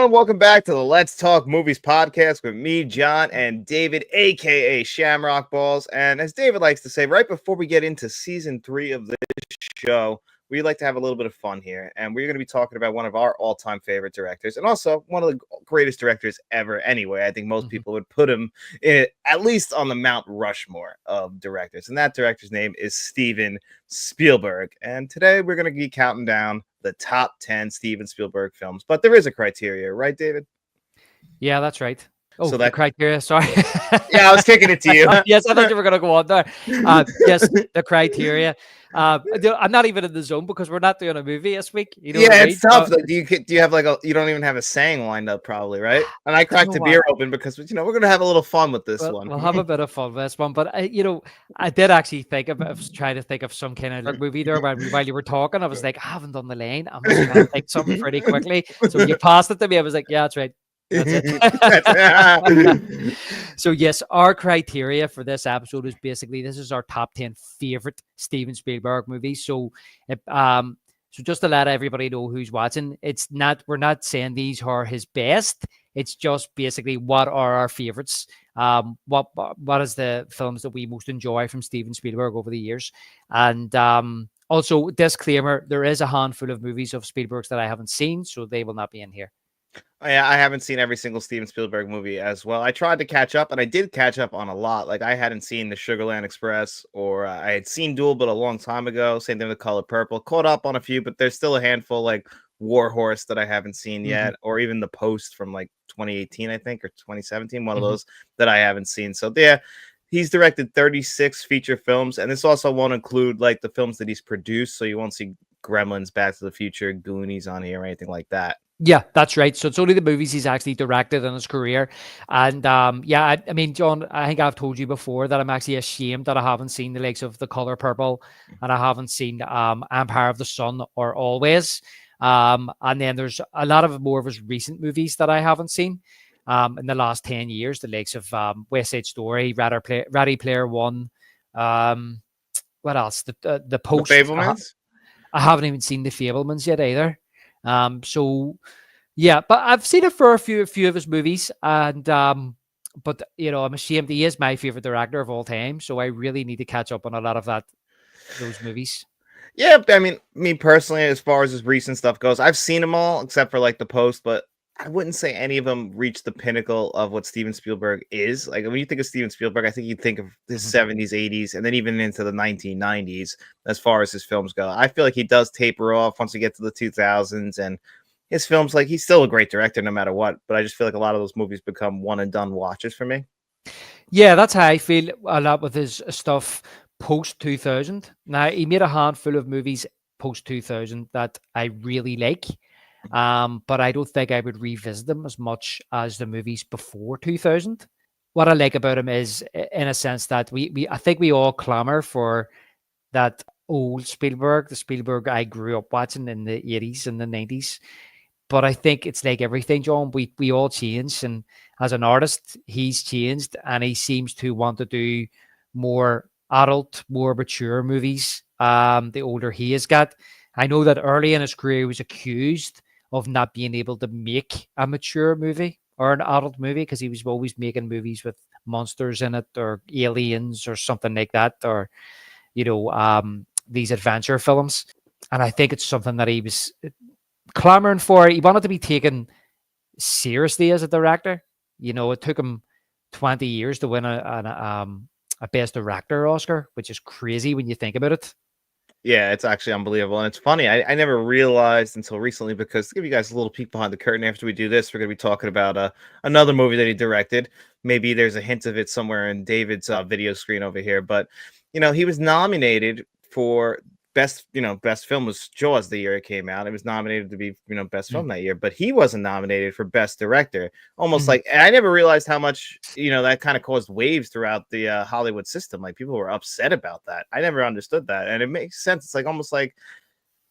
gentlemen, welcome back to the Let's Talk Movies podcast with me, John, and David, aka Shamrock Balls. And as David likes to say, right before we get into season 3 of this show, we like to have a little bit of fun here. And we're going to be talking about one of our all-time favorite directors, and also one of the greatest directors ever anyway. I think most people would put him at least on the Mount Rushmore of directors. And that director's name is Steven Spielberg. And today we're going to be counting down the top 10 Steven Spielberg films, but there is a criteria, right, David? Yeah, that's right. Oh, So the criteria. Sorry. Yeah, I was kicking it to you. Yes, I thought you were going to go on there. Yes, the criteria. I'm not even in the zone because we're not doing a movie this week. You know Yeah, it's tough. Do you have you don't even have a saying lined up, probably, right? And I cracked the beer open because we're going to have a little fun with this one. We'll have a bit of fun with this one, but I did actually think of trying to think of some kind of movie there while you were talking. I was like, I haven't done the line. I'm just trying to think something pretty quickly. So when you passed it to me, I was like, yeah, that's right. That's it. So yes, our criteria for this episode is basically this is our top 10 favorite Steven Spielberg movies. So so just to let everybody know who's watching, we're not saying these are his best. It's just basically what are our favorites. What is the films that we most enjoy from Steven Spielberg over the years. And also disclaimer, there is a handful of movies of Spielberg's that I haven't seen, so they will not be in here. Yeah, I haven't seen every single Steven Spielberg movie as well. I tried to catch up, and I did catch up on a lot. Like, I hadn't seen The Sugarland Express, or I had seen Duel, but a long time ago. Same thing with Color Purple. Caught up on a few, but there's still a handful, like War Horse, that I haven't seen yet, or even The Post from like 2018, I think, or 2017, one of those that I haven't seen. So, yeah, he's directed 36 feature films, and this also won't include like the films that he's produced. So you won't see Gremlins, Back to the Future, Goonies on here, or anything like that. Yeah, that's right. So it's only the movies he's actually directed in his career. And I mean, John, I think I've told you before that I'm actually ashamed that I haven't seen the likes of The Color Purple, and I haven't seen Empire of the Sun or Always. And then there's a lot of more of his recent movies that I haven't seen in the last 10 years, the likes of West Side Story, Ready Player One. What else? The Post. The Fabelmans? I haven't even seen The Fabelmans yet either. So yeah, but I've seen it for a few of his movies, and but I'm ashamed. He is my favorite director of all time, so I really need to catch up on a lot of those movies. Yeah, I mean, me personally, as far as his recent stuff goes, I've seen them all except for like The Post, but I wouldn't say any of them reach the pinnacle of what Steven Spielberg is. Like, when you think of Steven Spielberg, I think you think of his 70s, 80s, and then even into the 1990s as far as his films go. I feel like he does taper off once you get to the 2000s, and his films, like, he's still a great director no matter what, but I just feel like a lot of those movies become one and done watches for me. Yeah, that's how I feel a lot with his stuff post 2000. Now, he made a handful of movies post 2000 that I really like. But I don't think I would revisit them as much as the movies before 2000. What I like about him is, in a sense, that I think we all clamor for that old Spielberg, the Spielberg I grew up watching in the 80s and the 90s. But I think it's like everything, John. We all change, and as an artist, he's changed, and he seems to want to do more adult, more mature movies. The older he has got, I know that early in his career he was accused of not being able to make a mature movie or an adult movie because he was always making movies with monsters in it or aliens or something like that, or these adventure films. And I think it's something that he was clamoring for. He wanted to be taken seriously as a director. It took him 20 years to win a Best Director Oscar, which is crazy when you think about it. Yeah, it's actually unbelievable. And it's funny. I never realized until recently, because to give you guys a little peek behind the curtain, after we do this, we're going to be talking about another movie that he directed. Maybe there's a hint of it somewhere in David's video screen over here. But, he was nominated for best film was Jaws the year it came out. It was nominated to be, best film that year, but he wasn't nominated for best director. Almost like, and I never realized how much, that kind of caused waves throughout the Hollywood system. Like, people were upset about that. I never understood that. And it makes sense. It's like almost like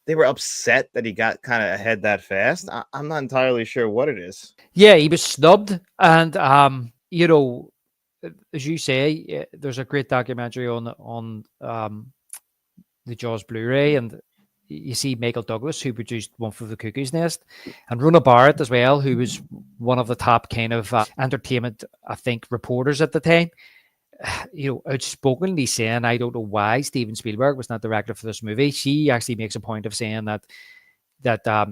they were upset that he got kind of ahead that fast. I'm not entirely sure what it is. Yeah, he was snubbed. And, as you say, there's a great documentary on the Jaws Blu-ray, and you see Michael Douglas, who produced One Flew Over the Cuckoo's Nest, and Rona Barrett as well, who was one of the top kind of entertainment, I think, reporters at the time. Outspokenly saying, I don't know why Steven Spielberg was not director for this movie. She actually makes a point of saying that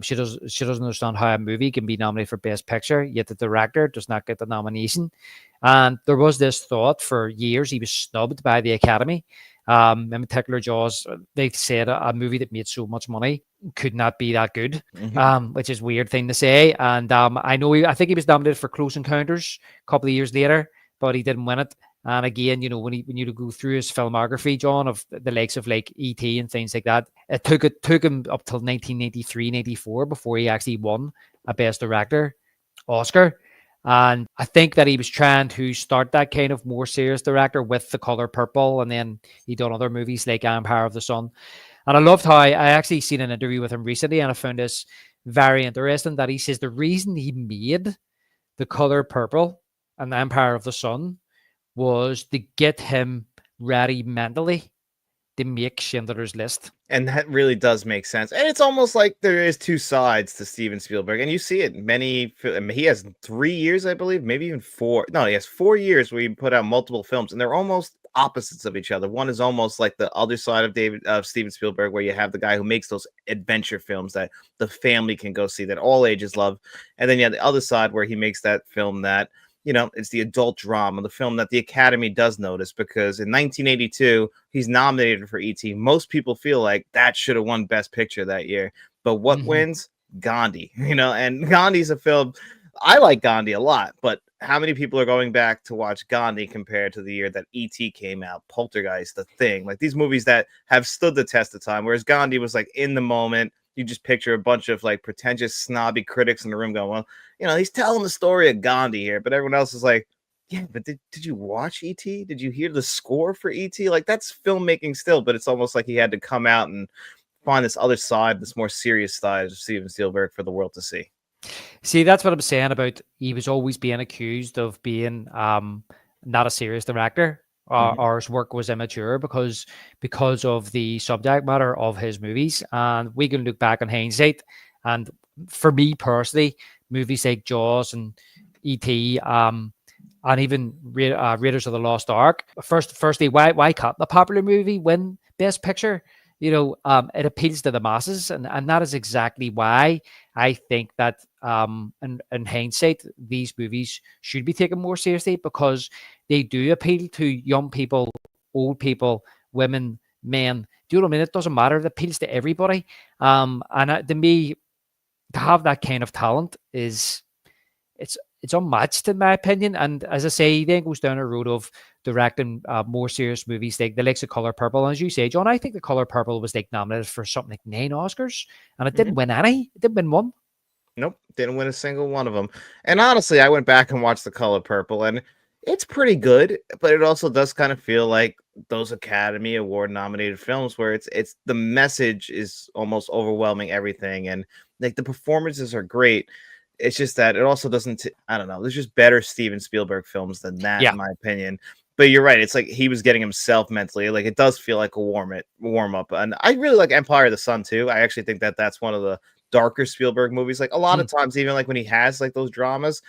she doesn't understand how a movie can be nominated for Best Picture, yet the director does not get the nomination. And there was this thought for years he was snubbed by the Academy. In particular, Jaws, they said a movie that made so much money could not be that good, which is a weird thing to say. And I think he was nominated for Close Encounters a couple of years later, but he didn't win it. And again, when you go through his filmography, John, of the likes of like E.T. and things like that, it took him up till 1993, 94 before he actually won a Best Director Oscar. And I think that he was trying to start that kind of more serious director with The Color Purple, and then he done other movies like Empire of the Sun. And I loved how I actually seen an interview with him recently, and I found this very interesting, that he says the reason he made The Color Purple and Empire of the Sun was to get him ready mentally to make Schindler's List. And that really does make sense. And it's almost like there is two sides to Steven Spielberg. And you see it he has 3 years, I believe, maybe even 4. No, he has 4 years where he put out multiple films, and they're almost opposites of each other. One is almost like the other side of Steven Spielberg, where you have the guy who makes those adventure films that the family can go see, that all ages love. And then you have the other side where he makes that film that, it's the adult drama, the film that the Academy does notice, because in 1982, he's nominated for E.T. Most people feel like that should have won Best Picture that year. But what wins? Gandhi, and Gandhi's a film. I like Gandhi a lot, but how many people are going back to watch Gandhi compared to the year that E.T. came out, Poltergeist, The Thing, like these movies that have stood the test of time, whereas Gandhi was like in the moment. You just picture a bunch of like pretentious, snobby critics in the room going, well, he's telling the story of Gandhi here, but everyone else is like, yeah, but did you watch E.T.? Did you hear the score for E.T.? Like, that's filmmaking still, but it's almost like he had to come out and find this other side, this more serious side of Steven Spielberg for the world to see. See, that's what I'm saying about he was always being accused of being not a serious director. Or his work was immature because of the subject matter of his movies. And we can look back on hindsight. And for me personally, movies like Jaws and E.T. And even Raiders of the Lost Ark. Firstly, why can't the popular movie win Best Picture? It appeals to the masses, and that is exactly why I think that in hindsight, these movies should be taken more seriously, because they do appeal to young people, old people, women, men. Do you know what I mean? It doesn't matter. It appeals to everybody. To me, to have that kind of talent it's unmatched in my opinion. And as I say, he then goes down a road of directing more serious movies like the likes of Color Purple. And as you say, John, I think the Color Purple was like nominated for something like 9 Oscars, and it didn't win any. It didn't win one. Nope, didn't win a single one of them. And honestly, I went back and watched The Color Purple, and it's pretty good, but it also does kind of feel like those Academy Award nominated films where it's the message is almost overwhelming everything, and like the performances are great. It's just that it also doesn't. I don't know. There's just better Steven Spielberg films than that, in my opinion. But you're right. It's like he was getting himself mentally. Like it does feel like a warm up. And I really like Empire of the Sun too. I actually think that that's one of the darker Spielberg movies. Like a lot of times, even like when he has like those dramas,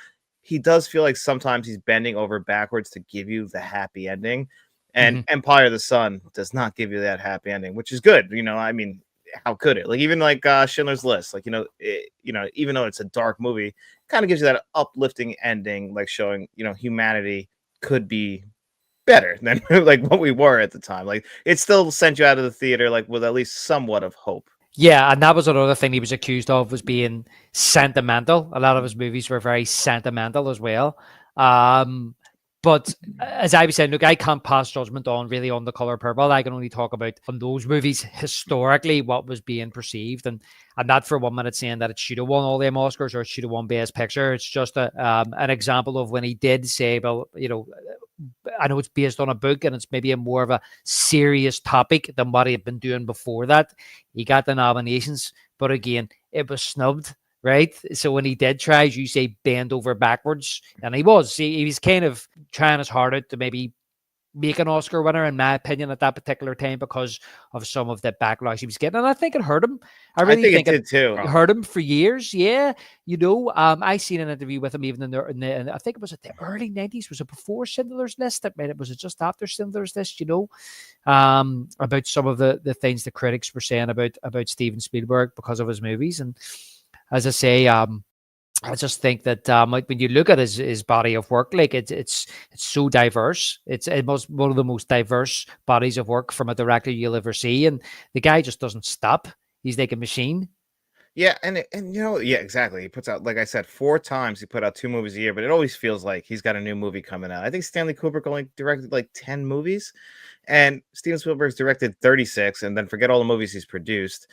he does feel like sometimes he's bending over backwards to give you the happy ending. And Empire of the Sun does not give you that happy ending, which is good. I mean, how could it? Like even like Schindler's List, like even though it's a dark movie, kind of gives you that uplifting ending, like showing humanity could be better than like what we were at the time. Like it still sent you out of the theater like with at least somewhat of hope. Yeah, and that was another thing he was accused of, was being sentimental. A lot of his movies were very sentimental as well. But as I was saying, look, I can't pass judgment on The Color Purple. I can only talk about on those movies historically what was being perceived, and not for 1 minute saying that it should have won all them Oscars or it should have won Best Picture. It's just an example of when he did say, well, I know it's based on a book and it's maybe a more of a serious topic than what he had been doing before that. He got the nominations, but again, it was snubbed. Right. So when he did try, as you say, bend over backwards, and he was kind of trying his hardest to maybe make an Oscar winner, in my opinion, at that particular time because of some of the backlash he was getting. And I think it hurt him. I I really think it think it did too. hurt him for years. Yeah. I seen an interview with him even in I think it was at the early 90s. Was it before Schindler's List? Was it just after Schindler's List, about some of the things the critics were saying about Steven Spielberg because of his movies. And as I say, I just think that like when you look at his body of work, like it's so diverse. It's one of the most diverse bodies of work from a director you'll ever see, and the guy just doesn't stop. He's like a machine. Yeah, and yeah, exactly. He puts out, like I said, 4 times he put out 2 movies a year, but it always feels like he's got a new movie coming out. I think Stanley Kubrick only directed like 10 movies, and Steven Spielberg's directed 36, and then forget all the movies he's produced.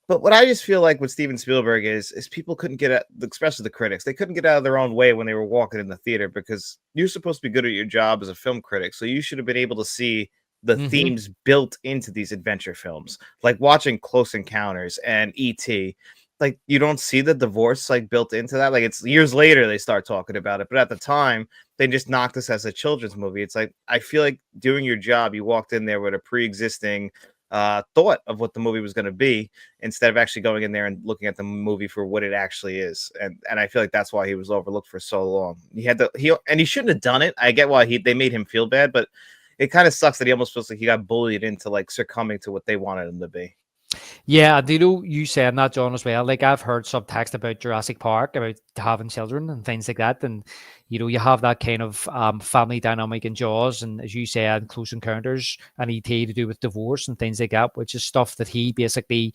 But what I just feel like with Steven Spielberg is people couldn't get out, especially the critics, they couldn't get out of their own way when they were walking in the theater because you're supposed to be good at your job as a film critic. So you should have been able to see the Mm-hmm. themes built into these adventure films, like watching Close Encounters and E.T. Like you don't see the divorce like built into that. Like it's years later they start talking about it, but at the time they just knocked this as a children's movie. It's like I feel like doing your job, you walked in there with a pre-existing thought of what the movie was going to be instead of actually going in there and looking at the movie for what it actually is. And I feel like that's why he was overlooked for so long. He shouldn't have done it. I get why they made him feel bad, but it kind of sucks that he almost feels like he got bullied into like succumbing to what they wanted him to be. Yeah, and you saying that, John, as well. Like I've heard subtext about Jurassic Park, about having children and things like that, and you have that kind of family dynamic in Jaws, and as you said, Close Encounters and ET to do with divorce and things like that, which is stuff that he basically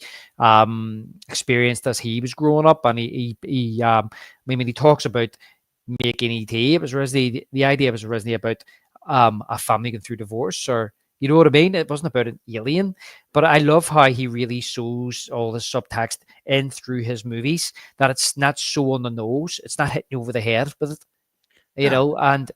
experienced as he was growing up, and I mean, when he talks about making ET, it was originally the idea was originally about a family going through divorce, or you know what I mean? It wasn't about an alien, but I love how he really shows all the subtext in through his movies, that it's not so on the nose. It's not hitting you over the head with it, No. and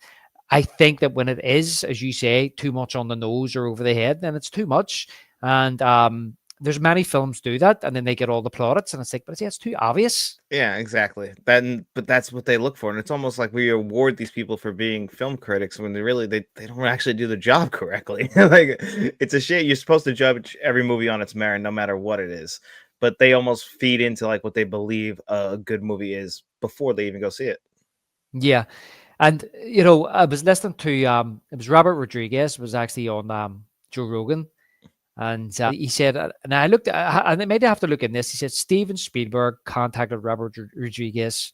I think that when it is, as you say, too much on the nose or over the head, then it's too much. And there's many films do that, and then they get all the plaudits, and it's like, but it's too obvious. Yeah, exactly. But that's what they look for, and it's almost like we award these people for being film critics when they don't actually do the job correctly. Like it's a shame. You're supposed to judge every movie on its merit, no matter what it is. But they almost feed into like what they believe a good movie is before they even go see it. Yeah. And I was listening to it was Robert Rodriguez was actually on Joe Rogan, and he said, and I looked, and I made have to look in this. He said Steven Spielberg contacted Robert Rodriguez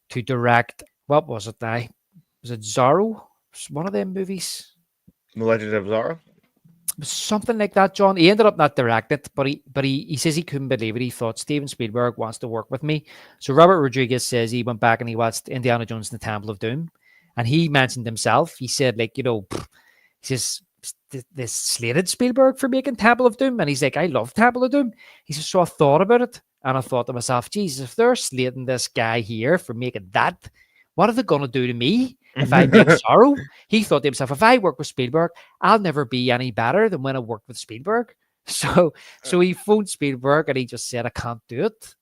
to direct, what was it now? Was it Zorro? One of them movies, The Legend of Zorro. something like that. John. He ended up not directing it, but he says he couldn't believe it. He thought Steven Spielberg wants to work with me. So Robert Rodriguez says he went back and he watched Indiana Jones and the Temple of Doom, and he mentioned himself. He said, like, he says they slated Spielberg for making Temple of Doom, and he's like, I love Temple of Doom. He says, so I thought about it, and I thought to myself, Jesus, if they're slating this guy here for making that, what are they going to do to me if I make Sorrow? He thought to himself, if I work with Spielberg, I'll never be any better than when I worked with Spielberg. So he phoned Spielberg and he just said, I can't do it.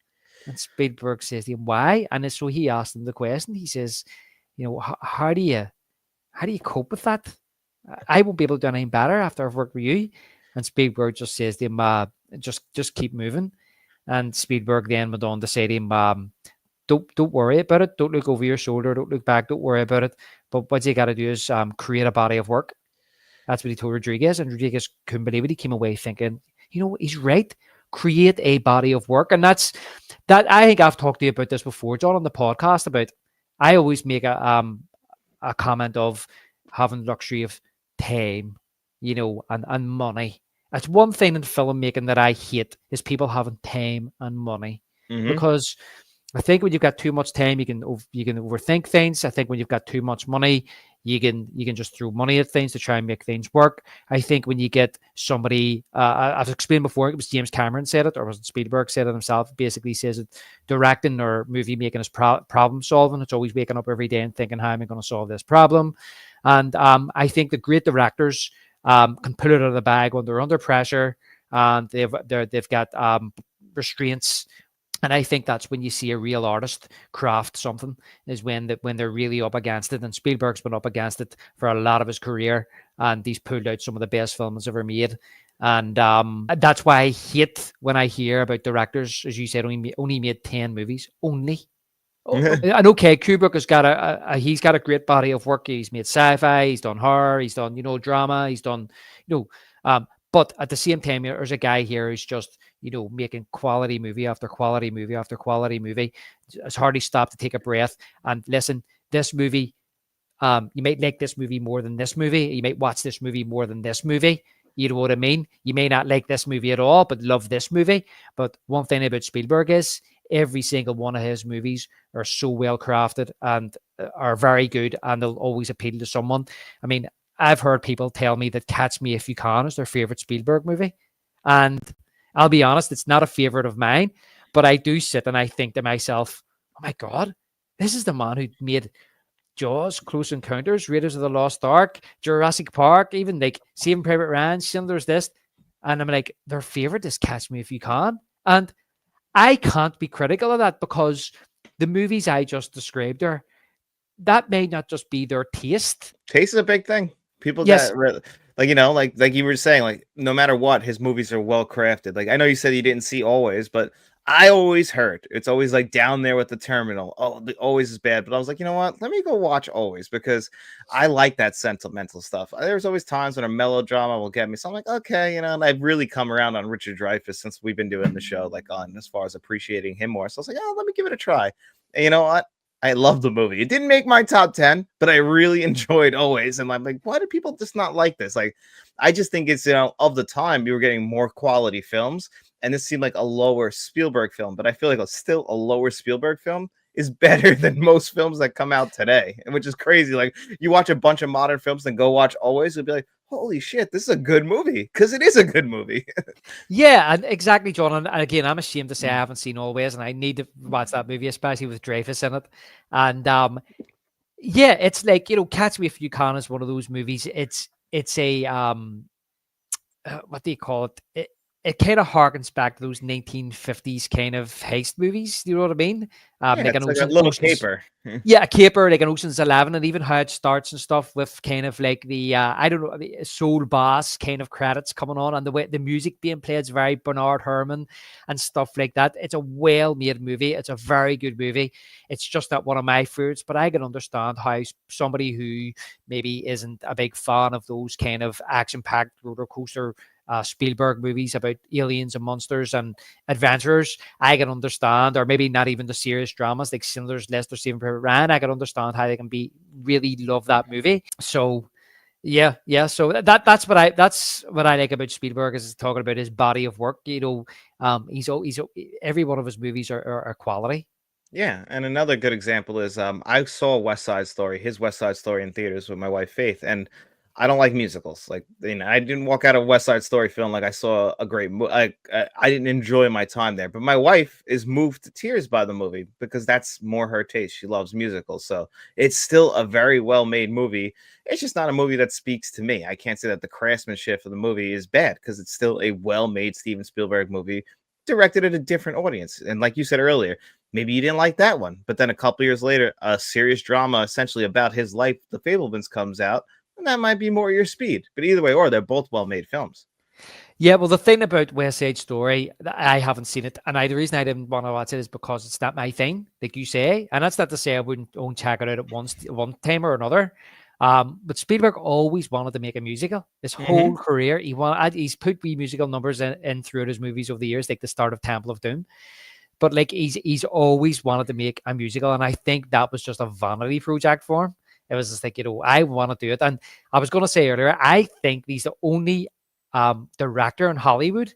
And Spielberg says to him, why? And so he asked him the question. He says, how do you cope with that? I won't be able to do anything better after I've worked with you. And Spielberg just says to him, just keep moving. And Spielberg then went on to say to him, don't worry about it. Don't look over your shoulder. Don't look back. Don't worry about it. But what you got to do is create a body of work. That's what he told Rodriguez. And Rodriguez couldn't believe it. He came away thinking, he's right. Create a body of work. And that's that. I think I've talked to you about this before, John, on the podcast about, I always make a comment of having luxury of time, and money. That's one thing in filmmaking that I hate is people having time and money, because I think when you've got too much time, you can overthink things. I think when you've got too much money, you can just throw money at things to try and make things work. I think when you get somebody, I've explained before, it was James Cameron said it, or was it Spielberg said it himself? Basically says that directing or movie making is problem solving. It's always waking up every day and thinking, how am I going to solve this problem? And I think the great directors can pull it out of the bag when they're under pressure, and they've got restraints And I think that's when you see a real artist craft something, is when they're really up against it. And Spielberg's been up against it for a lot of his career, and he's pulled out some of the best films ever made. And that's why I hate when I hear about directors, as you said, only made 10 movies. Only. And okay, Kubrick has got he's got a great body of work. He's made sci-fi, he's done horror, he's done drama, he's done you know, but at the same time, there's a guy here who's just making quality movie after quality movie after quality movie. It's hardly stopped to take a breath. And listen, this movie, you might like this movie more than this movie. You might watch this movie more than this movie. You know what I mean? You may not like this movie at all, but love this movie. But one thing about Spielberg is every single one of his movies are so well crafted and are very good, and they'll always appeal to someone. I mean, I've heard people tell me that Catch Me If You Can is their favorite Spielberg movie. And I'll be honest, it's not a favorite of mine, but I do sit and I think to myself, oh my God, this is the man who made Jaws, Close Encounters, Raiders of the Lost Ark, Jurassic Park, even like Saving Private Ryan, Schindler's List. And I'm like, their favorite is Catch Me If You Can. And I can't be critical of that, because the movies I just described there, that may not just be their taste. Taste is a big thing. People Yes. that like you were saying, like no matter what, his movies are well crafted. Like I know you said you didn't see Always, but I always heard it's always like down there with The Terminal. Oh, the Always is bad, but I was like, you know what? Let me go watch Always, because I like that sentimental stuff. There's always times when a melodrama will get me, so I'm like, okay, and I've really come around on Richard Dreyfuss since we've been doing the show, like on as far as appreciating him more. So I was like, oh, let me give it a try. And you know what? I love the movie. It didn't make my top 10, but I really enjoyed Always. And I'm like, why do people just not like this? Like, I just think it's, of the time, you were getting more quality films. And this seemed like a lower Spielberg film, but I feel like still a lower Spielberg film is better than most films that come out today, which is crazy. Like, you watch a bunch of modern films and go watch Always, you'll be like, holy shit, this is a good movie, because it is a good movie. Yeah, and exactly, John. And again, I'm ashamed to say I haven't seen Always, and I need to watch that movie, especially with Dreyfus in it. And yeah, it's like, Catch Me If You Can is one of those movies. It's a what do you call it? It kind of harkens back to those 1950s kind of heist movies. Do you know what I mean? Yeah, Like an it's like a little Ocean's, caper. yeah, a caper, like an Ocean's 11, and even how it starts and stuff with kind of like the I don't know, the soul bass kind of credits coming on, and the way the music being played is very Bernard Herrmann and stuff like that. It's a well-made movie. It's a very good movie. It's just not one of my favorites, but I can understand how somebody who maybe isn't a big fan of those kind of action-packed roller coaster Spielberg movies about aliens and monsters and adventurers, I can understand, or maybe not even the serious dramas like Schindler's List or Saving Private Ryan, I can understand how they can be really love that movie. So yeah. So that's what I like about Spielberg, is talking about his body of work. He's every one of his movies are quality. Yeah, and another good example is I saw West Side Story, his West Side Story in theaters with my wife Faith, and I don't like musicals. Like, I didn't walk out of West Side Story feeling like I saw a great movie. I didn't enjoy my time there, but my wife is moved to tears by the movie because that's more her taste. She loves musicals, so it's still a very well made movie. It's just not a movie that speaks to me. I can't say that the craftsmanship of the movie is bad, because it's still a well made Steven Spielberg movie directed at a different audience. And like you said earlier, maybe you didn't like that one, but then a couple years later, a serious drama essentially about his life, The Fablemans, comes out, and that might be more your speed. But either way, or they're both well-made films. Yeah, well, the thing about West Side Story, I haven't seen it, and the reason I didn't want to watch it is because it's not my thing, like you say, and that's not to say I won't check it out at one time or another. But Spielberg always wanted to make a musical. His Mm-hmm. whole career, he's put wee musical numbers in throughout his movies over the years, like the start of Temple of Doom. But like he's always wanted to make a musical, and I think that was just a vanity project for him. It was just like, I want to do it. And I was going to say earlier, I think he's the only director in Hollywood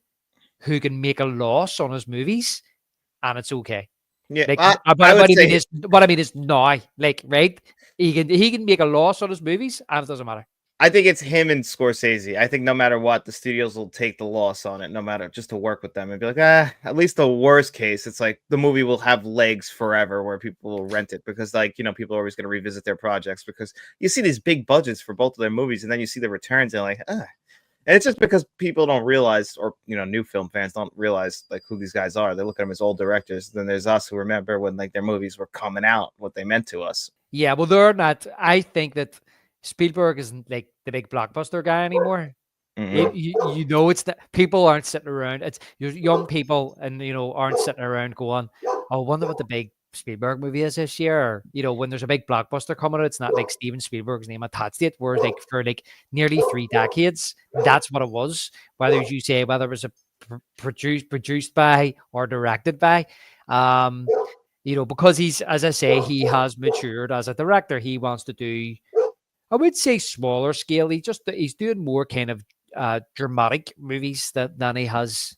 who can make a loss on his movies and it's okay. Yeah, Like, I would say what I mean is now, like, right? He can make a loss on his movies and it doesn't matter. I think it's him and Scorsese. I think no matter what, the studios will take the loss on it, no matter, just to work with them and be like, at least the worst case, it's like the movie will have legs forever where people will rent it, because, like, people are always going to revisit their projects, because you see these big budgets for both of their movies and then you see the returns and like, And it's just because people don't realize, or new film fans don't realize like who these guys are. They look at them as old directors. Then there's us who remember when like their movies were coming out, what they meant to us. Yeah, well, they're not. I think that Spielberg isn't like the big blockbuster guy anymore. Mm-mm. It's that people aren't sitting around. It's young people, and aren't sitting around going, "Oh, I wonder what the big Spielberg movie is this year." Or, when there's a big blockbuster coming out, it's not like Steven Spielberg's name attached to it. Whereas, like for like nearly 3 decades, that's what it was. Whether you say whether it was a produced by or directed by, um, because he's, as I say, he has matured as a director. He wants to do, I would say, smaller scale. He's doing more kind of dramatic movies than he has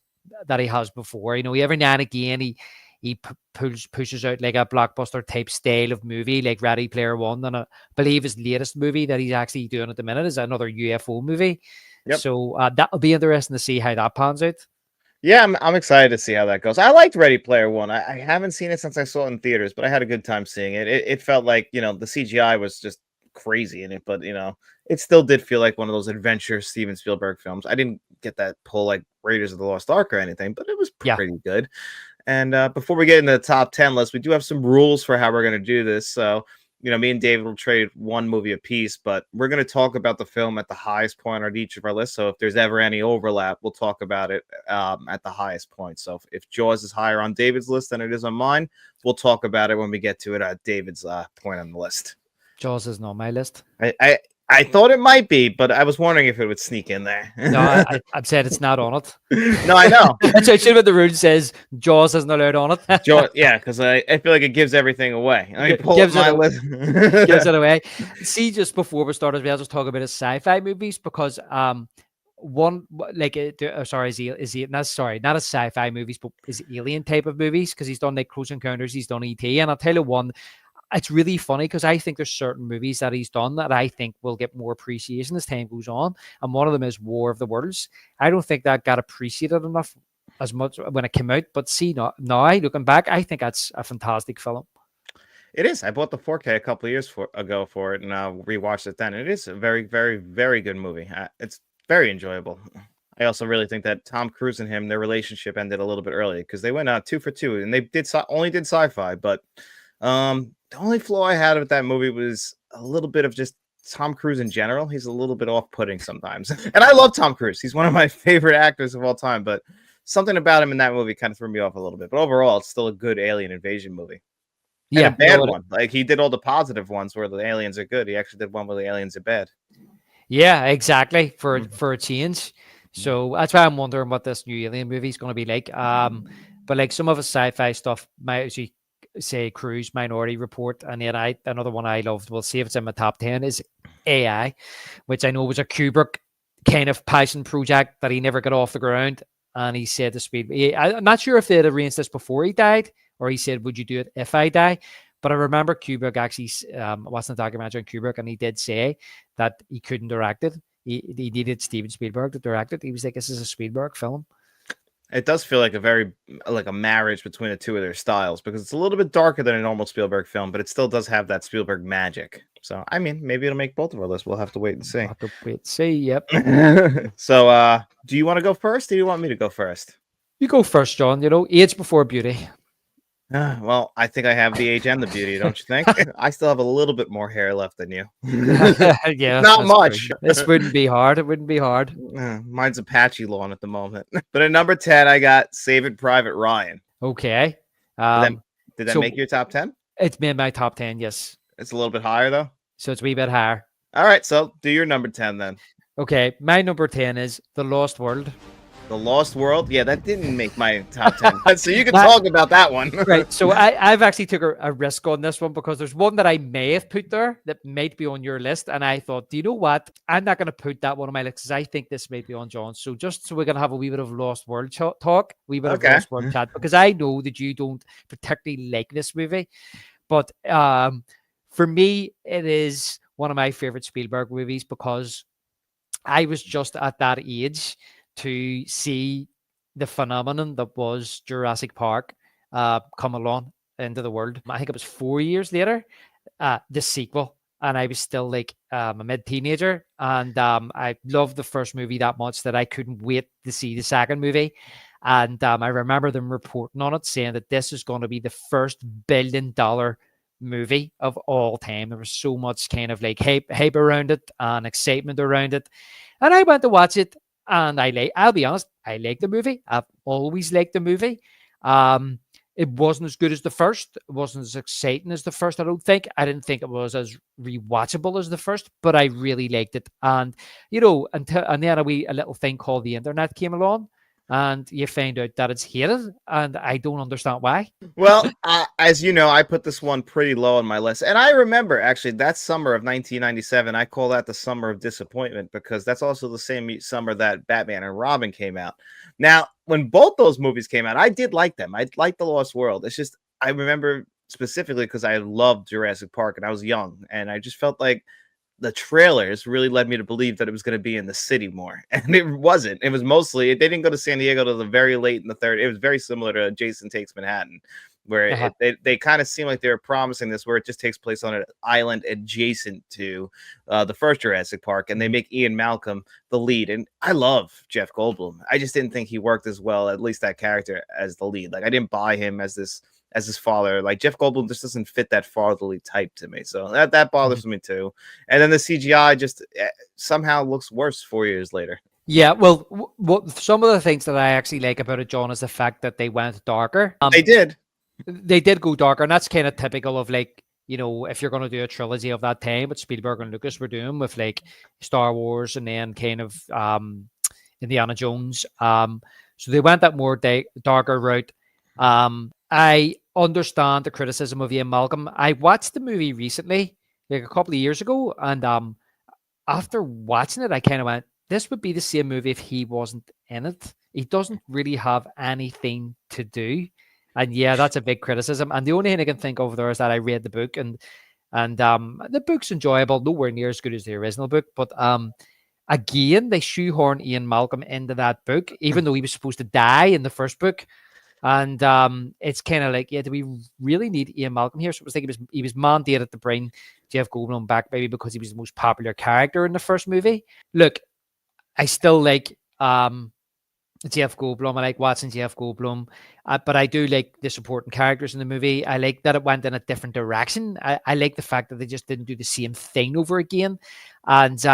before. Every now and again he pushes out like a blockbuster type style of movie, like Ready Player One, and I believe his latest movie that he's actually doing at the minute is another UFO movie. Yep. So that'll be interesting to see how that pans out. Yeah, I'm excited to see how that goes. I liked Ready Player One. I haven't seen it since I saw it in theaters, but I had a good time seeing it. It felt like, the CGI was just crazy in it, but it still did feel like one of those adventure Steven Spielberg films. I didn't get that pull like Raiders of the Lost Ark or anything, but it was Yeah. pretty good. And before we get into the top 10 list, we do have some rules for how we're going to do this. So, me and David will trade one movie apiece, but we're going to talk about the film at the highest point on each of our lists. So if there's ever any overlap, we'll talk about it at the highest point. So if Jaws is higher on David's list than it is on mine, we'll talk about it when we get to it at David's point on the list. Jaws isn't on my list. I thought it might be, but I was wondering if it would sneak in there. No, I've said it's not on it. No, I know. So it should have been the rule says Jaws isn't allowed on it. Jaws, yeah, because I feel like it gives everything away. I mean, pull Gives up my it list. gives it away. See, just before we start as well, just talk about his sci-fi movies because one like sorry, is he not not a sci-fi movies, but is alien type of movies because he's done like Close Encounters, he's done ET, and I'll tell you one. It's really funny because I think there's certain movies that he's done that I think will get more appreciation as time goes on. And one of them is War of the Worlds. I don't think that got appreciated enough as much when it came out. But see, now looking back, I think that's a fantastic film. It is. I bought the 4K a couple of years ago for it, and rewatched it then. It is a very, very, very good movie. It's very enjoyable. I also really think that Tom Cruise and him, their relationship ended a little bit early because they went 2 for 2, and they only did sci-fi, but the only flaw I had with that movie was a little bit of just Tom Cruise in general. He's a little bit off-putting sometimes. And I love Tom Cruise. He's one of my favorite actors of all time, but something about him in that movie kind of threw me off a little bit. But overall, it's still a good alien invasion movie. And Yeah, a bad one. Like he did all the positive ones where the aliens are good. He actually did one where the aliens are bad. Yeah, exactly. For a change. So that's why I'm wondering what this new alien movie is going to be like. But like some of the sci-fi stuff might actually say Cruise, Minority Report, and then another one I loved, we'll see if it's in my top 10, is AI, which I know was a Kubrick kind of passion project that he never got off the ground. And he said to Speed, I'm not sure if they'd arranged this before he died, or he said, would you do it if I die? But I remember Kubrick actually, watching the documentary on Kubrick, and he did say that he couldn't direct it. He needed Steven Spielberg to direct it. He was like, this is a Spielberg film. It does feel like a marriage between the two of their styles because it's a little bit darker than a normal Spielberg film, but it still does have that Spielberg magic. So, I mean, maybe it'll make both of our lists. We'll have to wait and see. We'll have to wait and see. Yep. So, do you want to go first, or do you want me to go first? You go first, John. Age before beauty. Well, I think I have the age and the beauty, don't you think? I still have a little bit more hair left than you. Yeah, not much. This wouldn't be hard. It wouldn't be hard. Mine's Apache lawn at the moment. But at number 10, I got Saving Private Ryan. Okay. Did that make your top 10? It's made my top 10, yes. It's a little bit higher, though? So it's a wee bit higher. All right, so do your number 10 then. Okay, my number 10 is The Lost World. The Lost World? Yeah, that didn't make my top 10. So you can talk about that one. Right. So I've actually took a risk on this one because there's one that I may have put there that might be on your list. And I thought, do you know what? I'm not going to put that one on my list because I think this might be on John's. So just so we're going to have a wee bit of Lost World talk, wee bit of Lost World chat, because I know that you don't particularly like this movie. But for me, it is one of my favorite Spielberg movies because I was just at that age to see the phenomenon that was Jurassic Park come along into the world. I think it was 4 years later, the sequel and I was still like a mid-teenager, and I loved the first movie that much that I couldn't wait to see the second movie. And I remember them reporting on it, saying that this is going to be the first $1 billion movie of all time. There was so much kind of like hype around it and excitement around it. And I went to watch it, and I'll be honest, I like the movie. I've always liked the movie. Um, it wasn't as good as the first. It wasn't as exciting as the first, I don't think. I didn't think it was as rewatchable as the first, but I really liked it. And and then a little thing called the internet came along, and you find out that it's hated, and I don't understand why. Well, as you know, I put this one pretty low on my list. And I remember actually that summer of 1997, I call that the summer of disappointment because that's also the same summer that Batman and Robin came out. Now, when both those movies came out, I did like them. I liked The Lost World. It's just, I remember specifically because I loved Jurassic Park and I was young. And I just felt like the trailers really led me to believe that it was going to be in the city more, and it wasn't. It was mostly, they didn't go to San Diego to the very late in the third. It was very similar to Jason Takes Manhattan, where Uh-huh. they kind of seem like they were promising this, where it just takes place on an island adjacent to the first Jurassic Park, and they make Ian Malcolm the lead. And I love Jeff Goldblum. I just didn't think he worked as well, at least that character, as the lead. Like I didn't buy him as his father. Like Jeff Goldblum just doesn't fit that fatherly type to me. So that bothers me too. And then the CGI just somehow looks worse 4 years later. Yeah, well, what some of the things that I actually like about it, John, is the fact that they went darker. They did. They did go darker, and that's kind of typical of like, if you're going to do a trilogy of that time, what Spielberg and Lucas were doing with like Star Wars and then kind of Indiana Jones. So they went that more darker route. I understand the criticism of Ian Malcolm. I watched the movie recently, like a couple of years ago, and after watching it, I kind of went, "This would be the same movie if he wasn't in it." He doesn't really have anything to do, and yeah, that's a big criticism. And the only thing I can think of there is that I read the book, and the book's enjoyable, nowhere near as good as the original book, but again, they shoehorn Ian Malcolm into that book, even though he was supposed to die in the first book. And it's kind of like, yeah, do we really need Ian Malcolm here? So it was like he was mandated to bring Jeff Goldblum back, maybe because he was the most popular character in the first movie. Look, I still like Jeff Goldblum. I like watching Jeff Goldblum, but I do like the supporting characters in the movie. I like that it went in a different direction. I like the fact that they just didn't do the same thing over again, and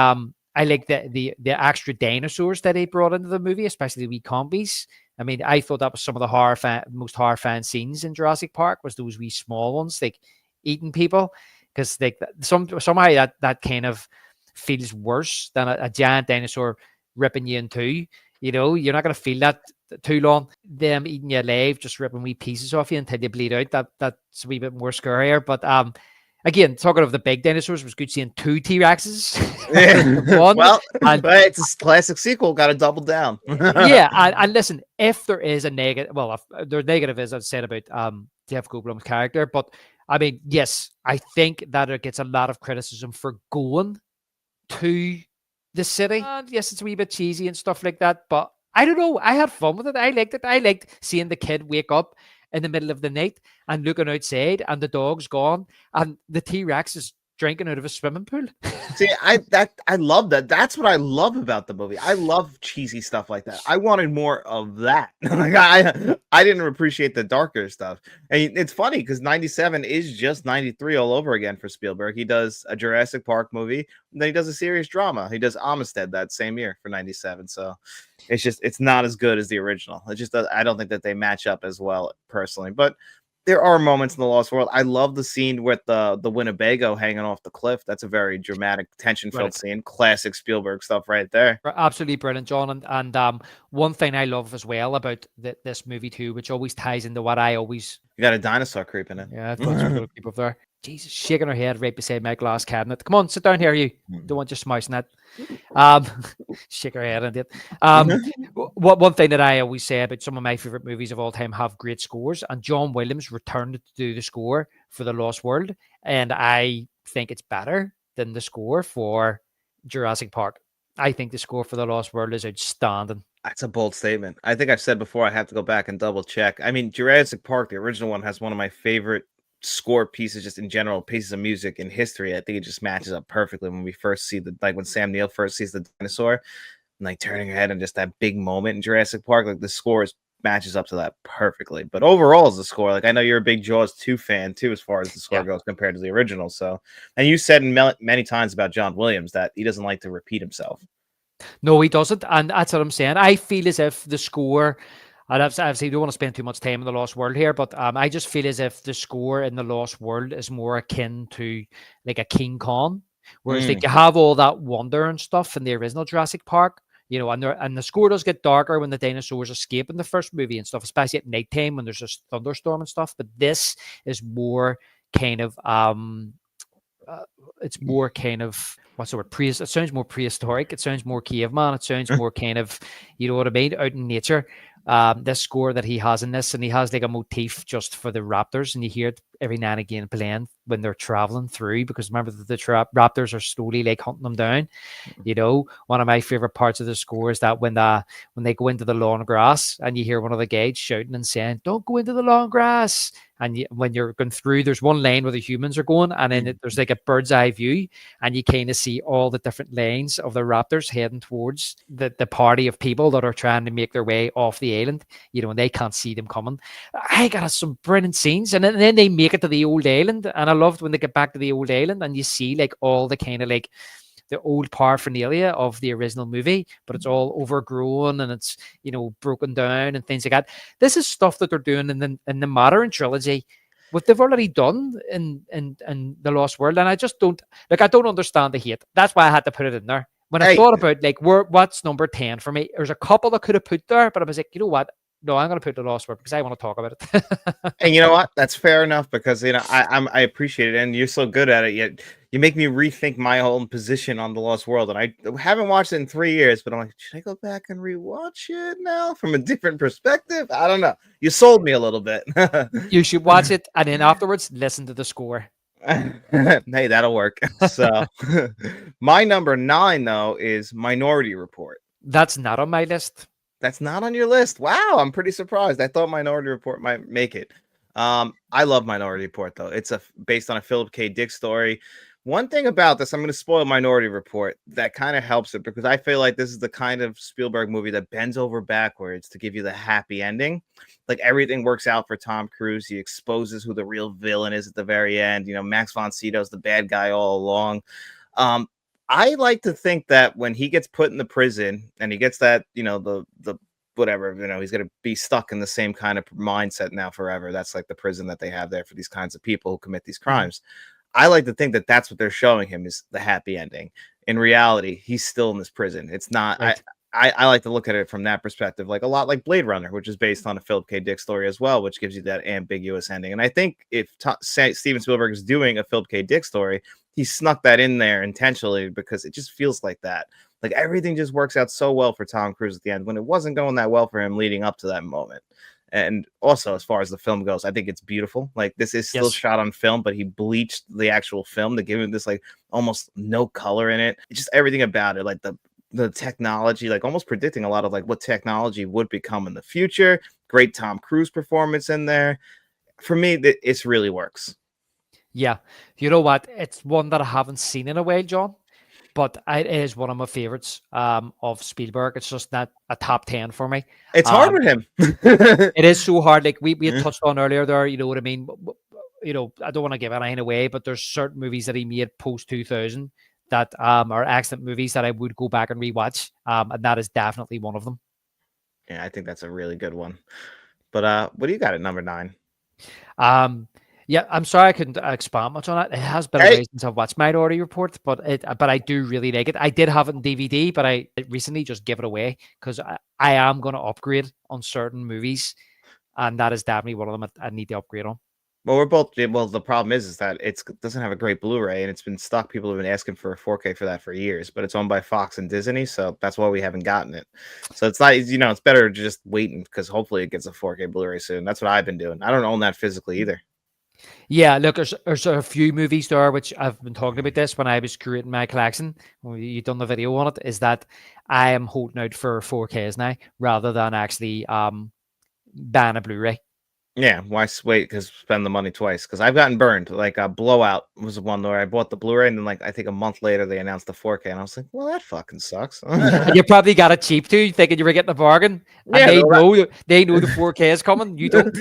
I like the extra dinosaurs that they brought into the movie, especially the wee combies. I mean, I thought that was some of the most horrifying scenes in Jurassic Park was those wee small ones, like eating people, because like somehow that kind of feels worse than a giant dinosaur ripping you in two. You're not going to feel that too long. Them eating you alive, just ripping wee pieces off you until you bleed out. That's a wee bit more scarier. But again, talking of the big dinosaurs, it was good seeing 2 T-Rexes. One, Well, and it's a classic sequel. Got to double down. yeah, and listen, if there is a negative, well, the negative is, as I said about Jeff Goldblum's character, but I mean, yes, I think that it gets a lot of criticism for going to the city. And yes, it's a wee bit cheesy and stuff like that, but I don't know. I had fun with it. I liked it. I liked seeing the kid wake up in the middle of the night and looking outside, and the dog's gone, and the T-Rex is drinking out of a swimming pool. See, I love that. That's what I love about the movie. I love cheesy stuff like that. I wanted more of that. Like I didn't appreciate the darker stuff. And it's funny because 97 is just 93 all over again for Spielberg. He does a Jurassic Park movie, and then he does a serious drama. He does Amistad that same year for 97. So it's not as good as the original. It just I don't think that they match up as well personally. But there are moments in The Lost World. I love the scene with the Winnebago hanging off the cliff. That's a very dramatic, tension-filled scene. Classic Spielberg stuff right there. Absolutely brilliant, John. And one thing I love as well about this movie too, which always ties into what I always... You got a dinosaur creeping in. Yeah, I've got some little people up there. Jesus, shaking her head right beside my glass cabinet. Come on, sit down here, you. Don't want you smashing that. Shake her head and it. One thing that I always say about some of my favorite movies of all time have great scores, and John Williams returned to do the score for The Lost World, and I think it's better than the score for Jurassic Park. I think the score for The Lost World is outstanding. That's a bold statement. I think I've said before, I have to go back and double check. I mean, Jurassic Park, the original one, has one of my favorite score pieces, just in general, pieces of music in history, I think it just matches up perfectly when we first see the like when Sam Neill first sees the dinosaur and like turning her head and just that big moment in Jurassic Park. Like the score matches up to that perfectly. But overall, as the score, like I know you're a big Jaws 2 fan too, as far as the score Yeah. goes compared to the original. So, and you said many times about John Williams that he doesn't like to repeat himself. No, he doesn't, and that's what I'm saying. I feel as if the score, and obviously, don't want to spend too much time in the Lost World here, but I just feel as if the score in the Lost World is more akin to like a King Kong, whereas like Mm. you have all that wonder and stuff in the original Jurassic Park, you know, and the score does get darker when the dinosaurs escape in the first movie and stuff, especially at nighttime when there's a thunderstorm and stuff. But this is more kind of uh, it's more kind of what's the word? It sounds more prehistoric. It sounds more caveman. It sounds more kind of, you know what I mean, out in nature. This score that he has in this, and he has like a motif just for the raptors, and you hear it every now and again playing when they're traveling through. Because remember that the raptors are slowly like hunting them down. You know, one of my favorite parts of the score is that when they go into the long grass and you hear one of the guides shouting and saying, "Don't go into the long grass." And when you're going through, there's one lane where the humans are going, and then there's like a bird's eye view, and you kind of see all the different lanes of the raptors heading towards the party of people that are trying to make their way off the island. You know, and they can't see them coming. I got some brilliant scenes, and then they make it to the old island, and I loved when they get back to the old island, and you see like all the kind of like the old paraphernalia of the original movie, but it's all overgrown and it's, you know, broken down and things like that. This is stuff that they're doing in the modern trilogy, what they've already done in the Lost World, and I just don't like. I don't understand the hate. That's why I had to put it in there. When I Hey, thought about like what's number 10 for me, there's a couple that could have put there, but I was like, you know what? No, I'm going to put the Lost World because I want to talk about it. and you know what? That's fair enough because I appreciate it, and you're so good at it. Yet you make me rethink my own position on the Lost World, and I haven't watched it in 3 years. But I'm like, should I go back and rewatch it now from a different perspective? I don't know. You sold me a little bit. You should watch it and then afterwards listen to the score. Hey, that'll work. So, my number 9 though is Minority Report. That's not on my list. That's not on your list. Wow, I'm pretty surprised. I thought Minority Report might make it. I love Minority Report though. It's based on a Philip K. Dick story. One thing about this, I'm going to spoil Minority Report. That kind of helps it because I feel like this is the kind of Spielberg movie that bends over backwards to give you the happy ending. Like everything works out for Tom Cruise. He exposes who the real villain is at the very end. You know, Max von Sydow's the bad guy all along. Um, I like to think that when he gets put in the prison and he gets that, you know, the whatever, you know, he's going to be stuck in the same kind of mindset now forever. That's like the prison that they have there for these kinds of people who commit these crimes. I like to think that that's what they're showing him is the happy ending. In reality, he's still in this prison. It's not. Right. I like to look at it from that perspective, like a lot like Blade Runner, which is based on a Philip K. Dick story as well, which gives you that ambiguous ending. And I think if Steven Spielberg is doing a Philip K. Dick story, he snuck that in there intentionally because it just feels like that. Like everything just works out so well for Tom Cruise at the end when it wasn't going that well for him leading up to that moment. And also, as far as the film goes, I think it's beautiful. Like this is still Yes. shot on film, but he bleached the actual film to give it this like almost no color in it. It's just everything about it, like the technology, like almost predicting a lot of like what technology would become in the future. Great Tom Cruise performance in there. For me, it really works. Yeah. You know what? It's one that I haven't seen in a while, John, but it is one of my favorites of Spielberg. It's just not a top 10 for me. It's hard Um, with him. it is so hard. Like we had touched on earlier there, you know what I mean? You know, I don't want to give anything away, but there's certain movies that he made post 2000 that are excellent movies that I would go back and rewatch. And that is definitely one of them. Yeah, I think that's a really good one. But what do you got at number 9? Um, yeah, I'm sorry I couldn't expand much on it. It has been a Hey, while since I've watched Minority Report, but I do really like it. I did have it in DVD, but I recently just gave it away because I am going to upgrade on certain movies, and that is definitely one of them I need to upgrade on. well, we're both. Well, the problem is that it doesn't have a great Blu-ray, and it's been stuck. People have been asking for a 4K for that for years, but it's owned by Fox and Disney, so that's why we haven't gotten it. So it's not, you know, it's better just waiting because hopefully it gets a 4K Blu-ray soon. That's what I've been doing. I don't own that physically either. Yeah, look, there's a few movies there which I've been talking about this when I was creating my collection. When you done the video on it, is that I am holding out for 4Ks now rather than actually buying a Blu-ray. Yeah, why wait? Because spend the money twice. Because I've gotten burned. Like Blowout was the one where I bought the Blu-ray, and then like I think a month later they announced the 4K, and I was like, well, that fucking sucks. And you probably got it cheap too, thinking you were getting a bargain, and Yeah, they know the 4K is coming. You don't.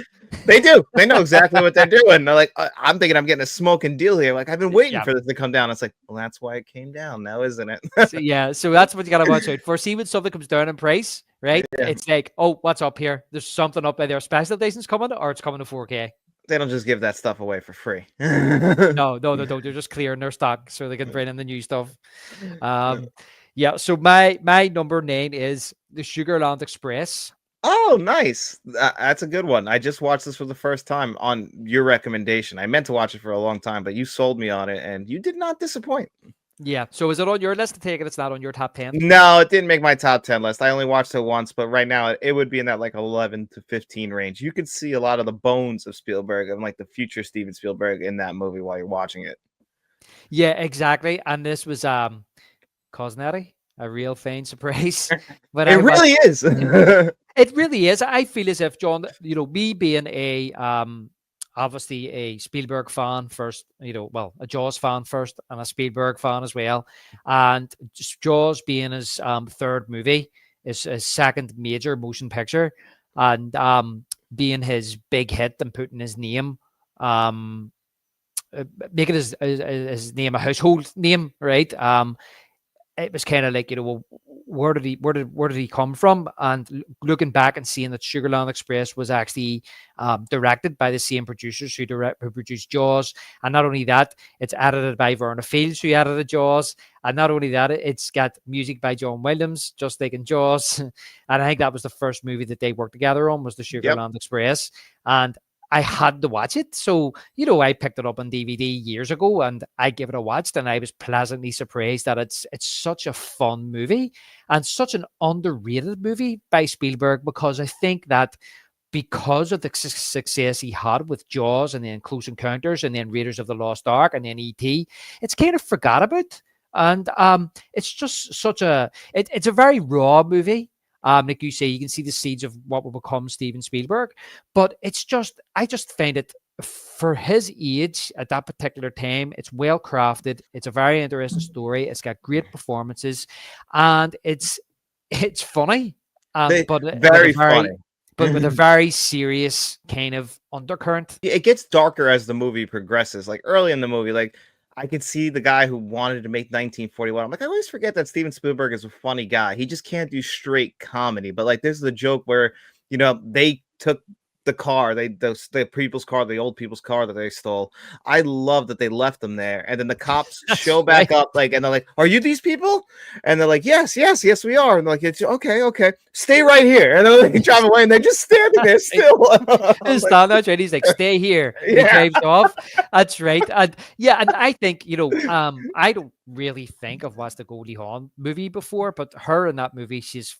they do. They know exactly what they're doing. They're like, I'm thinking I'm getting a smoking deal here. Like I've been waiting Yeah. for this to come down. It's like, well, that's why it came down now, isn't it? So yeah, so that's what you gotta watch out for. See when something comes down in price, right? Yeah. It's like, oh, what's up here? There's something up either special edition's coming or it's coming to 4K. They don't just give that stuff away for free. No, no, no, no. They're just clearing their stock so they can bring in the new stuff. Um, yeah. So my number 9 is the Sugarland Express. Oh, nice. That's a good one. I just watched this for the first time on your recommendation. I meant to watch it for a long time, but you sold me on it, and you did not disappoint. Yeah. So is it on your list? To take it, it's not on your top 10. No, it didn't make my top 10 list. I only watched it once, but right now it would be in that like 11 to 15 range. You could see a lot of the bones of Spielberg and like the future Steven Spielberg in that movie while you're watching it. Yeah, exactly. And this was cosmetic, a real fine surprise. When It I watched really is. it really is. I feel as if John, me being a obviously a Spielberg fan first, well, a Jaws fan first and a Spielberg fan as well. And just Jaws being his third movie, his second major motion picture, and being his big hit and putting his name making his name a household name, right? It was kind of like, well, where did he come from? And looking back and seeing that Sugarland Express was actually directed by the same producers who produced Jaws, and not only that, it's edited by Verna Fields, who edited Jaws, and not only that, it's got music by John Williams, just like in Jaws. And I think that was the first movie that they worked together on, was the Yep. Sugarland Express, and I had to watch it. So, I picked it up on DVD years ago and I gave it a watch, and I was pleasantly surprised that it's such a fun movie and such an underrated movie by Spielberg, because I think that because of the success he had with Jaws and then Close Encounters and then Raiders of the Lost Ark and then E.T., it's kind of forgot about. And it's just it's a very raw movie. Like you say, you can see the seeds of what will become Steven Spielberg, but I just find it, for his age at that particular time, it's well crafted. It's a very interesting story. It's got great performances, and it's funny, but with a Very funny. but with a very serious kind of undercurrent. It gets darker as the movie progresses. Like early in the movie, like I could see the guy who wanted to make 1941. I'm like, I always forget that Steven Spielberg is a funny guy. He just can't do straight comedy. But like, this is the joke where they took the car, the people's car, the old people's car that they stole. I love that they left them there, and then the cops show back Right. up, like, and they're like, "Are you these people?" And they're like, "Yes, yes, yes, we are." And they're like, "It's okay, okay, stay right here." And then they drive away, and they're just standing there still. I'm His like, standards, right? He's like, "Stay here." And he yeah. drives off. That's right. And yeah, and I think, I don't really think I've watched the Goldie Hawn movie before, but her in that movie, she's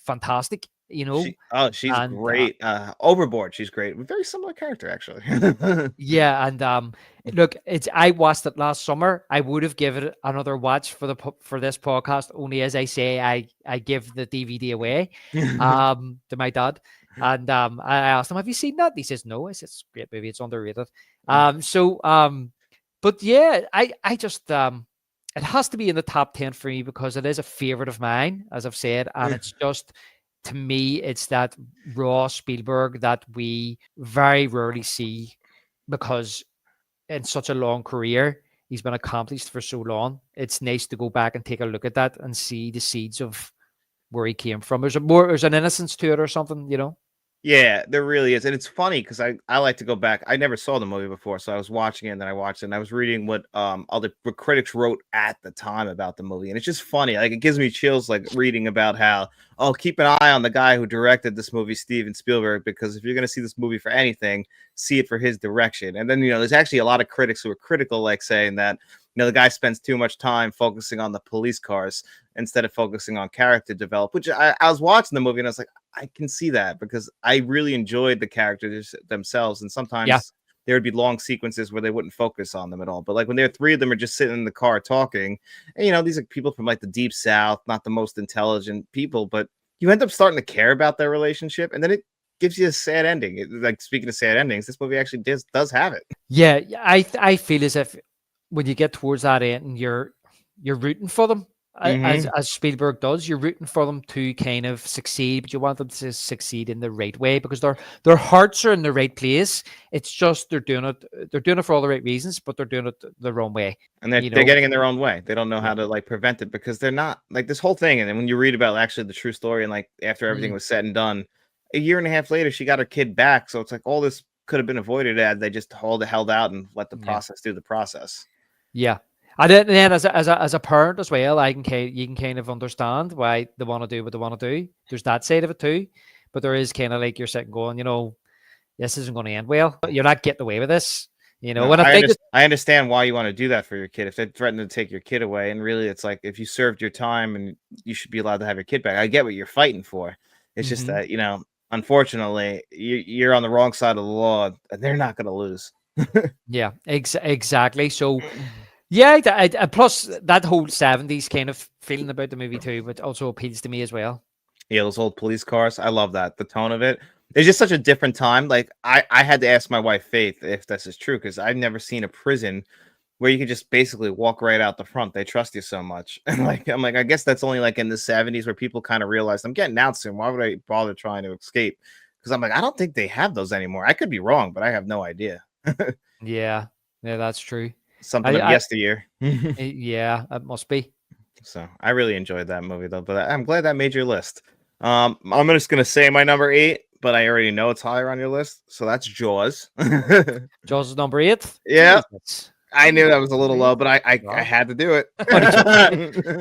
fantastic, She's and great. Overboard, she's great. Very similar character, actually. yeah, and look, I watched it last summer. I would have given it another watch for this podcast, only as I say, I give the DVD away to my dad. And I asked him, "Have you seen that?" He says, "No." I said, "It's a great movie. It's underrated." But yeah, I just it has to be in the top 10 for me because it is a favorite of mine, as I've said, and it's just, to me, it's that raw Spielberg that we very rarely see, because in such a long career, he's been accomplished for so long. It's nice to go back and take a look at that and see the seeds of where he came from. There's an innocence to it or something. Yeah, there really is. And it's funny because I like to go back. I never saw the movie before, so I was watching it and then I watched it and I was reading what what critics wrote at the time about the movie. And it's just funny. Like it gives me chills like reading about how, oh, keep an eye on the guy who directed this movie, Steven Spielberg, because if you're gonna see this movie for anything, see it for his direction. And then there's actually a lot of critics who are critical, like saying that the guy spends too much time focusing on the police cars instead of focusing on character develop, which I was watching the movie and I was like, I can see that because I really enjoyed the characters themselves. And Yeah. sometimes there would be long sequences where they wouldn't focus on them at all. But like when there are three of them are just sitting in the car talking, and these are people from like the deep South, not the most intelligent people, but you end up starting to care about their relationship. And then it gives you a sad ending. Like, speaking of sad endings, this movie actually does have it. Yeah, I feel as if when you get towards that end, and you're rooting for them, as Spielberg does. You're rooting for them to kind of succeed, but you want them to succeed in the right way because their hearts are in the right place. It's just they're doing it for all the right reasons, but they're doing it the wrong way. And they're getting in their own way. They don't know how to like prevent it because they're not like this whole thing. And then when you read about actually the true story and like after everything was said and done, a year and a half later, she got her kid back. So it's like all this could have been avoided had they just held out and let the process do the process. Yeah. And then as a parent as well, you can kind of understand why they want to do what they want to do. There's that side of it too. But there is kind of like you're sitting going, this isn't going to end well. You're not getting away with this. No, I understand why you want to do that for your kid. If they threaten to take your kid away, and really it's like if you served your time and you should be allowed to have your kid back. I get what you're fighting for. It's just that, unfortunately, you're on the wrong side of the law and they're not going to lose. Yeah, exactly. So, yeah, plus that whole 70s kind of feeling about the movie too, but also appeals to me as well. Yeah, those old police cars. I love that. The tone of it. It's just such a different time. Like I had to ask my wife Faith if this is true because I've never seen a prison where you can just basically walk right out the front. They trust you so much. And like I'm like, I guess that's only like in the 70s where people kind of realized I'm getting out soon. Why would I bother trying to escape? Because I'm like, I don't think they have those anymore. I could be wrong, but I have no idea. Yeah, that's true. Something of yesteryear. Yeah, it must be. So I really enjoyed that movie though, but I'm glad that made your list. I'm just gonna say my number 8, but I already know it's higher on your list, so that's Jaws. Jaws is number 8. Yeah, Jesus. I knew that was a little low, but I had to do it.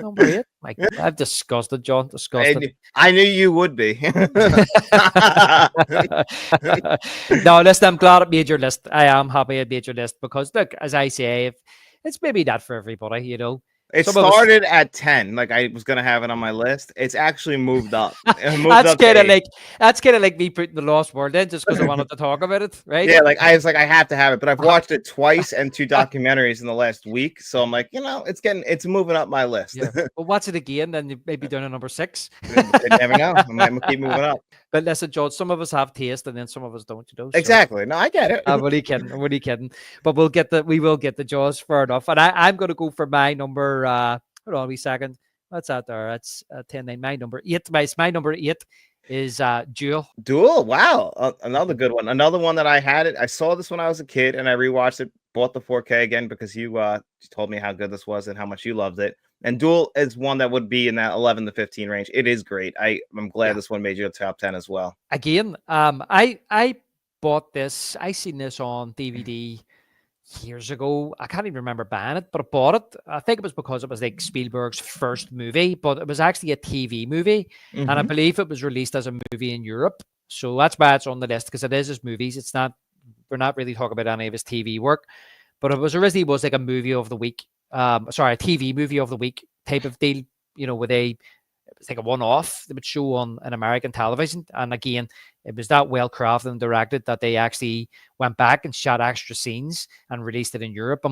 Number 8. My God, I'm disgusted, John. Disgusted. I knew you would be. No, listen, I'm glad it made your list. I am happy it made your list because, look, as I say, it's maybe not for everybody, It started at 10, like I was gonna have it on my list. It's actually moved up. That's kind of like me putting The Lost World in just because I wanted to talk about it, right? Yeah, like I was like, I have to have it, but I've watched it twice and 2 documentaries in the last week, so I'm like, it's moving up my list. Yeah. But watch it again, then you may be down at number 6. You never know. I might keep moving up. But listen, George, some of us have taste, and then some of us don't. So. Exactly. No, I get it. I'm only kidding. But we will get the Jaws fair enough. And I'm going to go for my number. Hold on a wee second. What's that there? That's 10-9. My number 8. My number 8 is Duel. Duel. Wow, another good one. Another one that I saw this when I was a kid, and I rewatched it. Bought the 4K again because you told me how good this was and how much you loved it. And Duel is one that would be in that 11 to 15 range. It is great. I'm glad this one made you a top 10 as well. Again, I bought this. I seen this on DVD years ago. I can't even remember buying it, but I bought it. I think it was because it was like Spielberg's first movie, but it was actually a TV movie. And I believe it was released as a movie in Europe. So that's why it's on the list, because it is his movies. We're not really talking about any of his TV work, but it was originally like a movie of the week. A TV movie of the week type of deal, where it was like a one-off they would show on an American television. And again, it was that well crafted and directed that they actually went back and shot extra scenes and released it in Europe.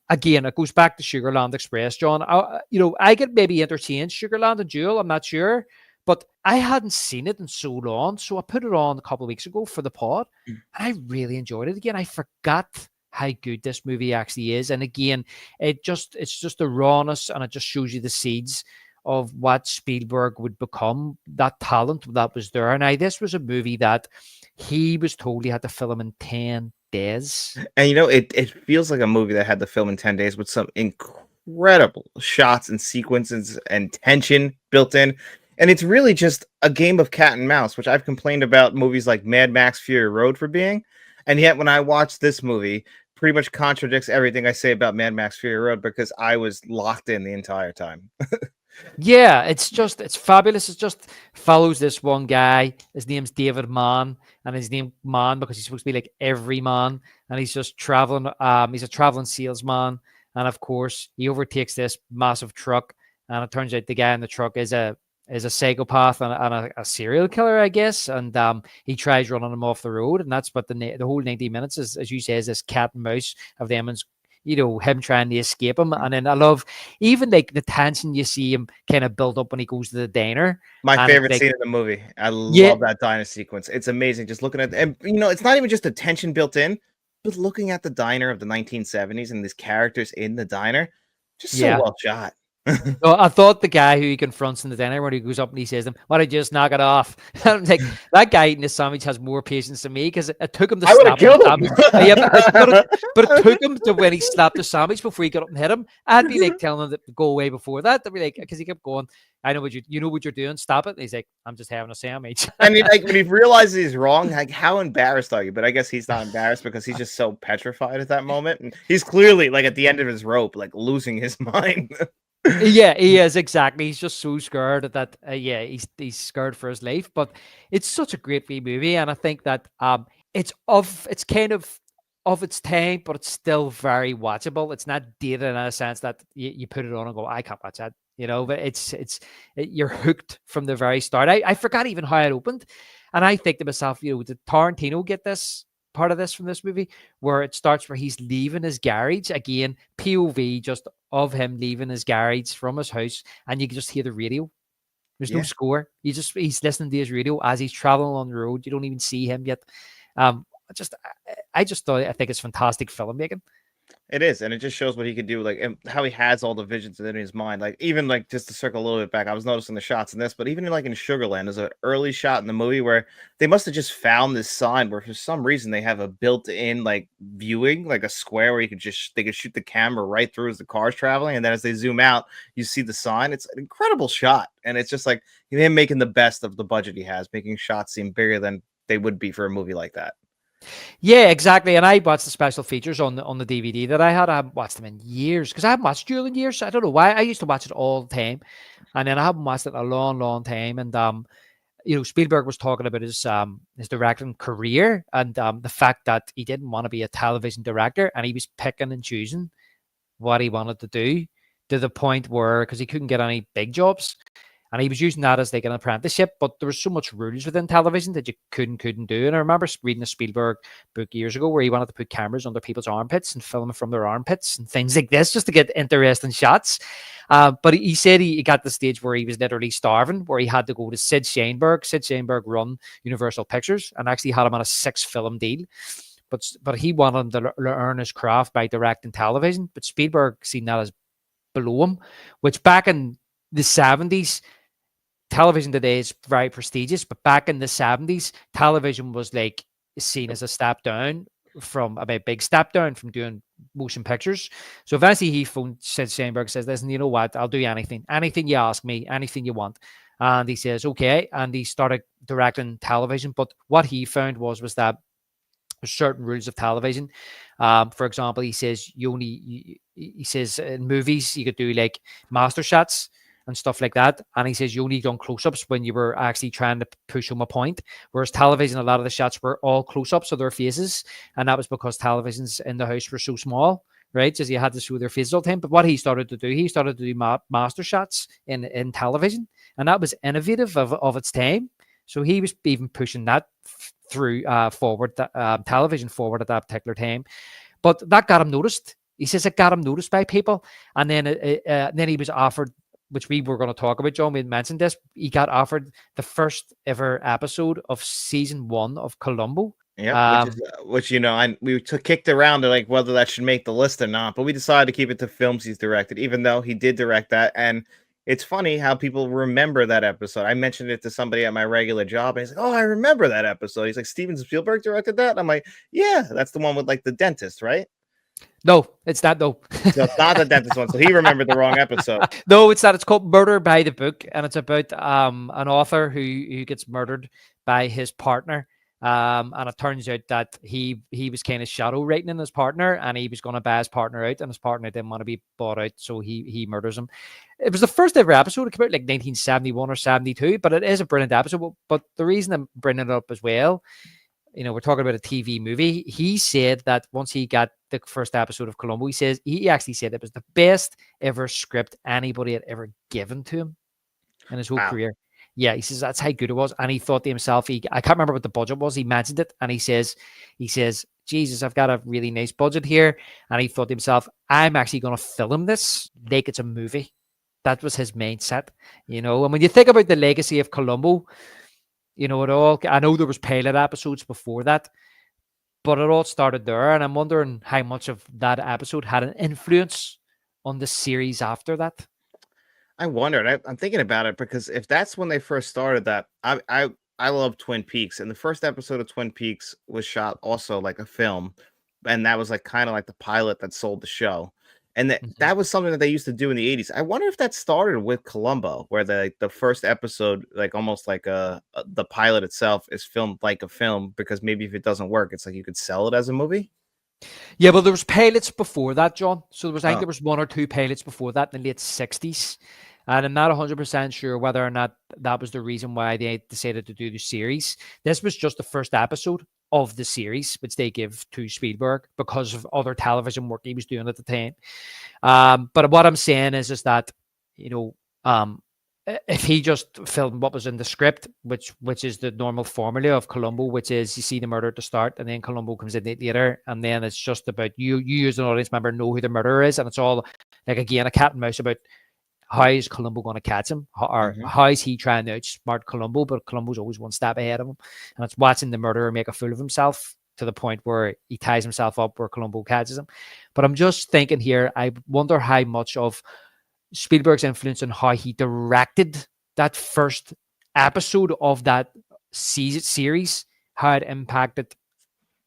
Again, it goes back to Sugarland Express, John. I could maybe interchange Sugarland and Duel. I'm not sure, but I hadn't seen it in so long, so I put it on a couple of weeks ago for the pod, and I really enjoyed it. Again, I forgot how good this movie actually is, and again, it's just the rawness, and it just shows you the seeds of what Spielberg would become, that talent that was there. Now, this was a movie that he was told he had to film in 10 days. And, it feels like a movie that had to film in 10 days with some incredible shots and sequences and tension built in. And it's really just a game of cat and mouse, which I've complained about movies like Mad Max Fury Road for being. And yet when I watch this movie, pretty much contradicts everything I say about Mad Max Fury Road because I was locked in the entire time. Yeah, it's fabulous. It just follows this one guy. His name's David Mann, and his name Mann because he's supposed to be like every man, and he's just traveling. He's a traveling salesman, and of course, he overtakes this massive truck, and it turns out the guy in the truck is a psychopath and a serial killer, I guess. And he tries running him off the road, and that's what the whole 90 minutes is, as you say, is this cat and mouse of them, and him trying to escape him. And then I love even like the tension you see him kind of build up when he goes to the diner. My And it's favorite like, scene in the movie. I yeah, love that diner sequence. It's amazing just looking at, and it's not even just the tension built in, but looking at the diner of the 1970s and these characters in the diner, just so yeah. well shot. No, I thought the guy who he confronts in the diner when he goes up and he says to him, "Why don't you just knock it off?" I'm like, that guy eating the sandwich has more patience than me because it took him to I would have slap him the killed sandwich. Yeah, but it him. took him to when he slapped the sandwich before he got up and hit him. I'd be like telling him to go away before that. I'd be like, because he kept going, "I know what you know what you're doing. Stop it." And he's like, "I'm just having a sandwich." And like when he realizes he's wrong, like how embarrassed are you? But I guess he's not embarrassed because he's just so petrified at that moment, and he's clearly like at the end of his rope, like losing his mind. Yeah, he is exactly. He's just so scared that. Yeah, he's scared for his life. But it's such a great wee movie, and I think that it's kind of its time, but it's still very watchable. It's not dated in a sense that you put it on and go, I can't watch that. But you're hooked from the very start. I forgot even how it opened, and I think to myself, did Tarantino get this part of this from this movie where it starts where he's leaving his garage again, POV just of him leaving his garage from his house, and you can just hear the radio. There's no Yeah. score. He's listening to his radio as he's traveling on the road. You don't even see him yet. I think it's fantastic filmmaking. It is, and it just shows what he could do, like, and how he has all the visions in his mind. Like, even like just to circle a little bit back, I was noticing the shots in this, but even in Sugarland, there's an early shot in the movie where they must have just found this sign where for some reason they have a built-in like viewing, like a square where they could shoot the camera right through as the car's traveling, and then as they zoom out, you see the sign. It's an incredible shot, and it's just like him making the best of the budget he has, making shots seem bigger than they would be for a movie like that. Yeah, exactly. And I watched the special features on the DVD that I had. I haven't watched them in years because I haven't watched Duel in years. I don't know why. I used to watch it all the time, and then I haven't watched it in a long, long time. And Spielberg was talking about his directing career and the fact that he didn't want to be a television director and he was picking and choosing what he wanted to do to the point where because he couldn't get any big jobs. And he was using that as like an apprenticeship, but there was so much rules within television that you couldn't do. And I remember reading a Spielberg book years ago where he wanted to put cameras under people's armpits and film from their armpits and things like this just to get interesting shots. But he said he got to the stage where he was literally starving, where he had to go to Sid Sheinberg. Sid Sheinberg run Universal Pictures and actually had him on a 6-film deal. But he wanted him to learn his craft by directing television. But Spielberg seen that as below him, which back in the 70s, television today is very prestigious, but back in the 70s, television was like seen as a step down from a big step down from doing motion pictures. So eventually he phoned Sid Sheinberg, says, listen, you know what? I'll do anything you ask me, anything you want. And he says, okay. And he started directing television. But what he found was that there's certain rules of television. For example, he says he says in movies you could do like master shots and stuff like that. And he says you only done close-ups when you were actually trying to push home a point. Whereas television, a lot of the shots were all close-ups of their faces. And that was because televisions in the house were so small, right? So you had to show their faces all the time. But what he started to do master shots in television. And that was innovative of its time. So he was even pushing that through television forward at that particular time. But that got him noticed. He says it got him noticed by people. And then he was offered, which we were going to talk about, John, we mentioned this. He got offered the first ever episode of season 1 of Columbo. Yeah, which we kicked around to like whether that should make the list or not, but we decided to keep it to films he's directed, even though he did direct that. And it's funny how people remember that episode. I mentioned it to somebody at my regular job, and he's like, "Oh, I remember that episode." He's like, "Steven Spielberg directed that?" And I'm like, "Yeah, that's the one with like the dentist, right?" No, it's not. No, So it's not the dentist one. So he remembered the wrong episode. No, it's not. It's called Murder by the Book, and it's about an author who gets murdered by his partner. And it turns out that he was kind of shadow writing his partner, and he was going to buy his partner out, and his partner didn't want to be bought out, so he murders him. It was the first ever episode. It came out like 1971 or 72, but it is a brilliant episode. But the reason I'm bringing it up as well, we're talking about a TV movie. He said that once he got the first episode of Columbo, he actually said it was the best ever script anybody had ever given to him in his whole Wow. career. Yeah, he says that's how good it was, and he thought to himself, I can't remember what the budget was. He mentioned it, and he says, Jesus, I've got a really nice budget here, and he thought to himself, I'm actually going to film this like it's a movie. That was his mindset, you know. And when you think about the legacy of Columbo, you know, it all. I know there was pilot episodes before that, but it all started there, and I'm wondering how much of that episode had an influence on the series after that. I wondered. I'm thinking about it because if that's when they first started that, I love Twin Peaks, and the first episode of Twin Peaks was shot also like a film, and that was like kind of like the pilot that sold the show, and Mhm. that was something that they used to do in the '80s. I wonder if that started with Columbo, where the first episode, like almost like the pilot itself, is filmed like a film because maybe if it doesn't work, it's like you could sell it as a movie. Yeah, well, there was pilots before that, John. So there was, I think, Oh, there was one or two pilots before that in the late '60s, and I'm not 100% sure whether or not that was the reason why they decided to do the series. This was just the first episode of the series, which they give to Spielberg because of other television work he was doing at the time. But what I'm saying is that, you know, if he just filmed what was in the script, which is the normal formula of Columbo, which is you see the murder at the start, and then Columbo comes in later, and then it's just about you as an audience member know who the murderer is, and it's all like again a cat and mouse about how is Columbo going to catch him, or hmm. how is he trying to outsmart Columbo, but Columbo's always one step ahead of him, and it's watching the murderer make a fool of himself to the point where he ties himself up where Columbo catches him. But I'm just thinking here, I wonder how much of Spielberg's influence on how he directed that first episode of that series, how it impacted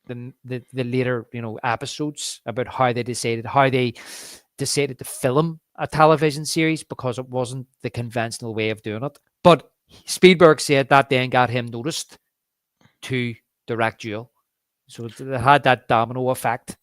the later episodes about how they decided to film a television series because it wasn't the conventional way of doing it. But Spielberg said that then got him noticed to direct Duel, so it had that domino effect.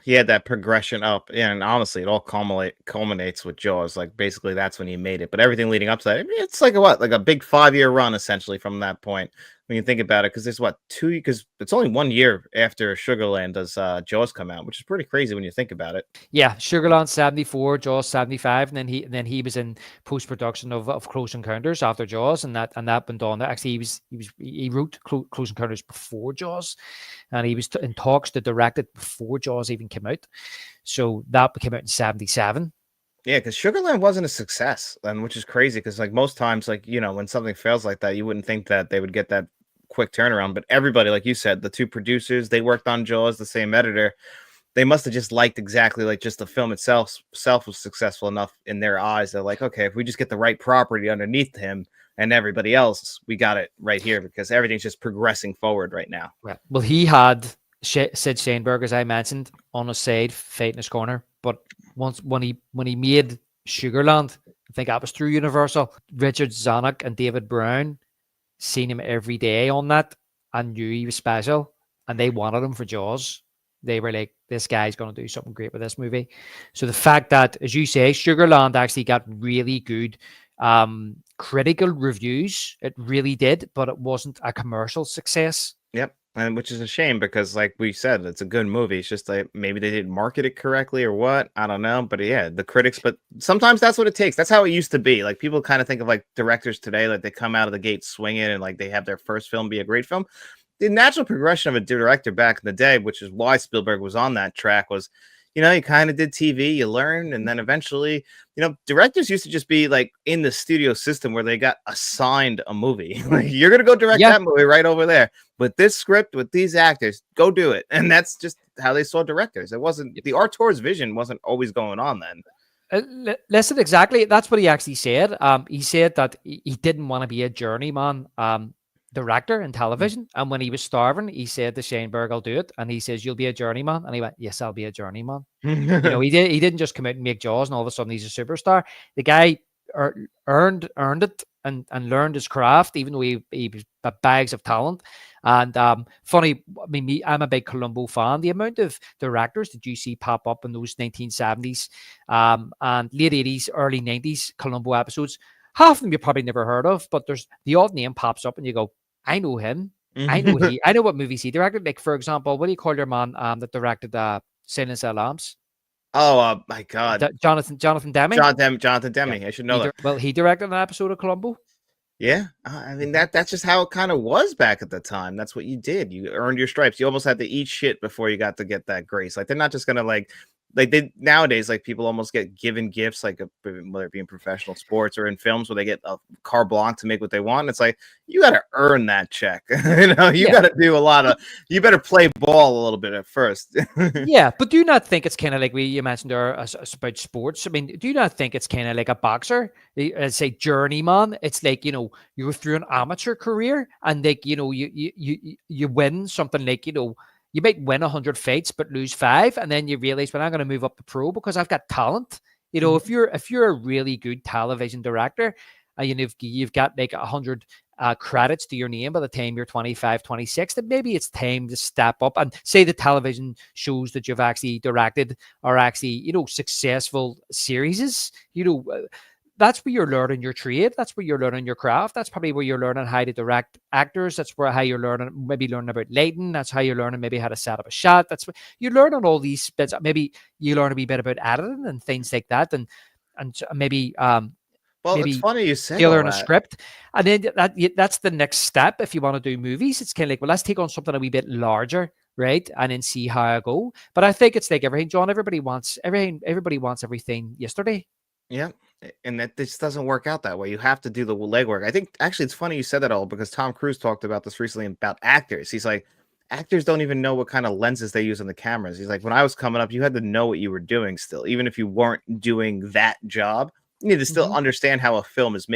He had that progression up, yeah, and honestly, it all culminates with Jaws. Like basically, that's when he made it. But everything leading up to that, I mean, it's like like a big 5 year run essentially from that point. When you think about it, because there's what two? Because it's only 1 year after Sugarland does Jaws come out, which is pretty crazy when you think about it. Yeah, Sugarland 74, Jaws 75, and then he was in post production of Close Encounters after Jaws, and that went on. Actually, he wrote Close Encounters before Jaws, and he was in talks to direct it before Jaws even came out. So that came out in 77. Yeah, because Sugarland wasn't a success, and which is crazy because like most times, like when something fails like that, you wouldn't think that they would get that quick turnaround. But everybody, like you said, the two producers, they worked on Jaws, the same editor. They must have just liked exactly like just the film itself was successful enough in their eyes. They're like, okay, if we just get the right property underneath him and everybody else, we got it right here because everything's just progressing forward right now. Right. Well, he had Sid Sheinberg, as I mentioned, on his side, fighting his corner. But once when he made Sugarland, I think that was through Universal. Richard Zanuck and David Brown seen him every day on that and knew he was special, and they wanted him for Jaws. They were like, this guy's going to do something great with this movie. So the fact that, as you say, Sugarland actually got really good critical reviews, it really did, but it wasn't a commercial success. Yep. And which is a shame because, like we said, it's a good movie. It's just like maybe they didn't market it correctly or what. I don't know. But yeah, the critics, but sometimes that's what it takes. That's how it used to be. Like people kind of think of like directors today, like they come out of the gate swinging and like they have their first film be a great film. The natural progression of a director back in the day, which is why Spielberg was on that track, was you kind of did TV, you learned, and then eventually, directors used to just be like in the studio system where they got assigned a movie. Like, you're gonna go direct Yeah. that movie right over there with this script, with these actors, go do it. And that's just how they saw directors. It wasn't the Artur's vision wasn't always going on then. Listen, exactly. That's what he actually said. He said that he didn't want to be a journeyman director in television. And when he was starving, he said to Sheinberg, I'll do it. And he says, you'll be a journeyman. And he went, yes, I'll be a journeyman. He didn't just come out and make Jaws and all of a sudden he's a superstar. The guy earned it and learned his craft, even though he was bags of talent. And funny, I mean, I'm a big Columbo fan. The amount of directors that you see pop up in those 1970s and late 80s, early 90s Columbo episodes, half of them you probably never heard of, but there's the odd name pops up and you go, I know him. I know what movies he directed. Like, for example, what do you call your man that directed Silence of the Lambs? Oh my God, Jonathan Demme. Jonathan Demme. I should know that. He directed an episode of Columbo. Yeah, I mean that's just how it kind of was back at the time. That's what you did. You earned your stripes. You almost had to eat shit before you got to get that grace. Like they're not just gonna like they nowadays like people almost get given gifts like whether it be in professional sports or in films where they get a carte blanche to make what they want. It's like you got to earn that check. You Yeah. got to do a lot of. You better play ball a little bit at first. Yeah, but do you not think it's kind of like you mentioned there about sports? I mean, do you not think it's kind of like a boxer, say journeyman? It's like you go through an amateur career and like you win something like you might win 100 fights but lose five, and then you realize, well, I'm going to move up to pro because I've got talent. Mhm. If you're a really good television director, and you've got like 100 credits to your name by the time you're 25, 26, then maybe it's time to step up and say the television shows that you've actually directed are actually, successful series. That's where you're learning your trade. That's where you're learning your craft. That's probably where you're learning how to direct actors. That's where how you're learning about lighting. That's how you're learning maybe how to set up a shot. That's what you're learning all these bits. Maybe you learn a wee bit about editing and things like that, and Well, it's maybe funny you said all tailoring a that. script. And then that's the next step if you want to do movies. It's kind of like, well, let's take on something a wee bit larger, right? And then see how I go. But I think it's like everything, John. Everybody wants everything. Everybody wants everything yesterday. Yeah, and that this doesn't work out that way. You have to do the legwork. I think actually it's funny you said that all because Tom Cruise talked about this recently about actors. He's like, actors don't even know what kind of lenses they use on the cameras. He's like, when I was coming up, you had to know what you were doing still, even if you weren't doing that job. You need to still Hmm. understand how a film is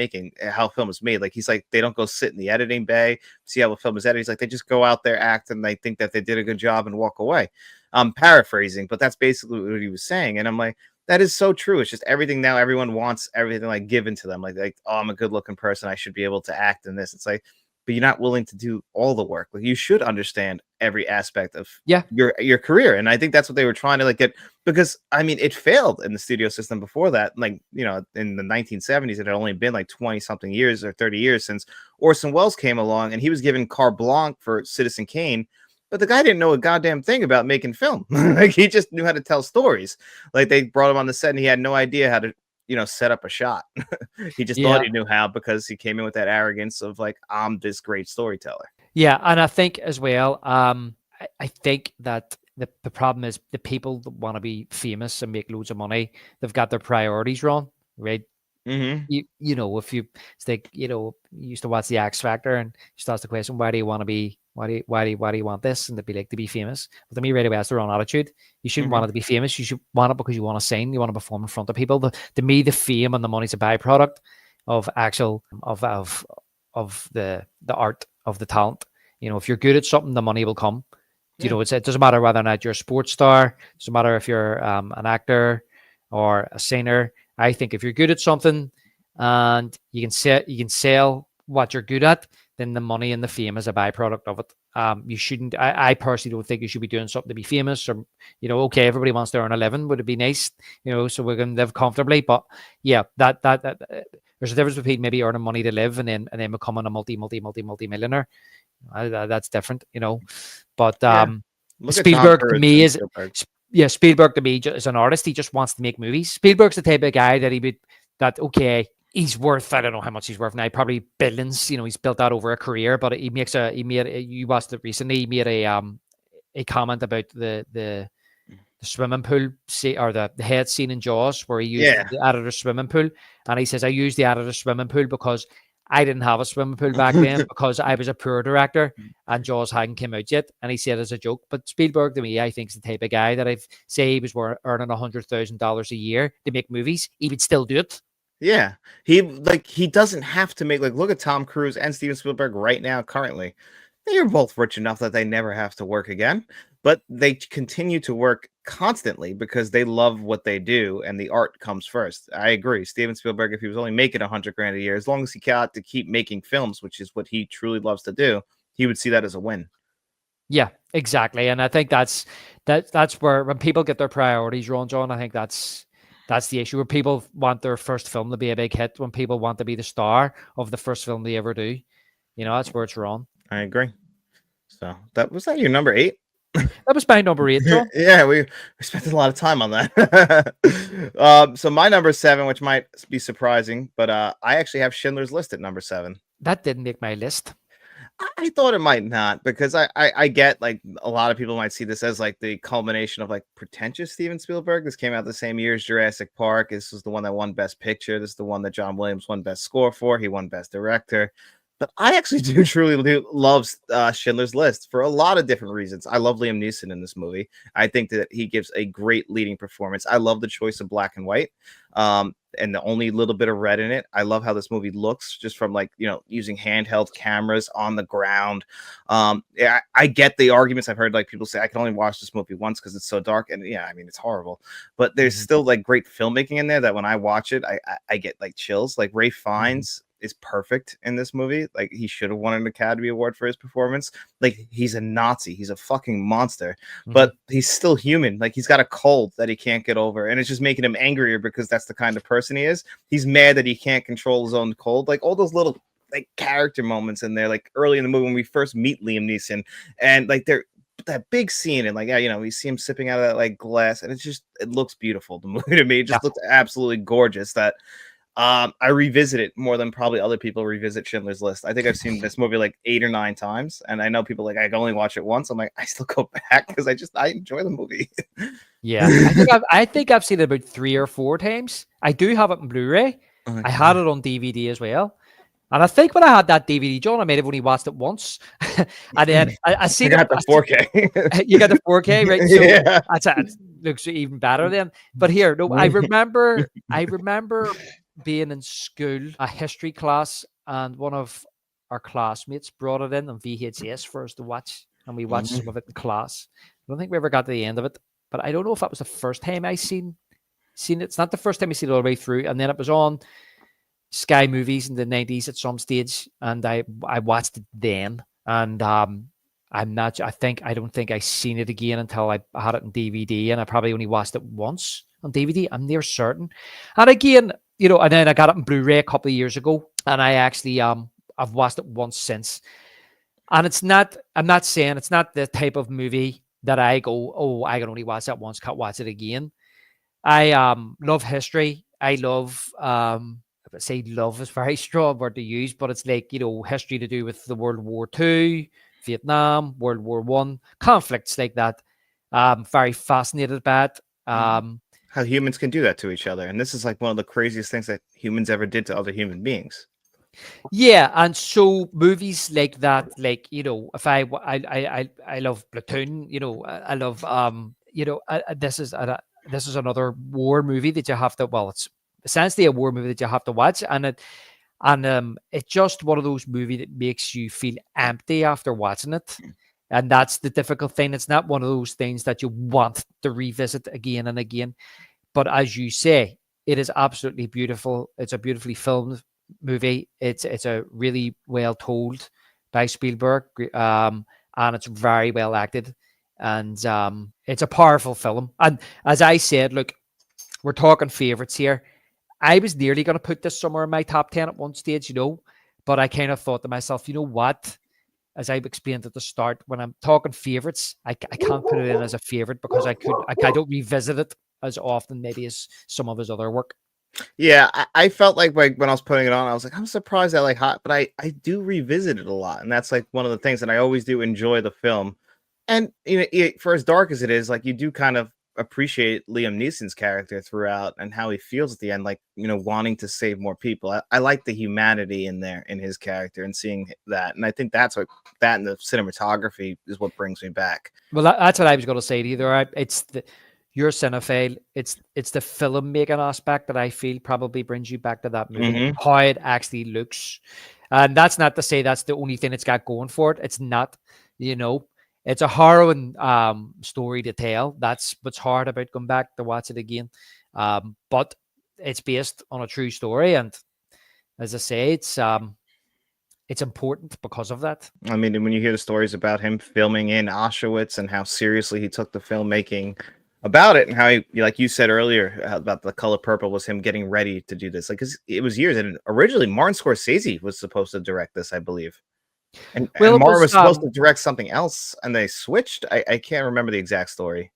how a film is made. Like he's like, they don't go sit in the editing bay, see how a film is edited. He's like, they just go out there, act, and they think that they did a good job and walk away. I'm paraphrasing, but that's basically what he was saying. And I'm like, that is so true. It's just everything now. Everyone wants everything like given to them. Like, oh, I'm a good looking person. I should be able to act in this. It's like, but you're not willing to do all the work. Like you should understand every aspect of Yeah, your career. And I think that's what they were trying to like get because I mean it failed in the studio system before that. Like, in the 1970s, it had only been like 20 something years or 30 years since Orson Welles came along and he was given carte blanche for Citizen Kane. But the guy didn't know a goddamn thing about making film. Like he just knew how to tell stories. Like they brought him on the set and he had no idea how to, set up a shot. He just thought yeah, he knew how because he came in with that arrogance of like, I'm this great storyteller. yeah. And I think as well, I think that the problem is the people that want to be famous and make loads of money, they've got their priorities wrong, right? Hmm. If you it's like, you used to watch the X Factor and just ask the question, why do you want to be, why do you want this? And they'd be like, to be famous. But to me, right away, that's the wrong attitude. You shouldn't want Hmm. it to be famous. You should want it because you want to sing, you want to perform in front of people. To me, the fame and the money's a byproduct of actual of the art of the talent. If you're good at something, the money will come. Yeah. It doesn't matter whether or not you're a sports star. It doesn't matter if you're an actor or a singer. I think if you're good at something and you can sell what you're good at, then the money and the fame is a byproduct of it. You shouldn't. I personally don't think you should be doing something to be famous. Or okay, everybody wants to earn a living. Would it be nice, so we can live comfortably? But yeah, that there's a difference between maybe earning money to live and then becoming a multi millionaire. That's different. But Yeah. Look at Tom Spielberg to Cruise me and is Spielberg. yeah, Spielberg to me is an artist. He just wants to make movies. Spielberg's the type of guy that okay, he's worth, I don't know how much he's worth now, probably billions. He's built that over a career, but you watched it recently. He made a comment about the swimming pool or the head scene in Jaws where he used Yeah. the editor's swimming pool. And he says, I used the editor's swimming pool because I didn't have a swimming pool back then because I was a poor director and Jaws hadn't come out yet. And he said as a joke, but Spielberg to me, I think is the type of guy that if say he was earning $100,000 a year to make movies, he would still do it. Yeah. He doesn't have to make like look at Tom Cruise and Steven Spielberg right now currently. They're both rich enough that they never have to work again, but they continue to work constantly because they love what they do and the art comes first. I agree. Steven Spielberg, if he was only making 100 grand a year, as long as he got to keep making films, which is what he truly loves to do, he would see that as a win. Yeah, exactly. And I think that's where when people get their priorities wrong, John, I think that's the issue where people want their first film to be a big hit, when people want to be the star of the first film they ever do. That's where it's wrong. I agree. So that your number 8? That was my number 8, John. Yeah, we spent a lot of time on that. So my number 7, which might be surprising, but I actually have Schindler's List at number 7. that didn't make my list. I thought it might not because I get like a lot of people might see this as like the culmination of like pretentious Steven Spielberg. This came out the same year as Jurassic Park. This was the one that won Best Picture. This is the one that John Williams won Best Score for. He won Best Director. But I actually do truly love Schindler's List for a lot of different reasons. I love Liam Neeson in this movie. I think that he gives a great leading performance. I love the choice of black and white. And the only little bit of red in it. I love how this movie looks just from like, using handheld cameras on the ground. Yeah, I get the arguments. I've heard like people say I can only watch this movie once because it's so dark. And yeah, I mean, it's horrible, but there's Mhm, still like great filmmaking in there that when I watch it, I get like chills. Like Ray mhm, Fiennes is perfect in this movie. Like he should have won an Academy Award for his performance. Like he's a Nazi. He's a fucking monster, mhm. but he's still human. Like he's got a cold that he can't get over, and it's just making him angrier because that's the kind of person he is. He's mad that he can't control his own cold. Like all those little like character moments in there, like early in the movie when we first meet Liam Neeson, and like they're that big scene and like we see him sipping out of that like glass, and it looks beautiful. The movie to me it Yeah. just looks absolutely gorgeous. That I revisit it more than probably other people revisit Schindler's List. I think I've seen this movie like 8 or 9 times, and I know people like I can only watch it once. I'm like I still go back because I enjoy the movie. Yeah, I think I've seen it about 3 or 4 times. I do have it on Blu-ray. I had Okay. it on DVD as well. And I think when I had that DVD, John, I might have only watched it once. And then I I seen it. got the 4K. You got the 4K, right? So Yeah. it looks even better then. But here, no, I remember being in school, a history class, and one of our classmates brought it in on VHS for us to watch, and we watched some Mhm. of it in class. I don't think we ever got to the end of it, but I don't know if that was the first time I seen it. It's not the first time I seen it all the way through, and then it was on Sky Movies in the 90s at some stage, and I watched it then, and I'm not. I don't think I seen it again until I had it on DVD, and I probably only watched it once on DVD. I'm near certain. And again, and then I got it on Blu-ray a couple of years ago, and I actually I've watched it once since. And it's not. I'm not saying it's not the type of movie that I go, oh, I can only watch that once, can't watch it again. I love history. I love I say love is a very strong word to use, but it's like, history to do with the World War II, Vietnam, World War One, conflicts like that. Very fascinated by it. Mhm. Um, How humans can do that to each other, and this is like one of the craziest things that humans ever did to other human beings. yeah, and so movies like that, like, if I love Platoon, I love this is another war movie that you have to, well, it's essentially a war movie that you have to watch, and it's just one of those movies that makes you feel empty after watching it. And that's the difficult thing. It's not one of those things that you want to revisit again and again. But as you say, it is absolutely beautiful. It's a beautifully filmed movie. It's a really well told by Spielberg, and it's very well acted, and it's a powerful film. And as I said, look, we're talking favorites here. I was nearly going to put this somewhere in my top 10 at one stage, but I kind of thought to myself, you know what? As I've explained at the start, when I'm talking favorites, I can't put it in as a favorite because I don't revisit it as often maybe as some of his other work. Yeah, I felt like when I was putting it on, I was like, I'm surprised I like hot, but I do revisit it a lot, and that's like one of the things that I always do enjoy the film. And for as dark as it is, like you do kind of appreciate Liam Neeson's character throughout and how he feels at the end, like wanting to save more people. I like the humanity in there in his character and seeing that, and I think that's what that and the cinematography is what brings me back. Well, that's what I was going to say to you there. It's you're a cinephile. It's the filmmaking aspect that I feel probably brings you back to that movie, Hmm. how it actually looks. And that's not to say that's the only thing it's got going for it. It's not, you know, it's a harrowing story to tell. That's what's hard about going back to watch it again. But it's based on a true story, and as I say, it's important because of that. I mean, and when you hear the stories about him filming in Auschwitz and how seriously he took the filmmaking about it, and how he, like you said earlier about The Color Purple, was him getting ready to do this. Like, 'cause it was years, and originally Martin Scorsese was supposed to direct this, I believe, and Well, it Martin was was supposed to direct something else, and they switched. I can't remember the exact story.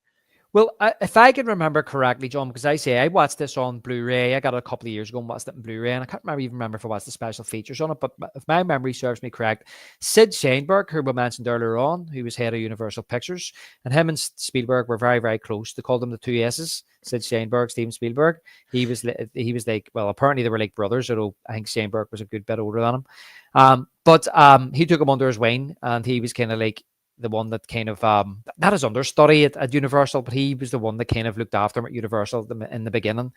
Well, if I can remember correctly, John, because I say I watched this on Blu-ray. I got it a couple of years ago and watched it in Blu-ray, and I can't remember if I watched the special features on it. But if my memory serves me correct, Sid Sheinberg, who we mentioned earlier on, who was head of Universal Pictures, and him and Spielberg were very, very close. They called them the two S's: Sid Sheinberg, Steven Spielberg. He was like, well, apparently they were like brothers. Although I think Sheinberg was a good bit older than him. But he took him under his wing, and he was kind of like the one that kind of not his understudy at Universal, but he was the one that kind of looked after him at Universal in the beginning.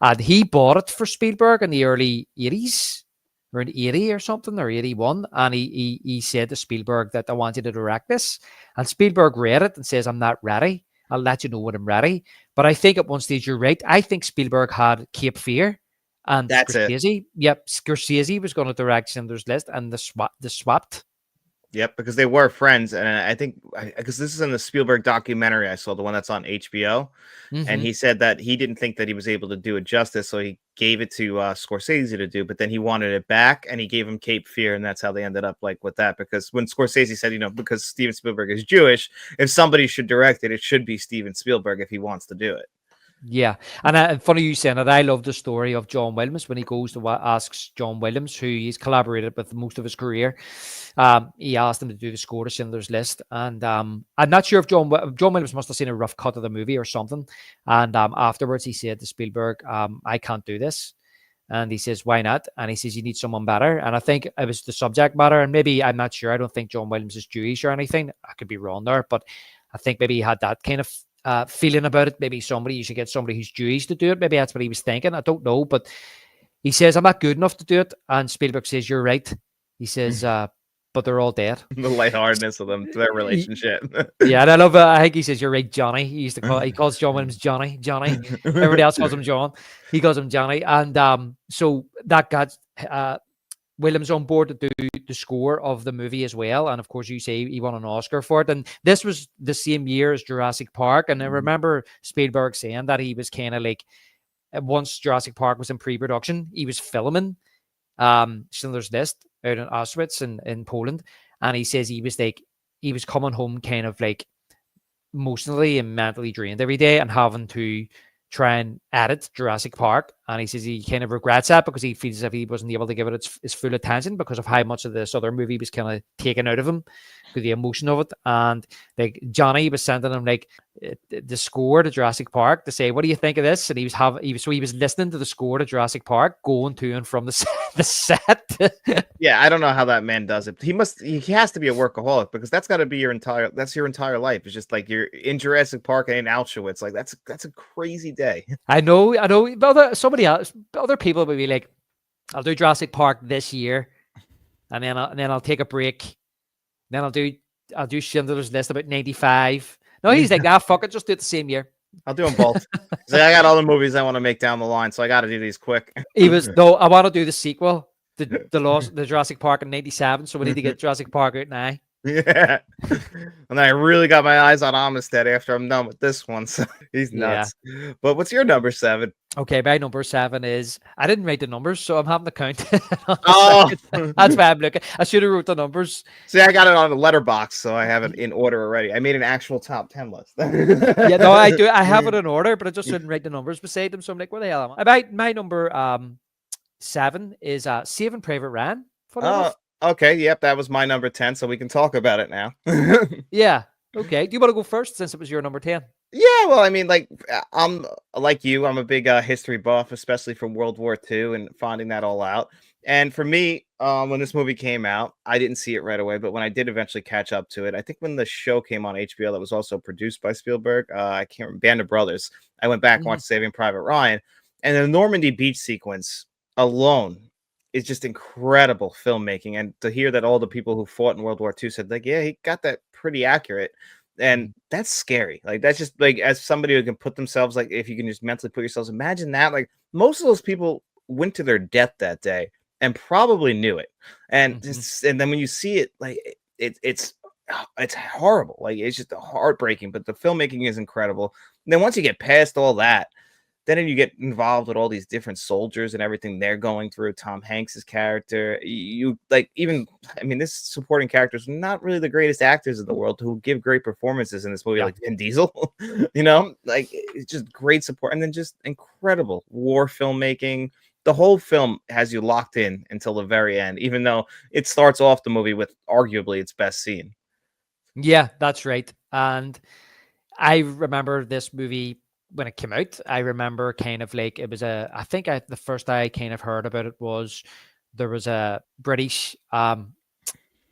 And he bought it for Spielberg in the early 80s, around 80 or something, or 81. And he said to Spielberg that I want you to direct this. And Spielberg read it and says, I'm not ready. I'll let you know when I'm ready. But I think at one stage, you're right. I think Spielberg had Cape Fear. And That's it. Scorsese was going to direct Schindler's List, and they swapped. Yep, because they were friends, and I think because this is in the Spielberg documentary I saw, the one that's on HBO, and he said that he didn't think that he was able to do it justice, so he gave it to Scorsese to do, but then he wanted it back, and he gave him Cape Fear, and that's how they ended up like with that. Because when Scorsese said, because Steven Spielberg is Jewish, if somebody should direct it, it should be Steven Spielberg if he wants to do it. Yeah, and funny you saying that. I love the story of John Williams when he goes to asks John Williams, who he's collaborated with most of his career. He asked him to do the score to Schindler's List, and I'm not sure if John Williams must have seen a rough cut of the movie or something. And afterwards, he said to Spielberg, "I can't do this." And he says, "Why not?" And he says, "You need someone better." And I think it was the subject matter, and maybe I'm not sure. I don't think John Williams is Jewish or anything. I could be wrong there, but I think maybe he had that kind of feeling about it. Maybe you should get somebody who's Jewish to do it. Maybe that's what he was thinking. I don't know, but he says, I'm not good enough to do it. And Spielberg says, you're right. He says, but they're all dead. The lightheartedness of them, their relationship. Yeah, and I love it. I think he says, you're right, Johnny. He calls John Williams Johnny. Everybody else calls him John. He calls him Johnny. And so that got Williams on board to do the score of the movie as well. And of course, you say he won an Oscar for it. And this was the same year as Jurassic Park. And I remember Spielberg saying that he was kind of like, once Jurassic Park was in pre-production, he was filming Schindler's List out in Auschwitz in Poland. And he says he was coming home kind of like emotionally and mentally drained every day and having to try and edit Jurassic Park. And he says he kind of regrets that because he feels as if he wasn't able to give it its full attention because of how much of this other movie was kind of taken out of him, with the emotion of it. And like Johnny was sending him like the score to Jurassic Park to say, what do you think of this? And he was listening to the score to Jurassic Park going to and from the set. Yeah, I don't know how that man does it. He has to be a workaholic, because that's got to be your entire life. It's just like you're in Jurassic Park and in Auschwitz. Like that's a crazy day. I know. But other people would be like, I'll do Jurassic Park this year, and then I'll take a break. Then I'll do Schindler's List about 95. No, he's like, fuck it, just do it the same year. I'll do them both. So I got other movies I want to make down the line, so I got to do these quick. I want to do the sequel, the Jurassic Park in 97. So we need to get Jurassic Park out now. Yeah. And I really got my eyes on Amistad after I'm done with this one. So he's nuts. Yeah. But what's your number 7? Okay, my number 7 is, I didn't write the numbers, so I'm having to count. Oh, that's why I'm looking. I should have wrote the numbers. See, I got it on a letterbox, so I have it in order already. I made an actual top 10 list. Yeah, no, I do. I have it in order, but I just didn't write the numbers beside them. So I'm like, where the hell am I? My number 7 is Saving Private Ryan. Okay, yep, that was my number 10, so we can talk about it now. Yeah. Okay. Do you want to go first since it was your number 10? Yeah, well, I mean, like, I'm like you. I'm a big history buff, especially from World War II and finding that all out. And for me, when this movie came out, I didn't see it right away. But when I did eventually catch up to it, I think when the show came on HBO that was also produced by Spielberg, I can't remember, Band of Brothers, I went back and watched Saving Private Ryan. And the Normandy beach sequence alone is just incredible filmmaking. And to hear that all the people who fought in World War II said, like, yeah, he got that pretty accurate. And that's scary. Like, that's just like, as somebody who can put themselves, like, if you can just mentally put yourselves, imagine that. Like, most of those people went to their death that day and probably knew it. And and then when you see it, like, it's horrible. Like, it's just heartbreaking, but the filmmaking is incredible. And then once you get past all that, then you get involved with all these different soldiers and everything they're going through. Tom Hanks's character, you like even I mean, this supporting characters are not really the greatest actors in the world who give great performances in this movie, Yeah. like Vin Diesel. You know, like it's just great support, and then just incredible war filmmaking. The whole film has you locked in until the very end, even though it starts off the movie with arguably its best scene. Yeah, that's right. And I remember this movie when it came out. I remember kind of like it was I think the first I kind of heard about it was there was a British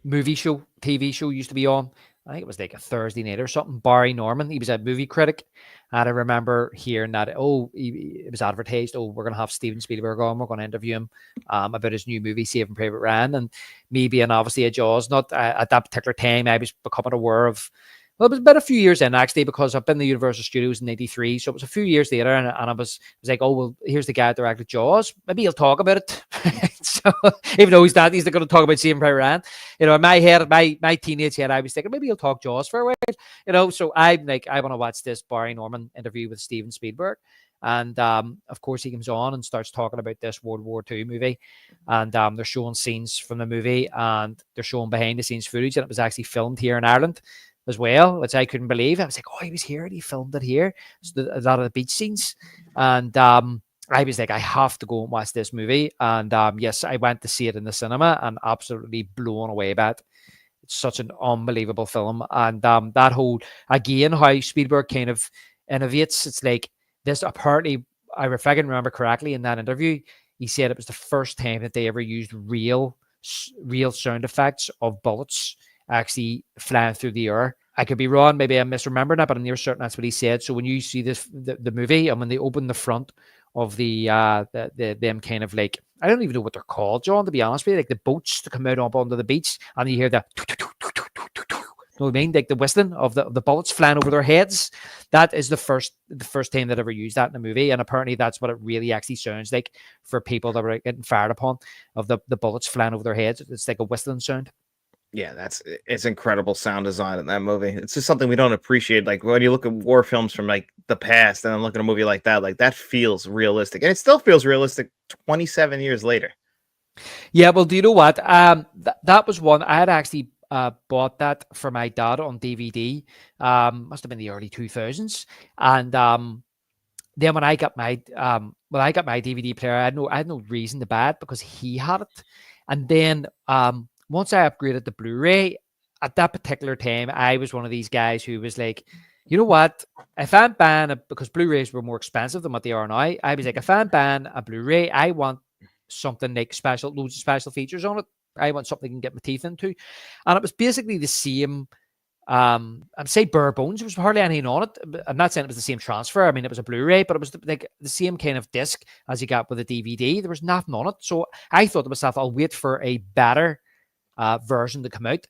movie show, TV show used to be on. I think it was like a Thursday night or something. Barry Norman, he was a movie critic. And I remember hearing that, it was advertised, we're going to have Steven Spielberg on. We're going to interview him about his new movie, Saving Private Ryan. And me being obviously a Jaws nut, at that particular time, I was becoming aware of, well, it was been a few years in actually, because I've been to Universal Studios in '93, so it was a few years later, and I was like, oh well, here's the guy that directed Jaws. Maybe he'll talk about it. So even though he's not going to talk about Saving Private Ryan, in my head, my teenage head, I was thinking maybe he'll talk Jaws for a while, So I'm like, I want to watch this Barry Norman interview with Steven Spielberg. And of course, he comes on and starts talking about this World War II movie. And they're showing scenes from the movie, and they're showing behind the scenes footage. And it was actually filmed here in Ireland as well, which I couldn't believe. I was like, oh, he was here and he filmed it here. So a lot of the beach scenes. And I was like, I have to go and watch this movie. And yes, I went to see it in the cinema and absolutely blown away by it. It's such an unbelievable film. And that whole, again, how Spielberg kind of innovates. It's like this, apparently, if I can remember correctly in that interview, he said it was the first time that they ever used real sound effects of bullets actually flying through the air. I could be wrong, maybe I'm misremembering that, but I'm near certain that's what he said. So when you see the movie, and when they open the front of the them kind of like, I don't even know what they're called, John, to be honest with you, like the boats to come out up onto the beach, and you hear the you know what I mean? Like the whistling of the bullets flying over their heads. That is the first time that ever used that in a movie. And apparently that's what it really actually sounds like for people that were getting fired upon, of the bullets flying over their heads. It's like a whistling sound. Yeah, it's incredible sound design in that movie. It's just something we don't appreciate. Like when you look at war films from like the past, and then look at a movie like that feels realistic, and it still feels realistic 27 years later. Yeah, well, do you know what? That was one I had actually bought that for my dad on DVD. Must have been the early 2000s, and then when I got my DVD player, I had no reason to buy it because he had it, and then once I upgraded to Blu-ray, at that particular time, I was one of these guys who was like, you know what? If I'm buying it, because Blu-rays were more expensive than what they are now, I was like, if I'm buying a Blu-ray, I want something like loads of special features on it. I want something I can get my teeth into. And it was basically the same. I'd say bare bones. There was hardly anything on it. I'm not saying it was the same transfer. I mean, it was a Blu-ray, but it was like the same kind of disc as you got with a DVD. There was nothing on it. So I thought to myself, I'll wait for a better version to come out.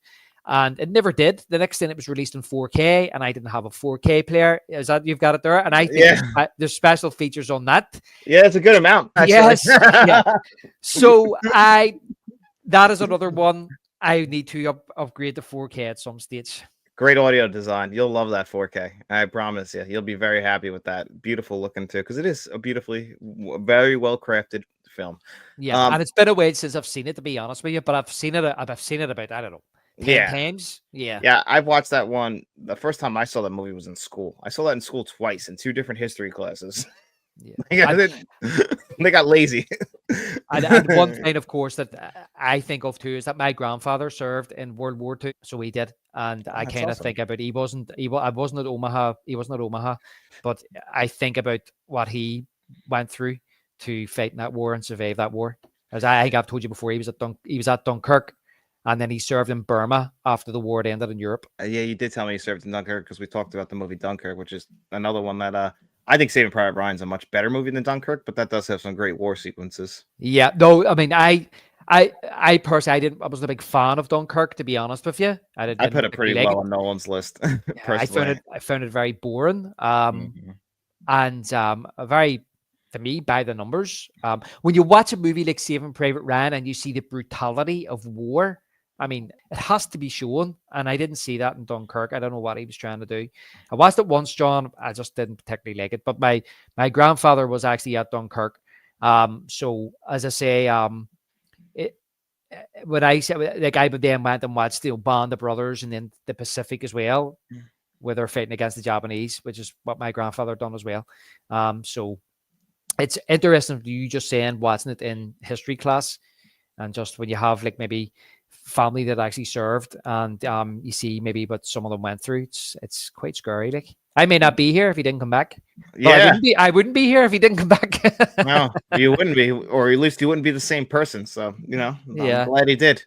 And it never did. The next thing, it was released in 4K, and I didn't have a 4K player. Is that, you've got it there? And I think there's special features on that. Yeah, it's a good amount, actually. Yes. Yeah. So that is another one I need to upgrade to 4K at some stage. Great audio design. You'll love that 4K. I promise you. You'll be very happy with that. Beautiful looking too, because it is a very well crafted film. Yeah, and it's been a while since I've seen it, to be honest with you. But I've seen it about, I don't know, 10 times. Yeah. I've watched that one. The first time I saw that movie was in school. I saw that in school twice in 2 different history classes. Yeah, they got lazy. And one thing, of course, that I think of too is that my grandfather served in World War II, so he did, and I kind of think about, I wasn't at Omaha, but I think about what he went through to fight in that war and survive that war. As I think I've told you before, he was at Dunkirk, and then he served in Burma after the war had ended in Europe. Yeah, you did tell me he served in Dunkirk, because we talked about the movie Dunkirk, which is another one that I think Saving Private Ryan's a much better movie than Dunkirk, but that does have some great war sequences. Yeah, no, I mean, I personally, I wasn't a big fan of Dunkirk, to be honest with you. I put it pretty low on Nolan's list. I found it very boring. And a very, to me, by the numbers. When you watch a movie like Saving Private Ryan and you see the brutality of war, I mean, it has to be shown, and I didn't see that in Dunkirk. I don't know what he was trying to do. I watched it once, John. I just didn't particularly like it. But my grandfather was actually at Dunkirk. So as I say, it, when I said like I then went and watched Band of Brothers and then the Pacific as well, where they're fighting against the Japanese, which is what my grandfather done as well. So it's interesting you just saying watching it in history class, and just when you have like maybe family that actually served, and you see maybe what some of them went through. It's quite scary. Like I may not be here if he didn't come back. Well, Yeah. I wouldn't be here if he didn't come back. No, you wouldn't be, or at least you wouldn't be the same person. So, I'm Yeah. glad he did.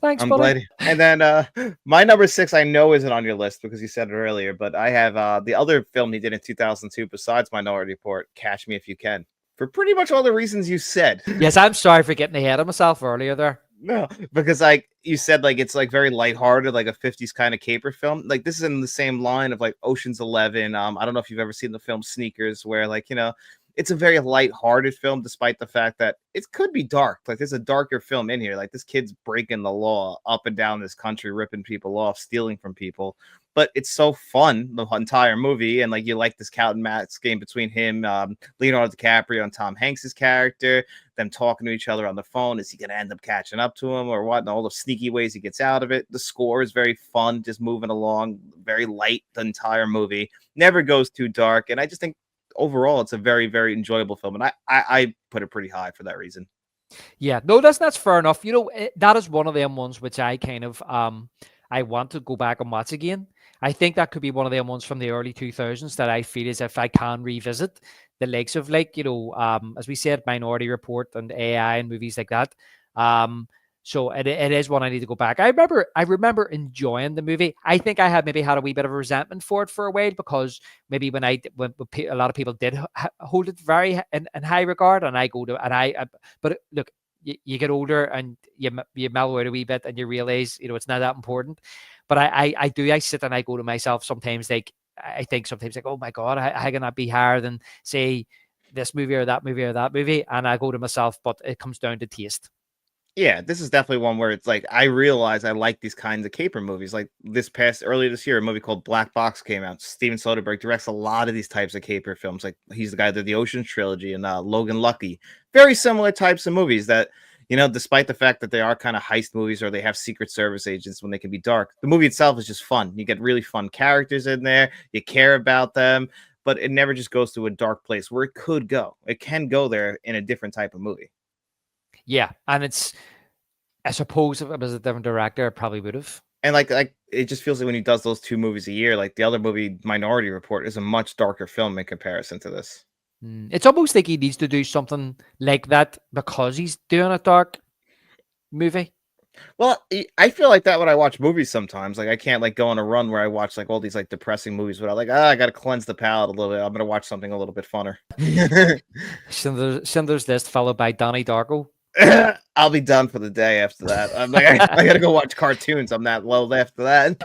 Thanks, I'm buddy. glad. And then my number 6, I know isn't on your list because you said it earlier, but I have the other film he did in 2002 besides Minority Report, Catch Me If You Can, for pretty much all the reasons you said. Yes, I'm sorry for getting ahead of myself earlier there. No, because like you said, like it's like very lighthearted, like a 50s kind of caper film. Like this is in the same line of like Ocean's 11. I don't know if you've ever seen the film Sneakers, where like it's a very lighthearted film, despite the fact that it could be dark. Like there's a darker film in here. Like this kid's breaking the law up and down this country, ripping people off, stealing from people. But it's so fun, the entire movie, and like you like this cat and mouse game between him, Leonardo DiCaprio, and Tom Hanks's character, them talking to each other on the phone. Is he going to end up catching up to him or what? And all the sneaky ways he gets out of it. The score is very fun, just moving along, very light. The entire movie never goes too dark, and I just think overall it's a very, very enjoyable film, and I put it pretty high for that reason. Yeah, no, that's fair enough. That is one of them ones which I kind of I want to go back and watch again. I think that could be one of them ones from the early 2000s that I feel as if I can revisit the likes of, like, as we said, Minority Report and AI and movies like that. So it is one I need to go back. I remember enjoying the movie. I think I had maybe had a wee bit of a resentment for it for a while, because maybe when a lot of people did hold it very in high regard, and I go to and I but look, you get older and you mellow out a wee bit and you realize it's not that important. But I sit and I go to myself sometimes, like I think sometimes like, oh my god, how can that be higher than say this movie or that movie or that movie? And I go to myself, but it comes down to taste. Yeah, this is definitely one where it's like I realize I like these kinds of caper movies. Like earlier this year, a movie called Black Box came out. Steven Soderbergh directs a lot of these types of caper films. Like he's the guy that did the Ocean's trilogy and Logan Lucky. Very similar types of movies that, despite the fact that they are kind of heist movies or they have Secret Service agents when they can be dark, the movie itself is just fun. You get really fun characters in there. You care about them, but it never just goes to a dark place where it could go. It can go there in a different type of movie. Yeah, and I suppose if it was a different director, I probably would have. And like it just feels like when he does those 2 movies a year, like the other movie, Minority Report, is a much darker film in comparison to this. It's almost like he needs to do something like that because he's doing a dark movie. Well, I feel like that when I watch movies sometimes. Like I can't like go on a run where I watch like all these like depressing movies without like, I got to cleanse the palate a little bit. I'm going to watch something a little bit funner. Schindler's List followed by Donnie Darko. I'll be done for the day after that. I'm like, I gotta go watch cartoons. I'm that low after that.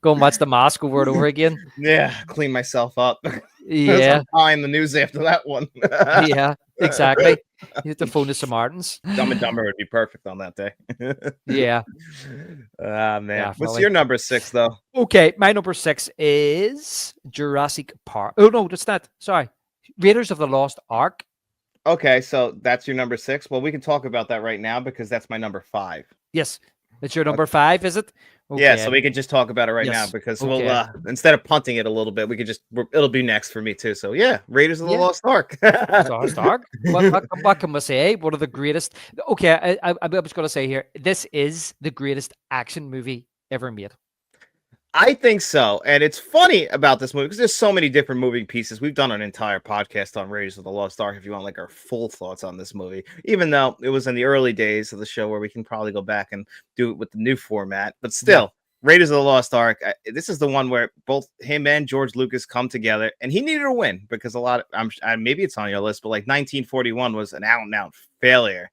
Go and watch The Mask over and over again. Yeah, clean myself up. Yeah, I'm the news after that one. Yeah, exactly. You have to phone the Samaritans. Dumb and Dumber would be perfect on that day. Yeah. Man. Definitely. What's your number 6 though? Okay, my number 6 is Jurassic Park. Oh no, that's not. Sorry, Raiders of the Lost Ark. Okay, so that's your number 6. Well, we can talk about that right now because that's my number 5. Yes, it's your number 5, is it? Okay. Yeah, so we can just talk about it right now because we'll instead of punting it a little bit, we could it'll be next for me too. So yeah, Raiders of the Lost Ark. Lost Ark. What can we say? One of the greatest. Okay, I was going to say here, this is the greatest action movie ever made. I think so. And it's funny about this movie because there's so many different moving pieces. We've done an entire podcast on Raiders of the Lost Ark if you want like our full thoughts on this movie, even though it was in the early days of the show where we can probably go back and do it with the new format. But still, Raiders of the Lost Ark, this is the one where both him and George Lucas come together, and he needed a win because maybe it's on your list, but like 1941 was an out-and-out failure.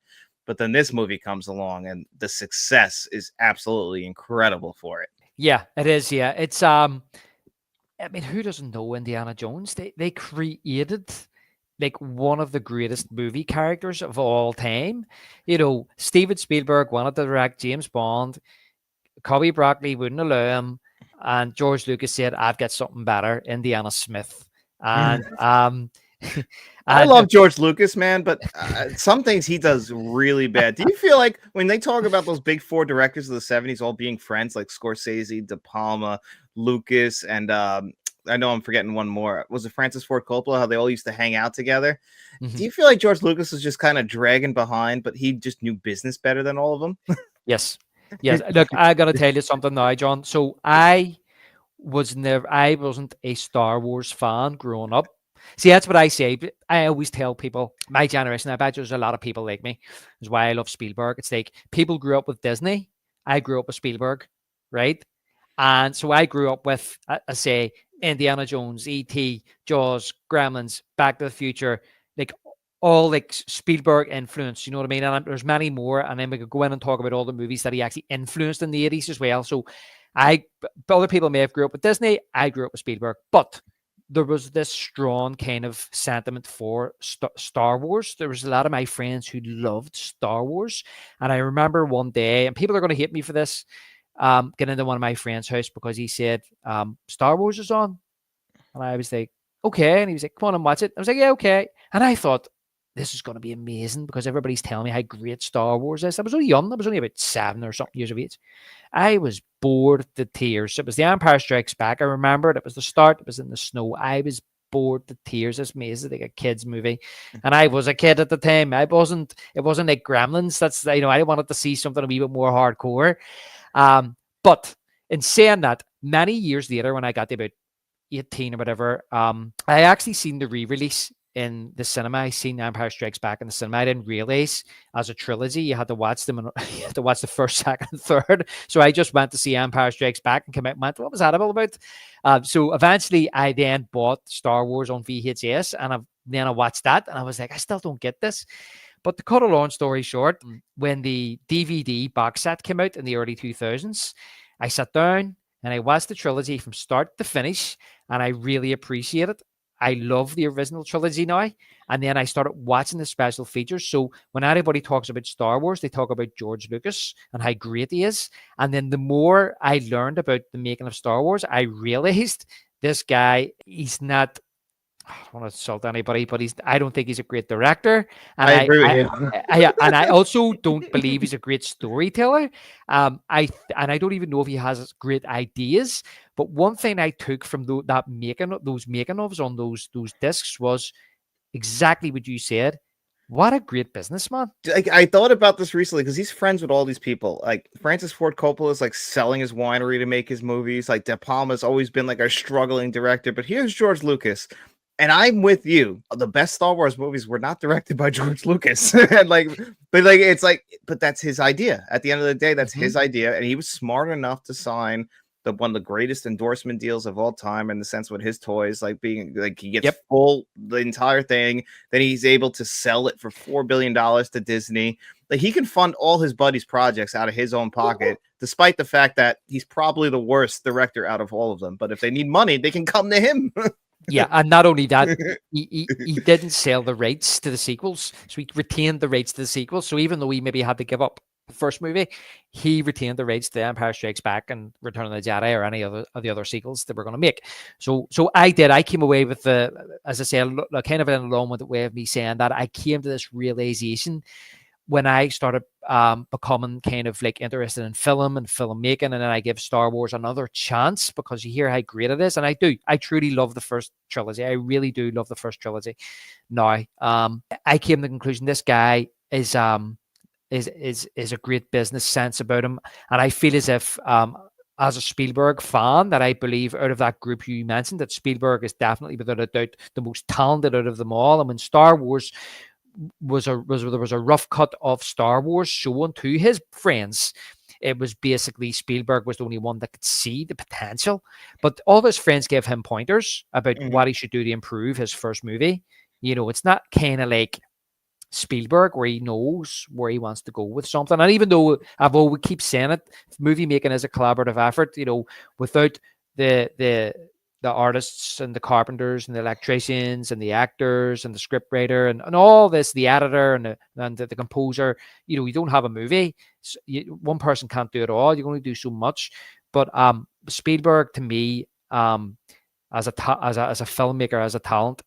But then this movie comes along, and the success is absolutely incredible for it. Yeah, it is. Yeah, it's I mean, who doesn't know Indiana Jones? They created like one of the greatest movie characters of all time. You know, Steven Spielberg wanted to direct James Bond. Cubby Broccoli wouldn't allow him, and George Lucas said, "I've got something better, Indiana Smith." And I and love George Lucas, man, but some things he does really bad. Do you feel like when they talk about those big four directors of the 70s all being friends, like Scorsese, De Palma, Lucas, and I know I'm forgetting one more. Was it Francis Ford Coppola? How they all used to hang out together? Do Mhm. you feel like George Lucas was just kind of dragging behind, but he just knew business better than all of them? Yes, yes. Look, I gotta tell you something now, John. So I wasn't a Star Wars fan growing up. See, that's what I say. I always tell people, my generation, I bet there's a lot of people like me. Is why I love Spielberg. It's like people grew up with Disney. I grew up with Spielberg, right? And so I grew up with, I say, Indiana Jones, E.T., Jaws, Gremlins, Back to the Future, like all like Spielberg influence, you know what I mean? And there's many more. And then we could go in and talk about all the movies that he actually influenced in the 80s as well. So other people may have grew up with Disney. I grew up with Spielberg, but there was this strong kind of sentiment for Star Wars. There was a lot of my friends who loved Star Wars. And I remember one day, and people are going to hate me for this, getting into one of my friend's house because he said, Star Wars is on. And I was like, okay. And he was like, come on and watch it. I was like, yeah, okay. And I thought, this is going to be amazing because everybody's telling me how great Star Wars is. I was only young. I was only about 7 or something years of age. I was bored to tears. It was The Empire Strikes Back. I remembered it was the start. It was in the snow. I was bored to tears. It's amazing, like a kid's movie. And I was a kid at the time. It wasn't like Gremlins. That's, you know, I wanted to see something a wee bit more hardcore. But in saying that, many years later, when I got to about 18 or whatever, I actually seen the re-release in the cinema. I seen Empire Strikes Back in the cinema. I didn't realize as a trilogy you had to watch them, and you had to watch the first, second, and third. So I just went to see Empire Strikes Back and came out and went, what was that all about? So eventually I then bought Star Wars on VHS, and then I watched that, and I was like, I still don't get this. But to cut a long story short, when the DVD box set came out in the early 2000s, I sat down and I watched the trilogy from start to finish, and I really appreciate it. I love the original trilogy now. And then I started watching the special features. So when anybody talks about Star Wars, they talk about George Lucas and how great he is. And then the more I learned about the making of Star Wars, I realized this guy, he's not, I don't want to insult anybody, but I don't think he's a great director, and I agree with you. I also don't believe he's a great storyteller. And I don't even know if he has great ideas. But one thing I took from those making ofs on those discs was exactly what you said. What a great businessman! I thought about this recently because he's friends with all these people. Like Francis Ford Coppola is like selling his winery to make his movies. Like De Palma's always been like a struggling director, but here's George Lucas. And I'm with you. The best Star Wars movies were not directed by George Lucas. And but that's his idea. At the end of the day, that's his idea. And he was smart enough to sign one of the greatest endorsement deals of all time in the sense with his toys, like being like he gets the entire thing. Then he's able to sell it for $4 billion to Disney. Like he can fund all his buddies' projects out of his own pocket, despite the fact that he's probably the worst director out of all of them. But if they need money, they can come to him. Yeah, and not only that, he didn't sell the rights to the sequels, so he retained the rights to the sequels. So even though he maybe had to give up the first movie, he retained the rights to Empire Strikes Back and Return of the Jedi or any other of the other sequels that we're going to make. So I came away with as I say, kind of along with the way of me saying that I came to this realization when I started becoming kind of like interested in film and filmmaking, and then I give Star Wars another chance because you hear how great it is, and I truly love the first trilogy. I really do love the first trilogy. Now, I came to the conclusion this guy is a great business sense about him, and I feel as if as a Spielberg fan, that I believe out of that group you mentioned, that Spielberg is definitely without a doubt the most talented out of them all. And when Star Wars there was a rough cut of Star Wars shown to his friends, it was basically Spielberg was the only one that could see the potential, but all of his friends gave him pointers about what he should do to improve his first movie. You know, it's not kind of like Spielberg where he knows where he wants to go with something. And even though we keep saying it, movie making is a collaborative effort, you know, without the the artists and the carpenters and the electricians and the actors and the scriptwriter and all this, the editor and the composer. You don't have a movie. One person can't do it all. You can only do so much. But Spielberg, to me, as a filmmaker, as a talent,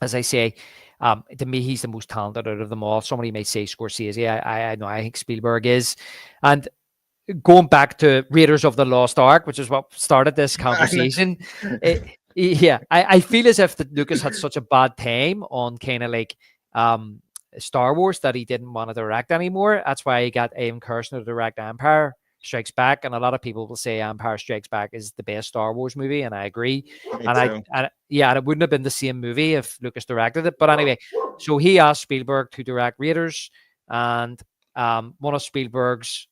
as I say, to me, he's the most talented out of them all. Somebody may say Scorsese. I know. I think Spielberg is. And going back to Raiders of the Lost Ark, which is what started this conversation, I feel as if that Lucas had such a bad time on kind of like Star Wars that he didn't want to direct anymore. That's why he got Alan Kirshner to direct Empire Strikes Back, and a lot of people will say Empire Strikes Back is the best Star Wars movie, and I agree. And it wouldn't have been the same movie if Lucas directed it. But anyway, so he asked Spielberg to direct Raiders, and one of Spielberg's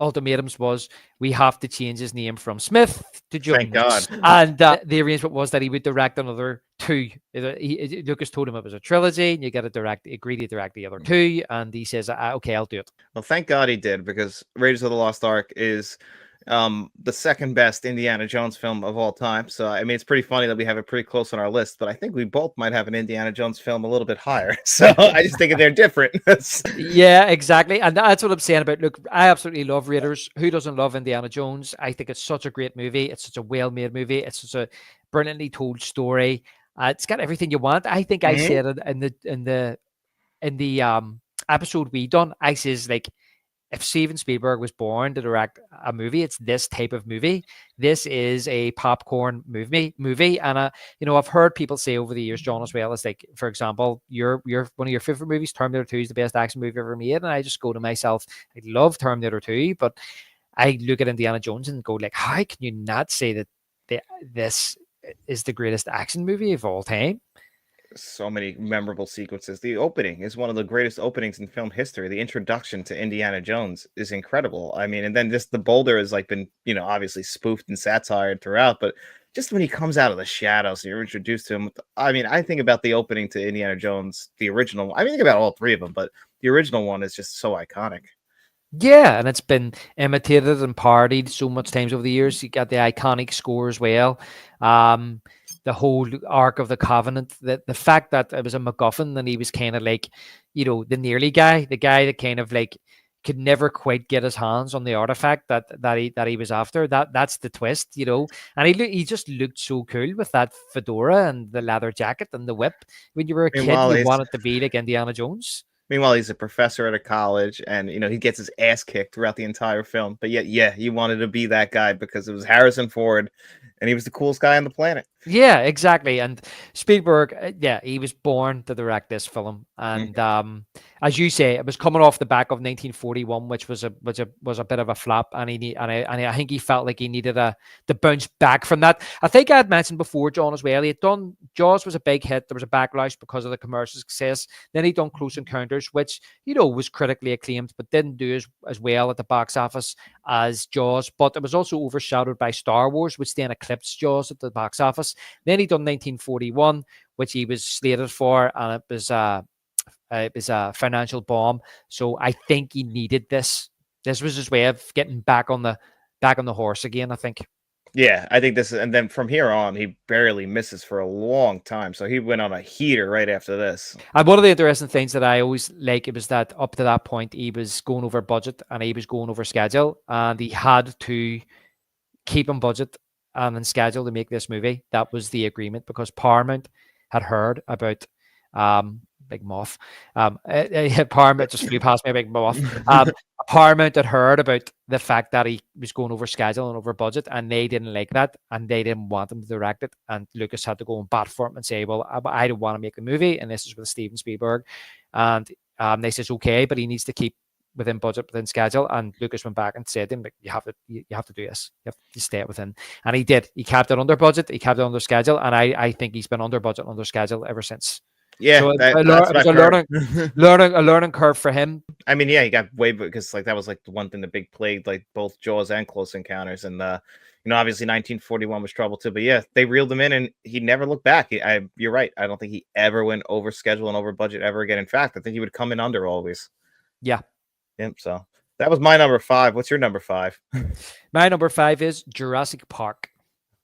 ultimatums was we have to change his name from Smith to Jones. Thank God. And the arrangement was that he would direct another two. Lucas told him it was a trilogy, and you got to agree to direct the other two. And he says, okay, I'll do it. Well, thank God he did, because Raiders of the Lost Ark is the second best Indiana Jones film of all time. So, I mean, it's pretty funny that we have it pretty close on our list, but I think we both might have an Indiana Jones film a little bit higher. So I just think they're different. Yeah, exactly. And that's what I'm saying about, look, I absolutely love Raiders. Who doesn't love Indiana Jones? I think it's such a great movie. It's such a well-made movie. It's such a brilliantly told story. It's got everything you want. I think I said it in the episode we done. I says, like, if Steven Spielberg was born to direct a movie, it's this type of movie. This is a popcorn movie. And I've heard people say over the years, John, as well, as like, for example, your one of your favorite movies, Terminator 2, is the best action movie ever made. And I just go to myself, I love Terminator 2, but I look at Indiana Jones and go, like, how can you not say that this is the greatest action movie of all time? So many memorable sequences. The opening is one of the greatest openings in film history. The introduction to Indiana Jones is incredible. I mean, and then just the boulder has like been, obviously spoofed and satired throughout, but just when he comes out of the shadows and you're introduced to him, I mean, I think about the opening to Indiana Jones, the original. I mean, think about all three of them, but the original one is just so iconic. Yeah, and it's been imitated and parodied so much times over the years. You got the iconic score as well. The whole Ark of the Covenant, the fact that it was a MacGuffin and he was kind of like, the nearly guy, the guy that kind of like could never quite get his hands on the artifact that he was after. That's the twist, And he just looked so cool with that fedora and the leather jacket and the whip. When you were a kid, you wanted to be like Indiana Jones. Meanwhile, he's a professor at a college, and he gets his ass kicked throughout the entire film. But yet, you wanted to be that guy because it was Harrison Ford, and he was the coolest guy on the planet. Yeah, exactly. And Spielberg, he was born to direct this film, and as you say, it was coming off the back of 1941, which was a bit of a flop, and I think he felt like he needed to bounce back from that. I think I had mentioned before, John, as well. He had done Jaws was a big hit. There was a backlash because of the commercial success. Then he'd done Close Encounters, which was critically acclaimed, but didn't do as well at the box office as Jaws. But it was also overshadowed by Star Wars, which then eclipsed Jaws at the box office. Then he done 1941, which he was slated for, and it was a financial bomb. So I think he needed this. This was his way of getting back on the horse again, I think. Yeah, I think this is, and then from here on, he barely misses for a long time. So he went on a heater right after this. And one of the interesting things that I always like, it was that up to that point, he was going over budget and he was going over schedule, and he had to keep on budget and in schedule to make this movie. That was the agreement, because Paramount had heard about Big Moth. Paramount just flew past me, a big moth. Paramount had heard about the fact that he was going over schedule and over budget, and they didn't like that, and they didn't want him to direct it. And Lucas had to go and bat for him and say, well, I don't want to make the movie, and this is with Steven Spielberg. And they says, okay, but he needs to keep within budget, within schedule. And Lucas went back and said to him, you have to do this. You have to stay within. And he did. He kept it under budget. He kept it under schedule. And I think he's been under budget, under schedule ever since. Yeah, so it was a learning curve for him. I mean, yeah, he got way, because like that was like the one thing that big plagued like both Jaws and Close Encounters, and obviously 1941 was trouble too. But yeah, they reeled him in, and he never looked back. You're right. I don't think he ever went over schedule and over budget ever again. In fact, I think he would come in under always. Yeah. Yep. So that was my number 5. What's your number 5? My number 5 is Jurassic Park.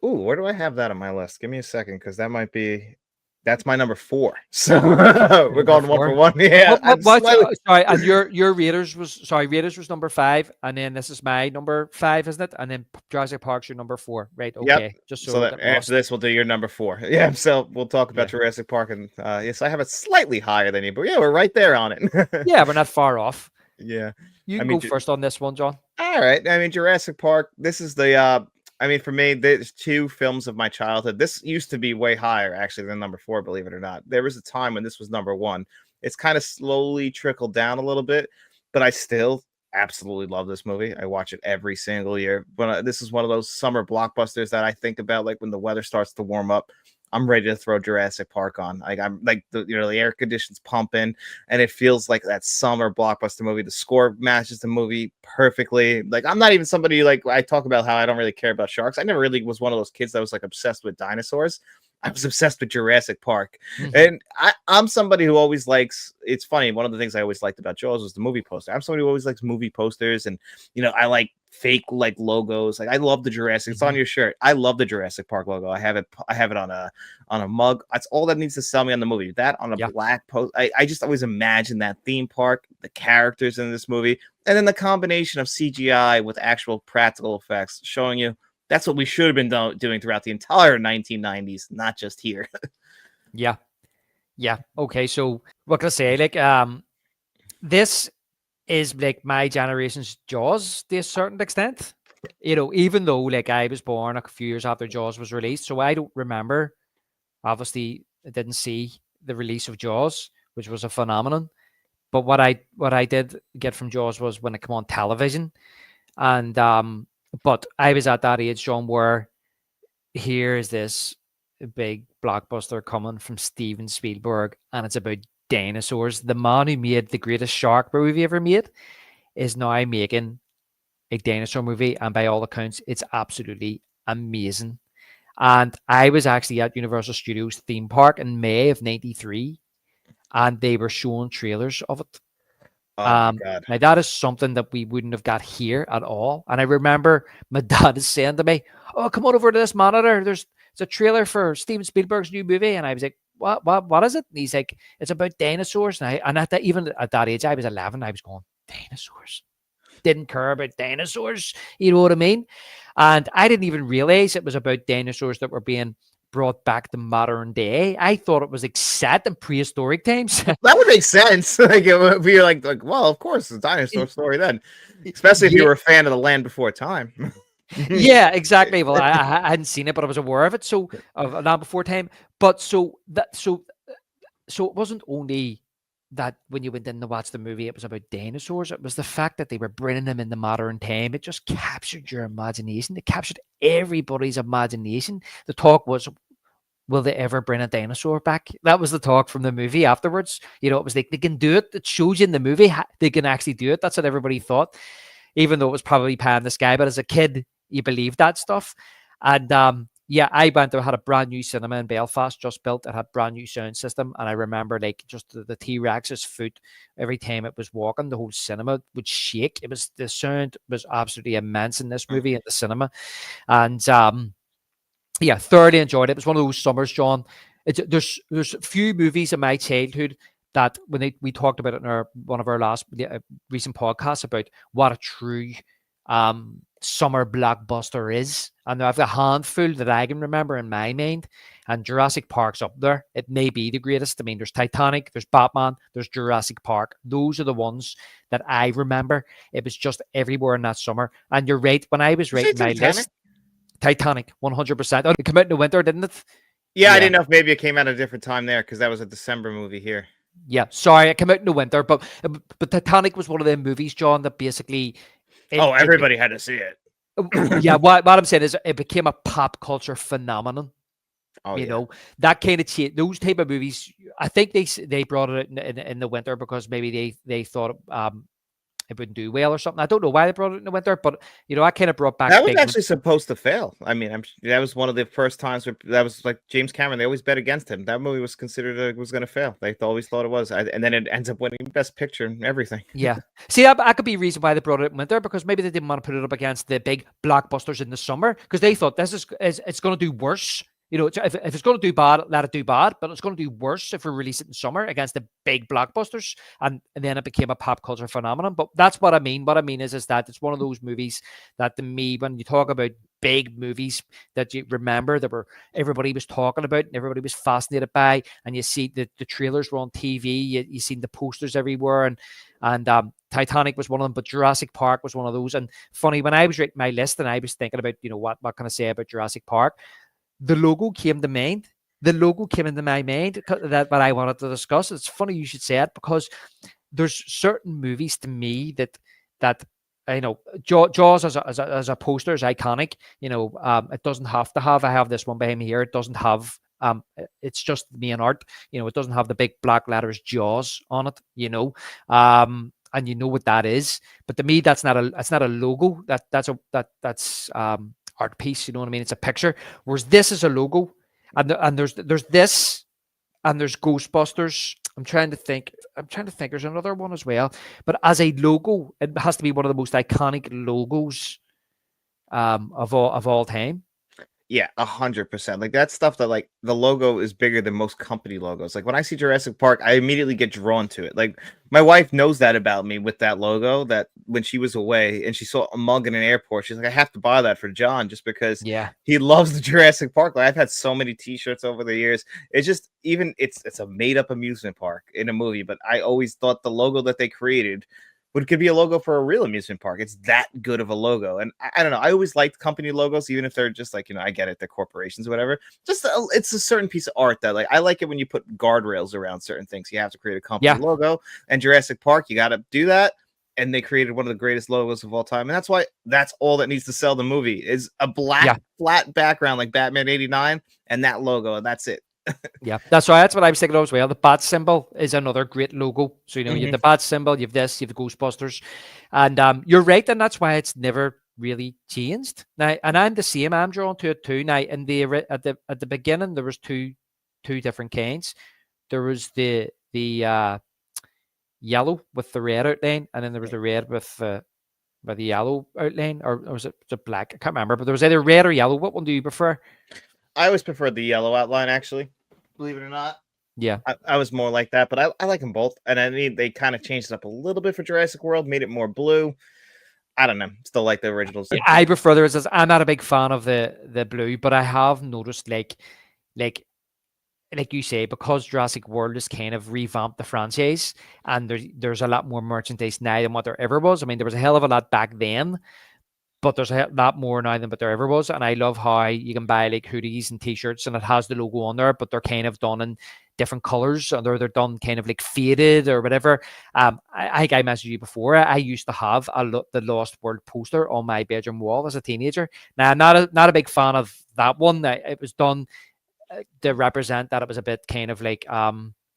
Ooh, where do I have that on my list? Give me a second, because that's my number 4. So we're Number going one for 4. one. Yeah, I'm What? slightly. Sorry, and your Raiders was number 5, and then this is my number 5, isn't it? And then Jurassic Park's your number 4, right? Yep. Okay, just so I So don't that get after lost. this, we'll do your number 4. Yeah. So we'll talk about Yeah, Jurassic Park, and yes, I have it slightly higher than you, but yeah, we're right there on it. yeah, we're not far off. Yeah. You I can mean, go first on this one, John. all right. I mean, Jurassic Park. This is the. I mean, for me, there's 2 films of my childhood. This used to be way higher actually than number 4. Believe it or not, there was a time when this was number 1. It's kind of slowly trickled down a little bit, but I still absolutely love this movie. I watch it every single year. But this is one of those summer blockbusters that I think about, like when the weather starts to warm up. I'm ready to throw Jurassic Park on. Like I'm like the air conditions pumping, and it feels like that summer blockbuster movie. The score matches the movie perfectly. Like I'm not even somebody, like I talk about how I don't really care about sharks. I never really was one of those kids that was like obsessed with dinosaurs. I was obsessed with Jurassic Park, Hmm. and I'm somebody who always likes. It's funny. One of the things I always liked about Jaws was the movie poster. I'm somebody who always likes movie posters, and I like fake like logos. Like I love the Jurassic. It's on Hmm. your shirt. I love the Jurassic Park logo. I have it. I have it on a mug. That's all that needs to sell me on the movie. That on a Yeah, black post. I just always imagine that theme park, the characters in this movie, and then the combination of CGI with actual practical effects showing you that's what we should have been doing throughout the entire 1990s, not just here. yeah, yeah. Okay, so what can I say? Like, this is like my generation's Jaws to a certain extent. Even though like I was born a few years after Jaws was released, so I don't remember. Obviously, I didn't see the release of Jaws, which was a phenomenon. But what I did get from Jaws was when it came on television, and but I was at that age, John, where here is this big blockbuster coming from Steven Spielberg, and it's about dinosaurs. The man who made the greatest shark movie ever made is now making a dinosaur movie, and by all accounts, it's absolutely amazing. And I was actually at Universal Studios theme park in May of '93, and they were showing trailers of it. Oh my god. Now that is something that we wouldn't have got here at all. And I remember my dad is saying to me, "Oh, come on over to this monitor. It's a trailer for Steven Spielberg's new movie." And I was like, what is it?" And he's like, "It's about dinosaurs." And at that, even at that age, I was 11. I was going, dinosaurs. Didn't care about dinosaurs. You know what I mean? And I didn't even realize it was about dinosaurs that were being brought back to modern day. I thought it was like set in prehistoric times. That would make sense. Like it would be like, well, of course, it's a dinosaur story then, especially if you Yeah, were a fan of the Land Before Time. yeah, exactly. Well, I hadn't seen it, but I was aware of it. So of Land Before Time. But so it wasn't only that when you went in to watch the movie, it was about dinosaurs. It was the fact that they were bringing them in the modern time. It just captured your imagination. It captured everybody's imagination. The talk was, will they ever bring a dinosaur back? That was the talk from the movie afterwards. It was like they can do it. It shows you in the movie they can actually do it. That's what everybody thought, even though it was probably pie in the sky. But as a kid, you believed that stuff. And yeah, I went there, had a brand new cinema in Belfast, just built. It had brand new sound system. And I remember like just the T-Rex's foot, every time it was walking, the whole cinema would shake. The sound was absolutely immense in this movie in the cinema. And yeah, thoroughly enjoyed it. It was one of those summers, John. There's a few movies in my childhood that we talked about it in one of our last recent podcasts about what a true summer blockbuster is, and I've a handful that I can remember in my mind, and Jurassic Park's up there. It may be the greatest. I mean, there's Titanic, there's Batman, there's Jurassic Park. Those are the ones that I remember. It was just everywhere in that summer. And you're right. When I was You say writing my Titanic? list, Titanic, 100%. Oh, it came out in the winter, didn't it? Yeah, I Yeah. didn't know if maybe it came out at a different time there because that was a December movie here. Yeah. Sorry, it came out in the winter, but Titanic was one of them movies, John, that basically Oh, it everybody had to see it. yeah, what I'm saying is it became a pop culture phenomenon. Oh You yeah. know, that kind of those type of movies. I think they brought it in the winter because maybe they thought it wouldn't do well or something. I don't know why they brought it in the winter, but I kind of brought back That was big. actually supposed to fail. I mean, that was one of the first times where that was like James Cameron. They always bet against him. That movie was considered was going to fail. They always thought it was, and then it ends up winning Best Picture and everything. Yeah. See, that could be a reason why they brought it in winter, because maybe they didn't want to put it up against the big blockbusters in the summer, because they thought this is it's going to do worse. If it's going to do bad, let it do bad, but it's going to do worse if we release it in summer against the big blockbusters, and then it became a pop culture phenomenon. But that's what I mean. What I mean is that it's one of those movies that, to me, when you talk about big movies that you remember that everybody was talking about and everybody was fascinated by, and you see the trailers were on TV, you seen the posters everywhere, and Titanic was one of them, but Jurassic Park was one of those. And funny, when I was writing my list and I was thinking about, what can I say about Jurassic Park, the logo came to mind. The logo came into my mind, that what I wanted to discuss. It's funny you should say it, because there's certain movies to me that Jaws as a poster is iconic. It doesn't have to have. I have this one behind me here. It doesn't have. It's just me and art. It doesn't have the big black letters Jaws on it. And you know what that is. But to me, that's not a logo. That's art piece. You know what I mean? It's a picture. Whereas this is a logo, and there's this, and there's Ghostbusters. I'm trying to think. There's another one as well. But as a logo, it has to be one of the most iconic logos of all time. Yeah, 100%. Like that stuff that like the logo is bigger than most company logos. Like when I see Jurassic Park, I immediately get drawn to it. Like my wife knows that about me with that logo, that when she was away and she saw a mug in an airport, she's like, I have to buy that for John just because he loves the Jurassic Park. Like I've had so many t-shirts over the years. It's just it's a made up amusement park in a movie, but I always thought the logo that they created could be a logo for a real amusement park. It's that good of a logo. And I don't know. I always liked company logos, even if they're just like, I get it, they're corporations or whatever. Just it's a certain piece of art that like, I like it when you put guardrails around certain things. You have to create a company logo, and Jurassic Park, you got to do that. And they created one of the greatest logos of all time. And that's why that's all that needs to sell the movie is a black flat background like Batman 89 and that logo. And that's it. Yeah, that's right. That's what I was thinking of as well. The bat symbol is another great logo. So, you have the bat symbol, you have this, you have the Ghostbusters. And you're right, and that's why it's never really changed. Now, and I'm the same. I'm drawn to it too. Now, at the beginning, there was two different kinds. There was the yellow with the red outline, and then there was the red with the yellow outline, or was it black? I can't remember, but there was either red or yellow. What one do you prefer? I always preferred the yellow outline, actually. Believe it or not. Yeah. I was more like that, but I like them both. And I mean, they kind of changed it up a little bit for Jurassic World, made it more blue. I don't know. Still like the originals. I prefer theirs. I'm not a big fan of the blue, but I have noticed like you say, because Jurassic World has kind of revamped the franchise, and there's a lot more merchandise now than what there ever was. I mean, there was a hell of a lot back then, but there's a lot more now than what there ever was. And I love how you can buy like hoodies and t-shirts and it has the logo on there, but they're kind of done in different colors, or they're done kind of like faded or whatever. I think I messaged you before. I used to have the Lost World poster on my bedroom wall as a teenager. Now, I'm not a big fan of that one. It was done to represent that it was a bit kind of like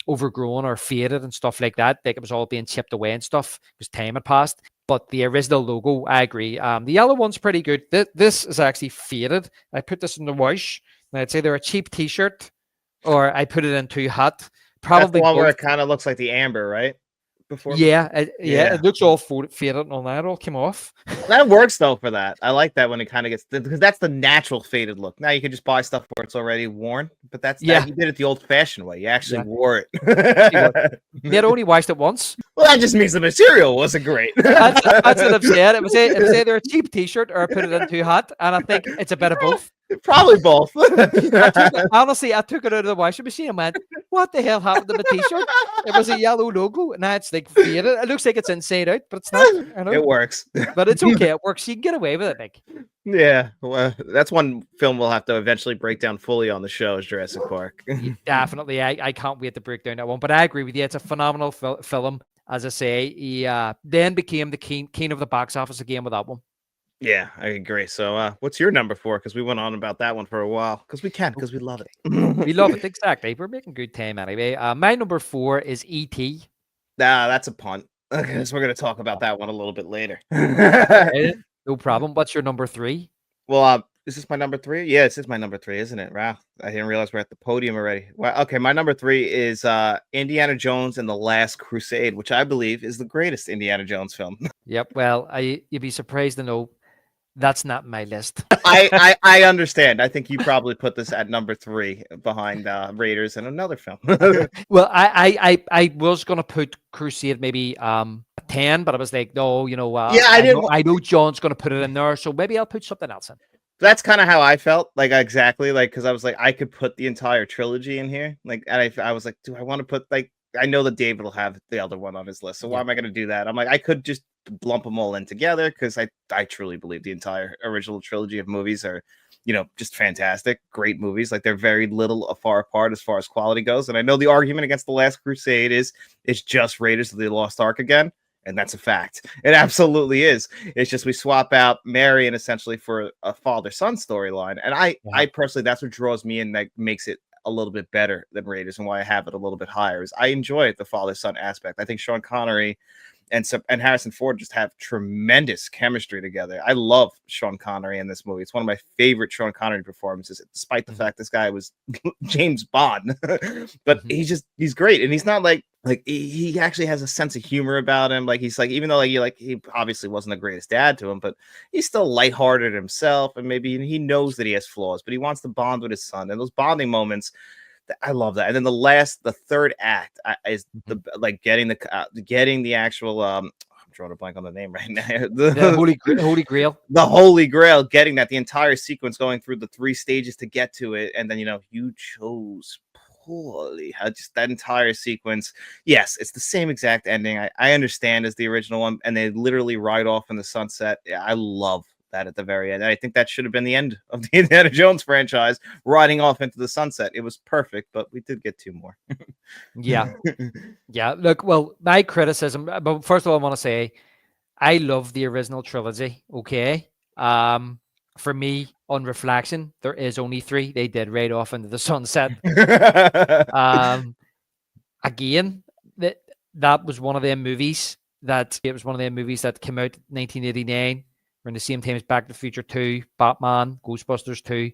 overgrown or faded and stuff like that. Like it was all being chipped away and stuff because time had passed. But the original logo, I agree. The yellow one's pretty good. This is actually faded. I put this in the wash. And I'd say they're a cheap t-shirt, or I put it into hot. Probably that's the one where it kind of looks like the amber, right? Before. Yeah, it looks all faded and all that. It all came off. That works though for that. I like that when it kind of gets, because that's the natural faded look. Now you can just buy stuff where it's already worn, but that you did it the old-fashioned way. You actually wore it. You had only washed it once. Well, that just means the material wasn't great. That's what I've said. It was either a cheap t-shirt or I put it in too hot, and I think it's a bit of both. Probably both. Honestly, I took it out of the washing machine and went, what the hell happened to my t-shirt? It was a yellow logo, and now it's like faded. It looks like it's inside out, but it's not. I know. It works. But it's okay. It works. You can get away with it, Nick. Yeah. Well, that's one film we'll have to eventually break down fully on the show, is Jurassic Park. Definitely. I can't wait to break down that one. But I agree with you. It's a phenomenal film. As I say, he then became the king of the box office again with that one. Yeah, I agree. So what's your number 4? Because we went on about that one for a while. Because we love it. We love it, exactly. We're making good time anyway. My number 4 is E.T. Nah, that's a punt. Okay, so we're gonna talk about that one a little bit later. Okay, no problem. What's your number 3? Well, is this my number 3? Yeah, this is my number 3, isn't it? Wow, I didn't realize we're at the podium already. Well, okay, my number 3 is Indiana Jones and the Last Crusade, which I believe is the greatest Indiana Jones film. Yep. Well, you'd be surprised to know that's not my list. I understand. I think you probably put this at number 3 behind Raiders and another film. Well, I was gonna put Crusade maybe 10, but I was like, no, Yeah, I didn't. I know John's gonna put it in there, so maybe I'll put something else in. That's kind of how I felt, like, exactly, like, because I was like, I could put the entire trilogy in here, like, and I was like, do I want to put, like, I know that David will have the other one on his list, so why Yeah. am I going to do that? I'm like, I could just lump them all in together because I truly believe the entire original trilogy of movies are, just fantastic, great movies. Like, they're very little far apart as far as quality goes, and I know the argument against the Last Crusade is it's just Raiders of the Lost Ark again. And that's a fact. It absolutely is. It's just we swap out Marion essentially for a father-son storyline. And I personally, that's what draws me in, that makes it a little bit better than Raiders, and why I have it a little bit higher is I enjoy the father-son aspect. I think Sean Connery and Harrison Ford just have tremendous chemistry together. I love Sean Connery in this movie. It's one of my favorite Sean Connery performances, despite the fact this guy was James Bond. But he's great, and he's not like he actually has a sense of humor about him. Like, he's like, even though he obviously wasn't the greatest dad to him, but he's still lighthearted himself, and maybe he knows that he has flaws, but he wants to bond with his son, and those bonding moments. I love that. And then the third act is getting the actual. I'm drawing a blank on the name right now. The Holy Grail. The Holy Grail, getting that, the entire sequence going through the 3 stages to get to it, and then you chose poorly. Just that entire sequence. Yes, it's the same exact ending. I understand as the original one, and they literally ride off in the sunset. Yeah, I love that at the very end. I think that should have been the end of the Indiana Jones franchise, riding off into the sunset. It was perfect, but we did get 2 more. Yeah. Yeah. Look, well, my criticism, but first of all, I want to say I love the original trilogy. Okay. For me, on reflection, there is only 3. They did ride off into the sunset. Again, that was one of them movies that came out 1989. Around the same time as Back to the Future 2, Batman, Ghostbusters 2.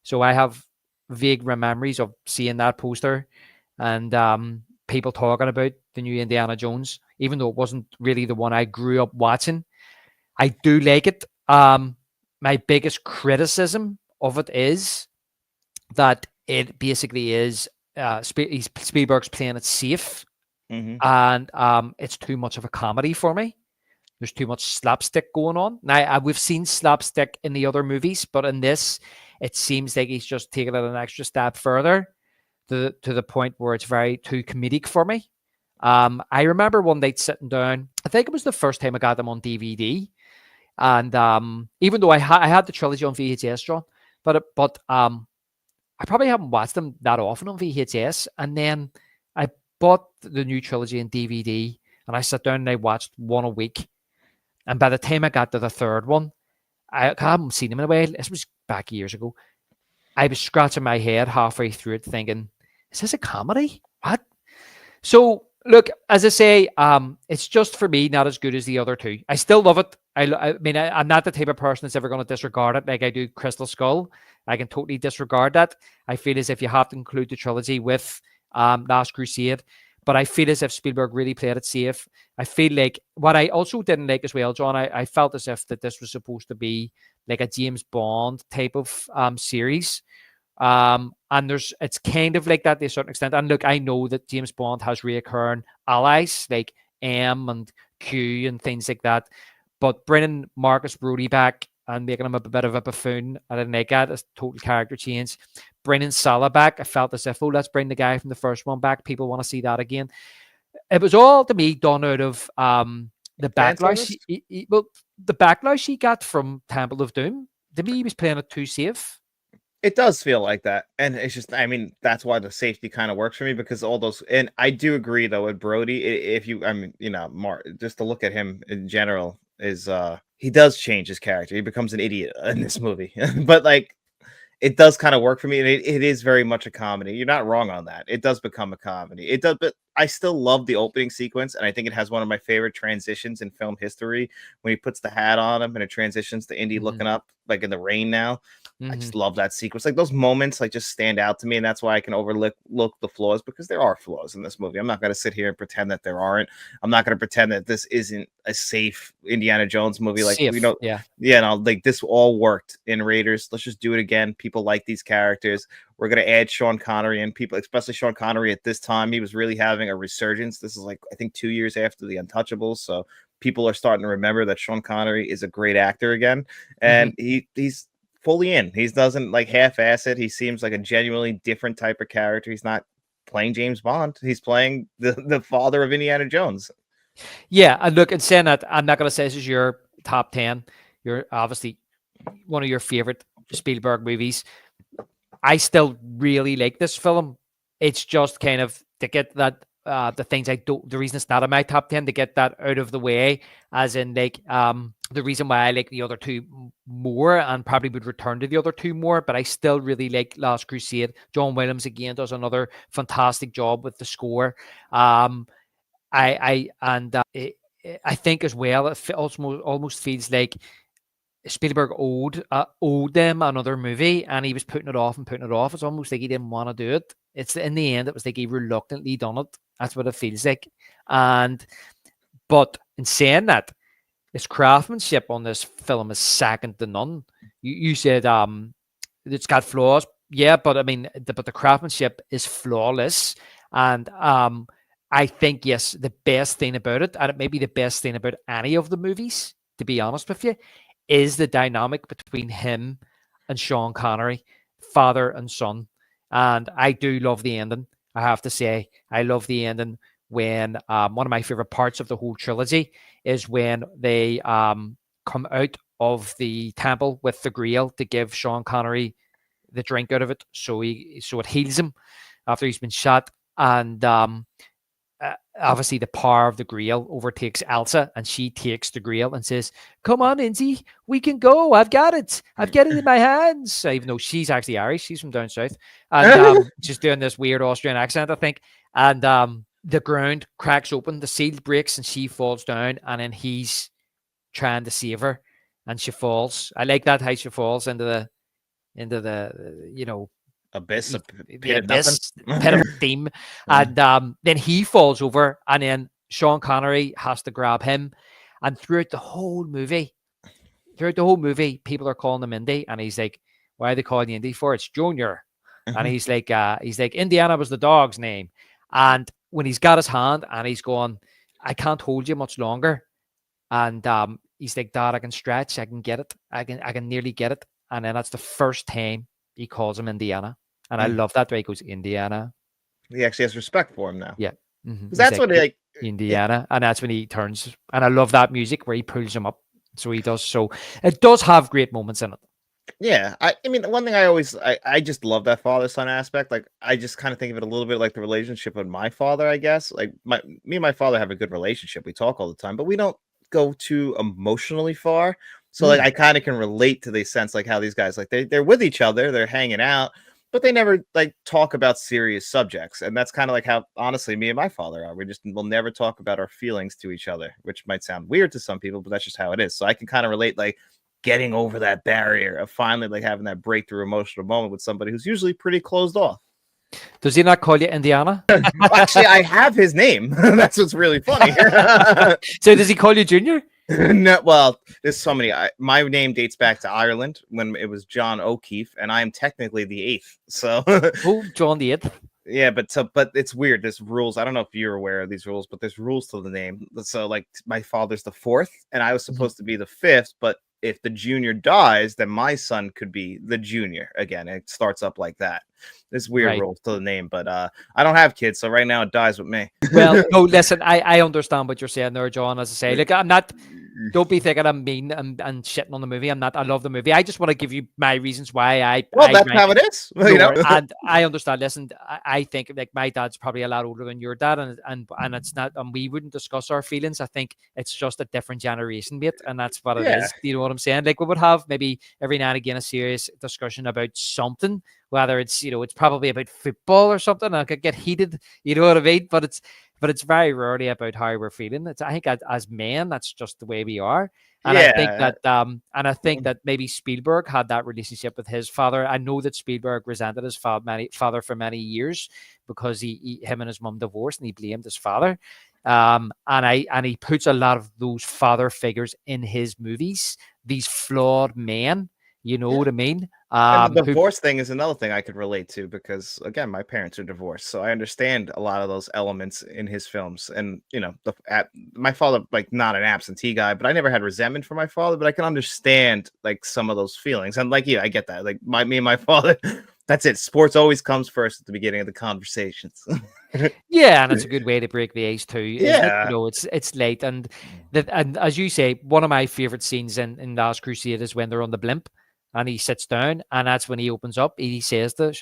So I have vague memories of seeing that poster and people talking about the new Indiana Jones, even though it wasn't really the one I grew up watching. I do like it. My biggest criticism of it is that it basically is Spielberg's playing it safe, and it's too much of a comedy for me. There's too much slapstick going on. Now, we've seen slapstick in the other movies, but in this, it seems like he's just taking it an extra step further to the point where it's very too comedic for me. I remember one night sitting down. I think it was the first time I got them on DVD, and even though I had the trilogy on VHS, John, but I probably haven't watched them that often on VHS. And then I bought the new trilogy on DVD, and I sat down and I watched one a week. And by the time I got to the third one, I haven't seen him in a while. This was back years ago. I was scratching my head halfway through it thinking, is this a comedy? What? So, look, as I say, it's just for me not as good as the other 2. I still love it. I mean, I'm not the type of person that's ever going to disregard it like I do Crystal Skull. I can totally disregard that. I feel as if you have to include the trilogy with Last Crusade. But I feel as if Spielberg really played it safe. I feel like what I also didn't like as well, John, I felt as if that this was supposed to be like a James Bond type of series. And it's kind of like that to a certain extent. And look, I know that James Bond has reoccurring allies like M and Q and things like that. But bringing Marcus Brody back and making him a bit of a buffoon, I didn't like that. It's a total character change. Bringing Salah back, I felt as if, let's bring the guy from the first one back. People want to see that again. It was all, to me, done out of the backlash. The backlash he got from Temple of Doom. To me, he was playing it too safe. It does feel like that. And it's just, I mean, that's why the safety kind of works for me, because all those, and I do agree though with Brody, if you, I mean, Mark, just to look at him in general is, he does change his character. He becomes an idiot in this movie, but like, it does kind of work for me, and it is very much a comedy. You're not wrong on that. It does become a comedy. It does, but I still love the opening sequence, and I think it has one of my favorite transitions in film history when he puts the hat on him and it transitions to Indy looking up like in the rain now. I just love that sequence. Like those moments like just stand out to me, and that's why I can overlook the flaws, because there are flaws in this movie. I'm not going to sit here and pretend that there aren't. I'm not going to pretend that this isn't a safe Indiana Jones movie. Like, Safe, yeah. yeah, no, like this all worked in Raiders. Let's just do it again. People like these characters. We're going to add Sean Connery, and people, especially Sean Connery at this time, he was really having a resurgence. This is like, I think 2 years after The Untouchables. So people are starting to remember that Sean Connery is a great actor again. And he's fully in. He doesn't like half-ass it. He seems like a genuinely different type of character. He's not playing James Bond. He's playing the father of Indiana Jones. Yeah, and look, and saying that, I'm not going to say this is your top 10. You're obviously one of your favorite Spielberg movies. I still really like this film. It's just kind of to get that the things I don't, the reason it's not in my top 10, to get that out of the way, as in like the reason why I like the other two more and probably would return to the other two more, but I still really like Last Crusade. John Williams again does another fantastic job with the score. I think as well, it almost feels like Spielberg owed them another movie, and he was putting it off and putting it off. It's almost like he didn't want to do it. It's in the end, it was like he reluctantly done it. That's what it feels like. But in saying that, his craftsmanship on this film is second to none. You said it's got flaws, yeah, but I mean, but the craftsmanship is flawless, and I think yes, the best thing about it, and it may be the best thing about any of the movies, to be honest with you, is the dynamic between him and Sean Connery, father and son. And I do love the ending. I have to say, I love the ending when one of my favorite parts of the whole trilogy is when they come out of the temple with the Grail to give Sean Connery the drink out of it, so it heals him after he's been shot. And obviously the power of the Grail overtakes Elsa, and she takes the Grail and says, "Come on, Indy, we can go. I've got it in my hands." Even though she's actually Irish, she's from down south, and she's doing this weird Austrian accent, I think. And the ground cracks open, the seal breaks, and she falls down, and then he's trying to save her, and she falls. I like that, how she falls into the Abyss, pit of steam. And then he falls over, and then Sean Connery has to grab him. And throughout the whole movie, people are calling him Indy, and he's like, "Why are they calling you Indy for? It's Junior." And he's like, "Indiana was the dog's name." And when he's got his hand and he's going, "I can't hold you much longer," and he's like, "Dad, I can stretch, I can get it, I can nearly get it." And then that's the first time he calls him Indiana. And I love that way he goes, "Indiana." He actually has respect for him now. Yeah. Because that's what like Indiana. And that's when he turns. And I love that music where he pulls him up. So he does. So it does have great moments in it. Yeah. I mean, one thing I just love that father-son aspect. Like, I just kind of think of it a little bit like the relationship with my father, I guess. Like me and my father have a good relationship. We talk all the time, but we don't go too emotionally far. So like I kind of can relate to the sense like how these guys, like they're with each other, they're hanging out, but they never like talk about serious subjects. And that's kind of like how honestly me and my father are. We'll never talk about our feelings to each other, which might sound weird to some people, but that's just how it is. So I can kind of relate, like getting over that barrier of finally like having that breakthrough emotional moment with somebody who's usually pretty closed off. Does he not call you Indiana? Actually, I have his name. That's what's really funny. So does he call you Junior? No, well, there's so many. My name dates back to Ireland when it was John O'Keefe, and I am technically the 8th. So, John the 8th. Yeah, but it's weird. There's rules. I don't know if you're aware of these rules, but there's rules to the name. So, like, my father's the 4th, and I was supposed to be the 5th. But if the junior dies, then my son could be the junior again. It starts up like that. There's weird rules to the name, but I don't have kids, so right now it dies with me. Well, no, listen, I understand what you're saying there, John. As I say, look, I'm not don't be thinking I'm mean and shitting on the movie. I'm not. I love the movie. I just want to give you my reasons why Well, I that's rank how it it is. You know. lower. And I understand. Listen, I think like my dad's probably a lot older than your dad, and it's not. And we wouldn't discuss our feelings. I think it's just a different generation, mate, and that's what it Yeah. is. Do you know what I'm saying? Like we would have maybe every now and again a serious discussion about something, whether it's it's probably about football or something. And I could get heated. You know what I mean? But it's very rarely about how we're feeling. I think as men, that's just the way we are. And Yeah. I think that maybe Spielberg had that relationship with his father. I know that Spielberg resented his father for many years because him and his mum divorced, and he blamed his father. And he puts a lot of those father figures in his movies. These flawed men, you know Yeah. what I mean? And the Who divorce thing is another thing I could relate to because again, my parents are divorced, so I understand a lot of those elements in his films. And my father, like, not an absentee guy, but I never had resentment for my father. But I can understand like some of those feelings. And like, yeah, I get that. Like me and my father, that's it. Sports always comes first at the beginning of the conversations. Yeah, and it's a good way to break the ice too, isn't it? Yeah. It's late, and as you say, one of my favorite scenes in Last Crusade is when they're on the blimp, and he sits down, and that's when he opens up. He says to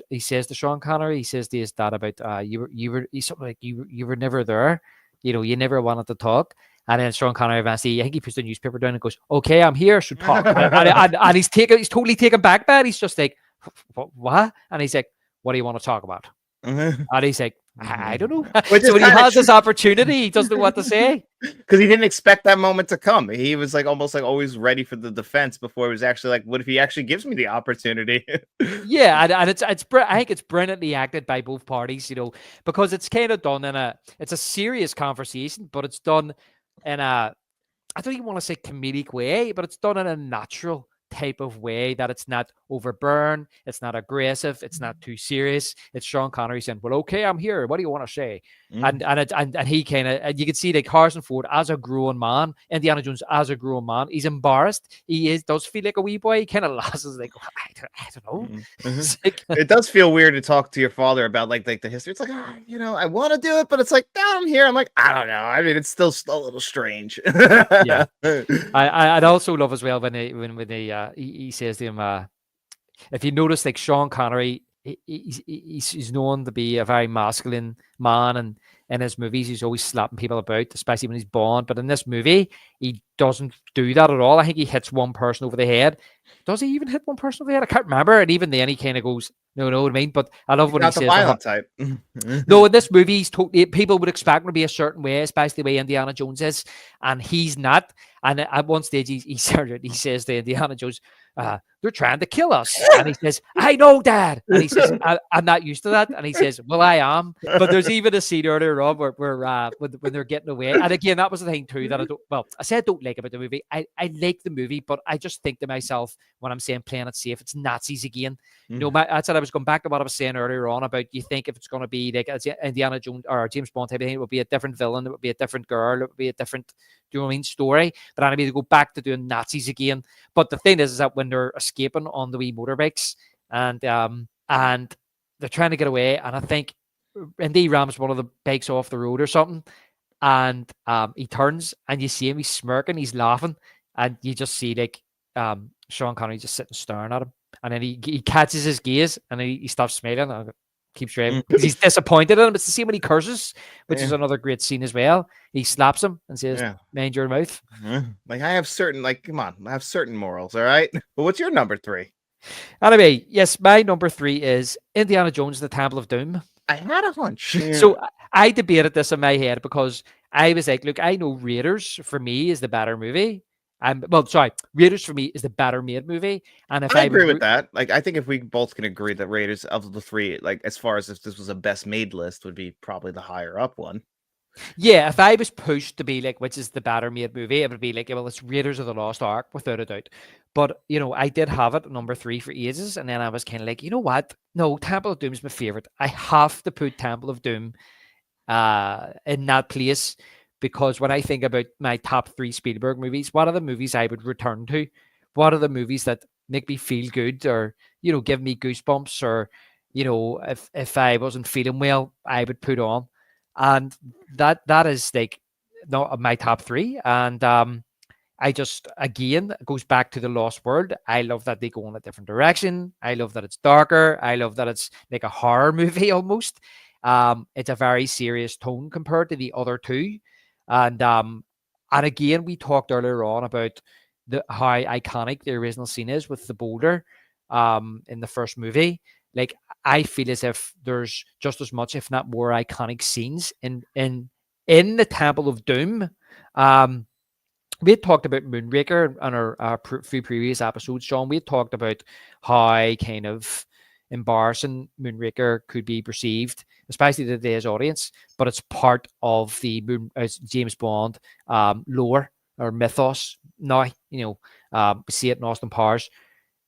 Sean Connery, he says to his dad about he's something like you were never there, you never wanted to talk. And then Sean Connery eventually, I think he puts the newspaper down and goes, "Okay, I'm here, so talk." And he's totally taken back by it. He's just like, "What?" And he's like, "What do you want to talk about?" And he's like, I don't know. Which So is when he kind of has true this opportunity, he doesn't know what to say. because he didn't expect that moment to come. He was like almost like always ready for the defense before he was actually like, "What if he actually gives me the opportunity?" Yeah, and I think it's brilliantly acted by both parties, because it's kind of done it's a serious conversation, but it's done in I don't even want to say comedic way, but it's done in a natural type of way that it's not overburn, it's not aggressive, it's not too serious. It's Sean Connery saying, "Well, okay, I'm here. What do you want to say?" Mm. And he kind of, you can see like Harrison Ford as a grown man, Indiana Jones as a grown man. He's embarrassed. Does feel like a wee boy. He kind of laughs like, I don't know. Mhm. Like, It does feel weird to talk to your father about like the history. It's like, I want to do it, but it's like down I'm here. I'm like, I don't know. I mean, it's still a little strange. yeah, I'd also love as well when he says to him, if you notice, like Sean Connery, he's known to be a very masculine man, and in his movies, he's always slapping people about, especially when he's Bond. But in this movie, he doesn't do that at all. I think he hits one person over the head. Does he even hit one person over the head? I can't remember. And even then, he kind of goes, no, what I mean. But I love He's when he not the says to him, violent type. no, in this movie, he's totally, people would expect him to be a certain way, especially the way Indiana Jones is, and he's not. And at one stage, he says to Indiana Jones, "They're trying to kill us," and he says, "I know, Dad," and he says, "I'm not used to that," and he says, "Well, I am." But there's even a scene earlier on where when they're getting away, and again, that was the thing too that I say I don't like about the movie. I like the movie, but I just think to myself when I'm saying playing it safe, it's Nazis again. That's what I was going back to what I was saying earlier on about. You think if it's going to be like Indiana Jones or James Bond type of thing, it would be a different villain, it would be a different girl, it would be a different, do you know what I mean, story. But I mean, to go back to doing Nazis again. But the thing is that when they're escaping on the wee motorbikes and they're trying to get away, and I think Indy rams one of the bikes off the road or something, and he turns and you see him, he's smirking, he's laughing, and you just see like Sean Connery just sitting staring at him, and then he catches his gaze and then he stops smiling and keeps driving because he's disappointed in him. It's the same when he curses, which is another great scene as well. He slaps him and says, "Mind your mouth." Like I have certain, like, come on, I have certain morals, all right? But what's your number 3? Anyway, yes, my number 3 is Indiana Jones and the Temple of Doom. I had a hunch. So I debated this in my head because I was like, look, I know Raiders for me is the better movie. Raiders for me is the better made movie. And if I I agree was with that. Like, I think if we both can agree that Raiders of the 3, like, as far as if this was a best made list, would be probably the higher up one. Yeah, if I was pushed to be like, which is the better made movie, it would be like, well, it's Raiders of the Lost Ark, without a doubt. But, I did have it number 3 for ages. And then I was kind of like, you know what? No, Temple of Doom is my favorite. I have to put Temple of Doom in that place because when I think about my top 3 Spielberg movies, what are the movies I would return to? What are the movies that make me feel good or, give me goosebumps or, if I wasn't feeling well, I would put on. And that is like not my top 3. And again, it goes back to the Lost World. I love that they go in a different direction. I love that it's darker. I love that it's like a horror movie almost. It's a very serious tone compared to the other two. And again, we talked earlier on about how iconic the original scene is with the boulder in the first movie. Like, I feel as if there's just as much, if not more, iconic scenes in the Temple of Doom. We had talked about Moonraker on our few previous episodes, Sean. We had talked about how kind of embarrassing Moonraker could be perceived, especially to today's audience. But it's part of the James Bond lore or mythos. Now, we see it in Austin Powers.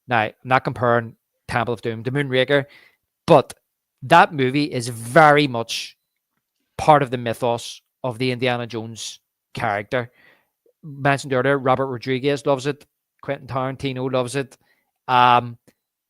Now, I'm not comparing Temple of Doom to Moonraker, but that movie is very much part of the mythos of the Indiana Jones character. Mentioned earlier, Robert Rodriguez loves it. Quentin Tarantino loves it.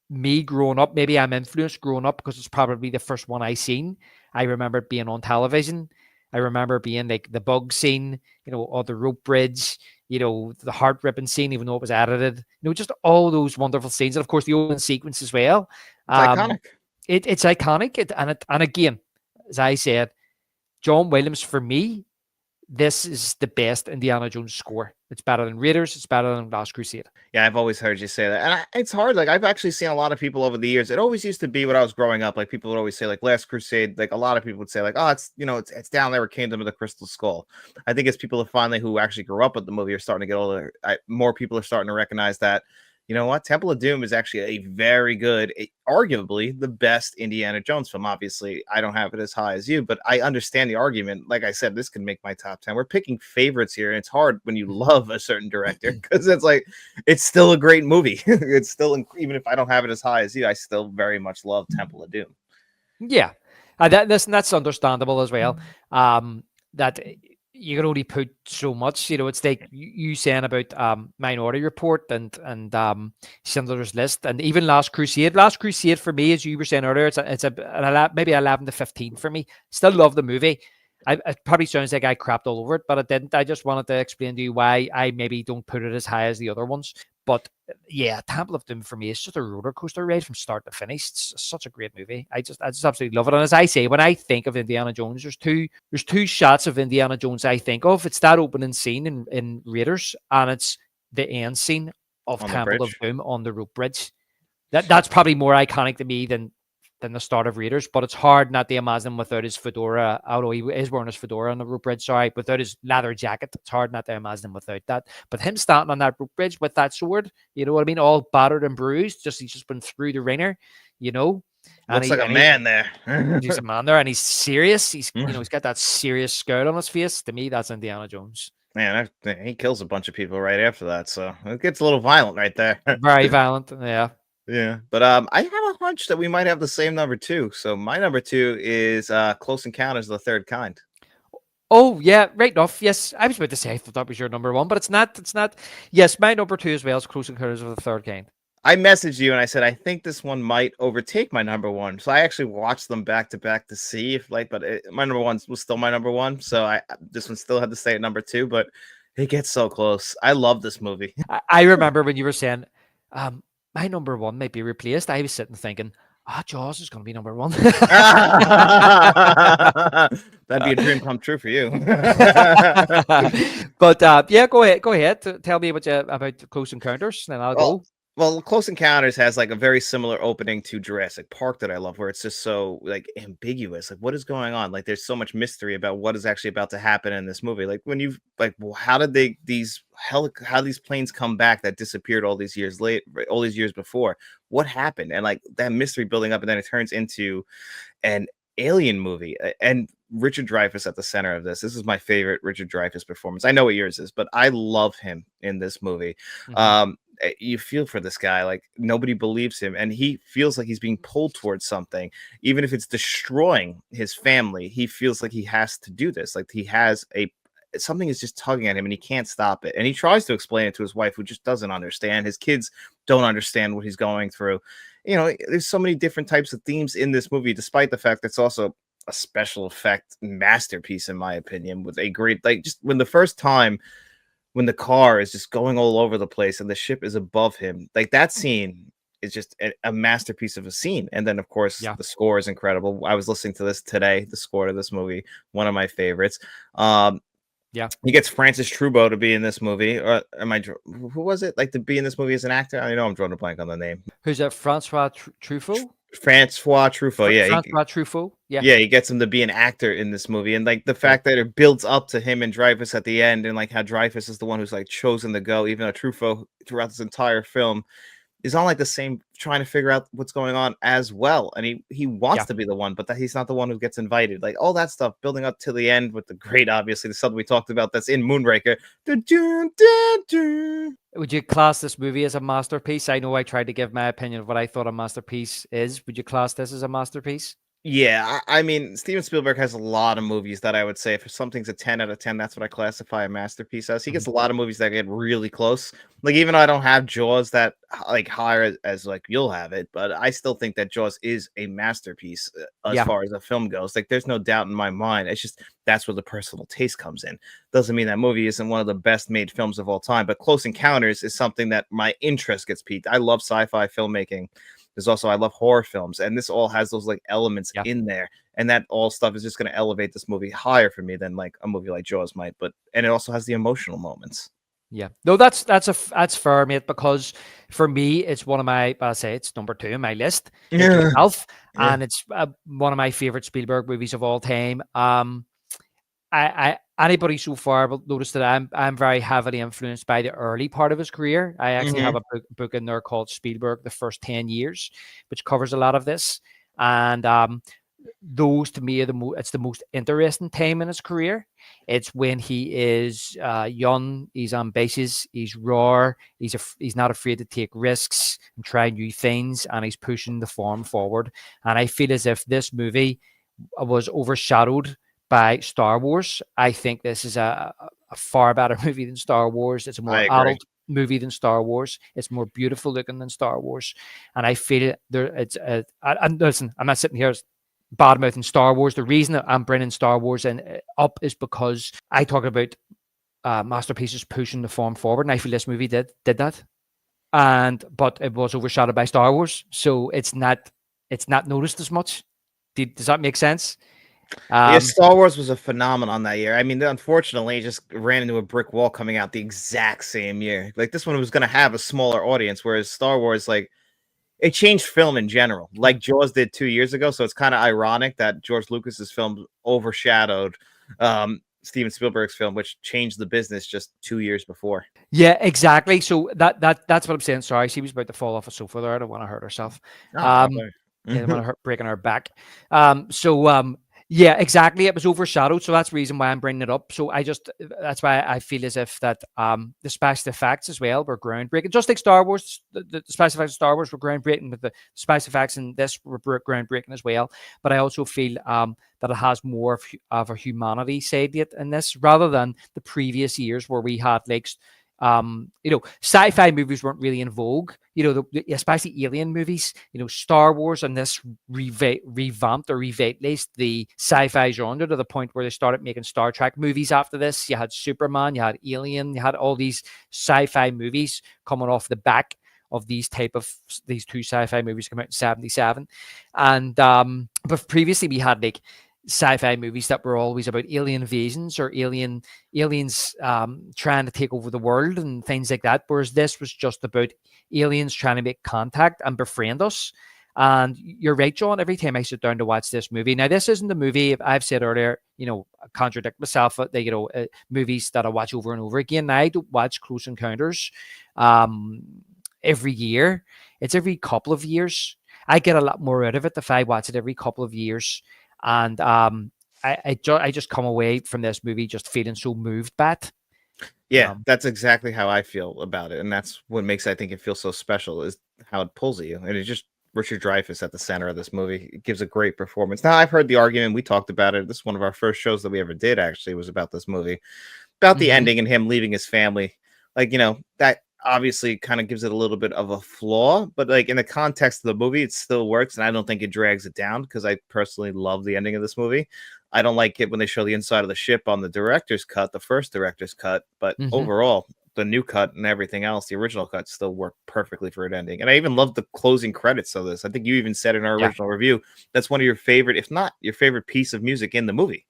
Me growing up, maybe I'm influenced growing up because it's probably the first one I seen. I remember it being on television. I remember being like the bug scene, or the rope bridge, the heart ripping scene, even though it was edited. Just all those wonderful scenes, and of course the opening sequence as well. It's iconic. It's iconic, and again, as I said, John Williams, for me, this is the best Indiana Jones score. It's better than Raiders. It's better than Last Crusade. Yeah, I've always heard you say that. And it's hard. Like, I've actually seen a lot of people over the years. It always used to be when I was growing up. Like, people would always say, like, Last Crusade. Like, a lot of people would say, like, oh, it's down there with Kingdom of the Crystal Skull. I think it's people who actually grew up with the movie are starting to get older. More people are starting to recognize that, you know what? Temple of Doom is actually a very good, arguably the best Indiana Jones film. Obviously, I don't have it as high as you, but I understand the argument. Like I said, this can make my top 10. We're picking favorites here, and it's hard when you love a certain director because it's still a great movie. It's still, even if I don't have it as high as you, I still very much love Temple of Doom. Yeah, that's understandable as well. That you can only put so much. It's like you saying about Minority Report and Schindler's List, and even Last Crusade. Last Crusade for me, as you were saying earlier, it's maybe 11 to 15 for me. Still love the movie. It probably sounds like I crapped all over it, but I didn't. I just wanted to explain to you why I maybe don't put it as high as the other ones. But yeah, Temple of Doom for me is just a roller coaster ride from start to finish. It's such a great movie. I just absolutely love it. And as I say, when I think of Indiana Jones, there's two shots of Indiana Jones I think of. It's that opening scene in Raiders, and it's the end scene of Temple of Doom on the rope bridge. That's probably more iconic to me than the start of Raiders, but it's hard not to imagine him without his fedora, although he is wearing his fedora on the rope bridge, without his leather jacket. It's hard not to imagine him without that. But him standing on that rope bridge with that sword, you know what I mean? All battered and bruised, he's just been through the ringer, Looks like a man there. He's a man there, and he's serious. He's got that serious scowl on his face. To me, that's Indiana Jones. Man, he kills a bunch of people right after that, so it gets a little violent right there. Very violent, yeah. Yeah, but I have a hunch that we might have the same number 2. So my number 2 is Close Encounters of the Third Kind. Oh yeah, right enough. Yes, I was about to say I thought that was your number 1, but it's not. It's not. Yes, my number 2 as well is Close Encounters of the Third Kind. I messaged you and I said I think this one might overtake my number 1. So I actually watched them back to back to see if my number 1 was still my number 1. So this one still had to stay at number 2, but it gets so close. I love this movie. I remember when you were saying, my number 1 might be replaced. I was sitting thinking, Jaws is going to be number 1. That'd be a dream come true for you. But yeah, go ahead. Tell me about Close Encounters, and then I'll go. Well, Close Encounters has like a very similar opening to Jurassic Park that I love, where it's just so like ambiguous. Like, what is going on? Like, there's so much mystery about what is actually about to happen in this movie. Like, when you how did these planes come back that disappeared all these years before? What happened? And like that mystery building up, and then it turns into an alien movie, and Richard Dreyfuss at the center of this. This is my favorite Richard Dreyfuss performance. I know what yours is, but I love him in this movie. Mm-hmm. You feel for this guy, like nobody believes him, and he feels like he's being pulled towards something, even if it's destroying his family. He feels like he has to do this, like he has something is just tugging at him and he can't stop it. And he tries to explain it to his wife, who just doesn't understand. His kids don't understand what he's going through. There's so many different types of themes in this movie, despite the fact that it's also a special effect masterpiece, in my opinion, with a great, like, just when the first time when the car is just going all over the place and the ship is above him. Like that scene is just a masterpiece of a scene. And then of course Yeah. the score is incredible. I was listening to this today, the score to this movie, one of my favorites. Yeah. He gets Francis Trudeau to be in this movie. Who was it? Like to be in this movie as an actor? I know I'm drawing a blank on the name. Who's that? Francois Truffaut? Francois Truffaut. Yeah, Francois Truffaut. Yeah. yeah, he gets him to be an actor in this movie, and like the Yeah. fact that it builds up to him and Dreyfus at the end, and like how Dreyfus is the one who's like chosen to go, even though Truffaut throughout this entire film is on like the same trying to figure out what's going on as well, and he wants Yeah. to be the one, but that he's not the one who gets invited. Like all that stuff building up to the end with the great, obviously the stuff we talked about that's in Moonraker. Dun, dun, dun, dun. Would you class this movie as a masterpiece? I know I tried to give my opinion of what I thought a masterpiece is. Would you class this as a masterpiece? Yeah, I mean, Steven Spielberg has a lot of movies that I would say if something's a 10 out of 10, that's what I classify a masterpiece as. He gets Mhm. a lot of movies that get really close. Like, even though I don't have Jaws that like higher as like you'll have it, but I still think that Jaws is a masterpiece as Yeah. far as a film goes. Like, there's no doubt in my mind. It's just that's where the personal taste comes in. Doesn't mean that movie isn't one of the best made films of all time, but Close Encounters is something that my interest gets piqued. I love sci-fi filmmaking. There's also I love horror films, and this all has those like elements Yeah. in there, and that all stuff is just going to elevate this movie higher for me than like a movie like Jaws might. But and it also has the emotional moments. Yeah. No, that's fair, mate. Because for me, it's one of my. I say it's number 2 on my list into Yeah, itself, yeah. and it's one of my favorite Spielberg movies of all time. I anybody so far will notice that I'm very heavily influenced by the early part of his career. I actually have Hmm. a book in there called Spielberg: The First 10 Years, which covers a lot of this. And those to me are it's the most interesting time in his career. It's when he is young, he's ambitious, he's raw, he's not afraid to take risks and try new things, and he's pushing the form forward. And I feel as if this movie was overshadowed by Star Wars. I think this is a far better movie than Star Wars. It's a I more agree. adult movie than Star Wars. It's more beautiful looking than Star Wars, and I feel there. And listen, I'm not sitting here bad mouthing Star Wars. The reason that I'm bringing Star Wars in up is because I talk about masterpieces pushing the form forward, and I feel this movie did that. But it was overshadowed by Star Wars, so it's not noticed as much. Does that make sense? Yeah, Um, Star Wars was a phenomenon that year. I mean, unfortunately, it just ran into a brick wall coming out the exact same year. Like this one was going to have a smaller audience, whereas Star Wars, like it changed film in general, like Jaws did 2 years ago. So it's kind of ironic that George Lucas's film overshadowed Steven Spielberg's film, which changed the business just 2 years before. Yeah, exactly. So that's what I'm saying. Sorry, she was about to fall off a sofa there. I don't want to hurt herself. Oh, Um, okay. yeah, I don't want to hurt breaking her back. Yeah, exactly. It was overshadowed, so that's the reason why I'm bringing it up. So that's why I feel as if that the special effects as well were groundbreaking. Just like Star Wars, the special effects of Star Wars were groundbreaking, but the special effects in this were groundbreaking as well. But I also feel that it has more of a humanity side to it in this, rather than the previous years where we had like sci-fi movies weren't really in vogue, especially alien movies. Star Wars and this revamped or revitalized the sci-fi genre to the point where they started making Star Trek movies after this. You had Superman, you had Alien, you had all these sci-fi movies coming off the back of these two sci-fi movies come out in 77. And but previously we had like sci-fi movies that were always about alien invasions or aliens trying to take over the world and things like that, whereas this was just about aliens trying to make contact and befriend us. And you're right, John, every time I sit down to watch this movie, now this isn't the movie I've said earlier, I contradict myself, movies that I watch over and over again. Now, I don't watch Close Encounters every year. It's every couple of years. I get a lot more out of it if I watch it every couple of years. And I just come away from this movie just feeling so moved by it. Yeah, that's exactly how I feel about it, and that's what makes I think it feel so special is how it pulls at you, and it just Richard Dreyfuss at the center of this movie. It gives a great performance. Now I've heard the argument, we talked about it. This is one of our first shows that we ever did. Actually, was about this movie, about the Mm-hmm. ending and him leaving his family. Like that obviously kind of gives it a little bit of a flaw, but like in the context of the movie, it still works, and I don't think it drags it down because I personally love the ending of this movie. I don't like it when they show the inside of the ship on the director's cut, the first director's cut, but Hmm. overall, the new cut and everything else, the original cut still worked perfectly for an ending. And I even love the closing credits of this. I think you even said in our Yeah. original review that's one of your favorite, if not your favorite piece of music in the movie.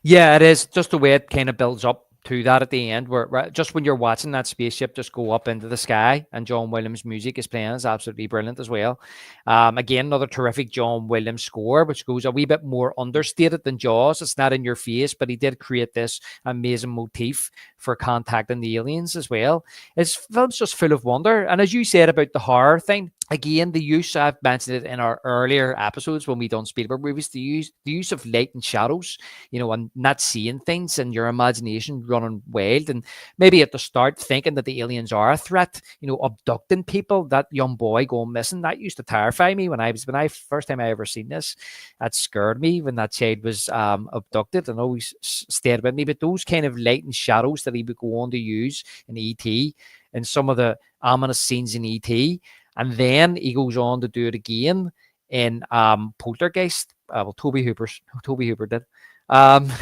Yeah, it is just the way it kind of builds up to that at the end, where just when you're watching that spaceship just go up into the sky and John Williams' music is playing is absolutely brilliant as well. Again, another terrific John Williams score, which goes a wee bit more understated than Jaws. It's not in your face, but he did create this amazing motif for contacting the aliens as well. It's film's just full of wonder, and as you said about the horror thing, again, the use I've mentioned it in our earlier episodes when we done Spielberg movies, the use of light and shadows, and not seeing things and your imagination running wild. And maybe at the start thinking that the aliens are a threat, abducting people, that young boy going missing, that used to terrify me when I first time I ever seen this. That scared me when that child was abducted and always stayed with me. But those kind of light and shadows that he would go on to use in ET and some of the ominous scenes in ET. And then he goes on to do it again in Poltergeist. Well, Toby Hooper did. Um,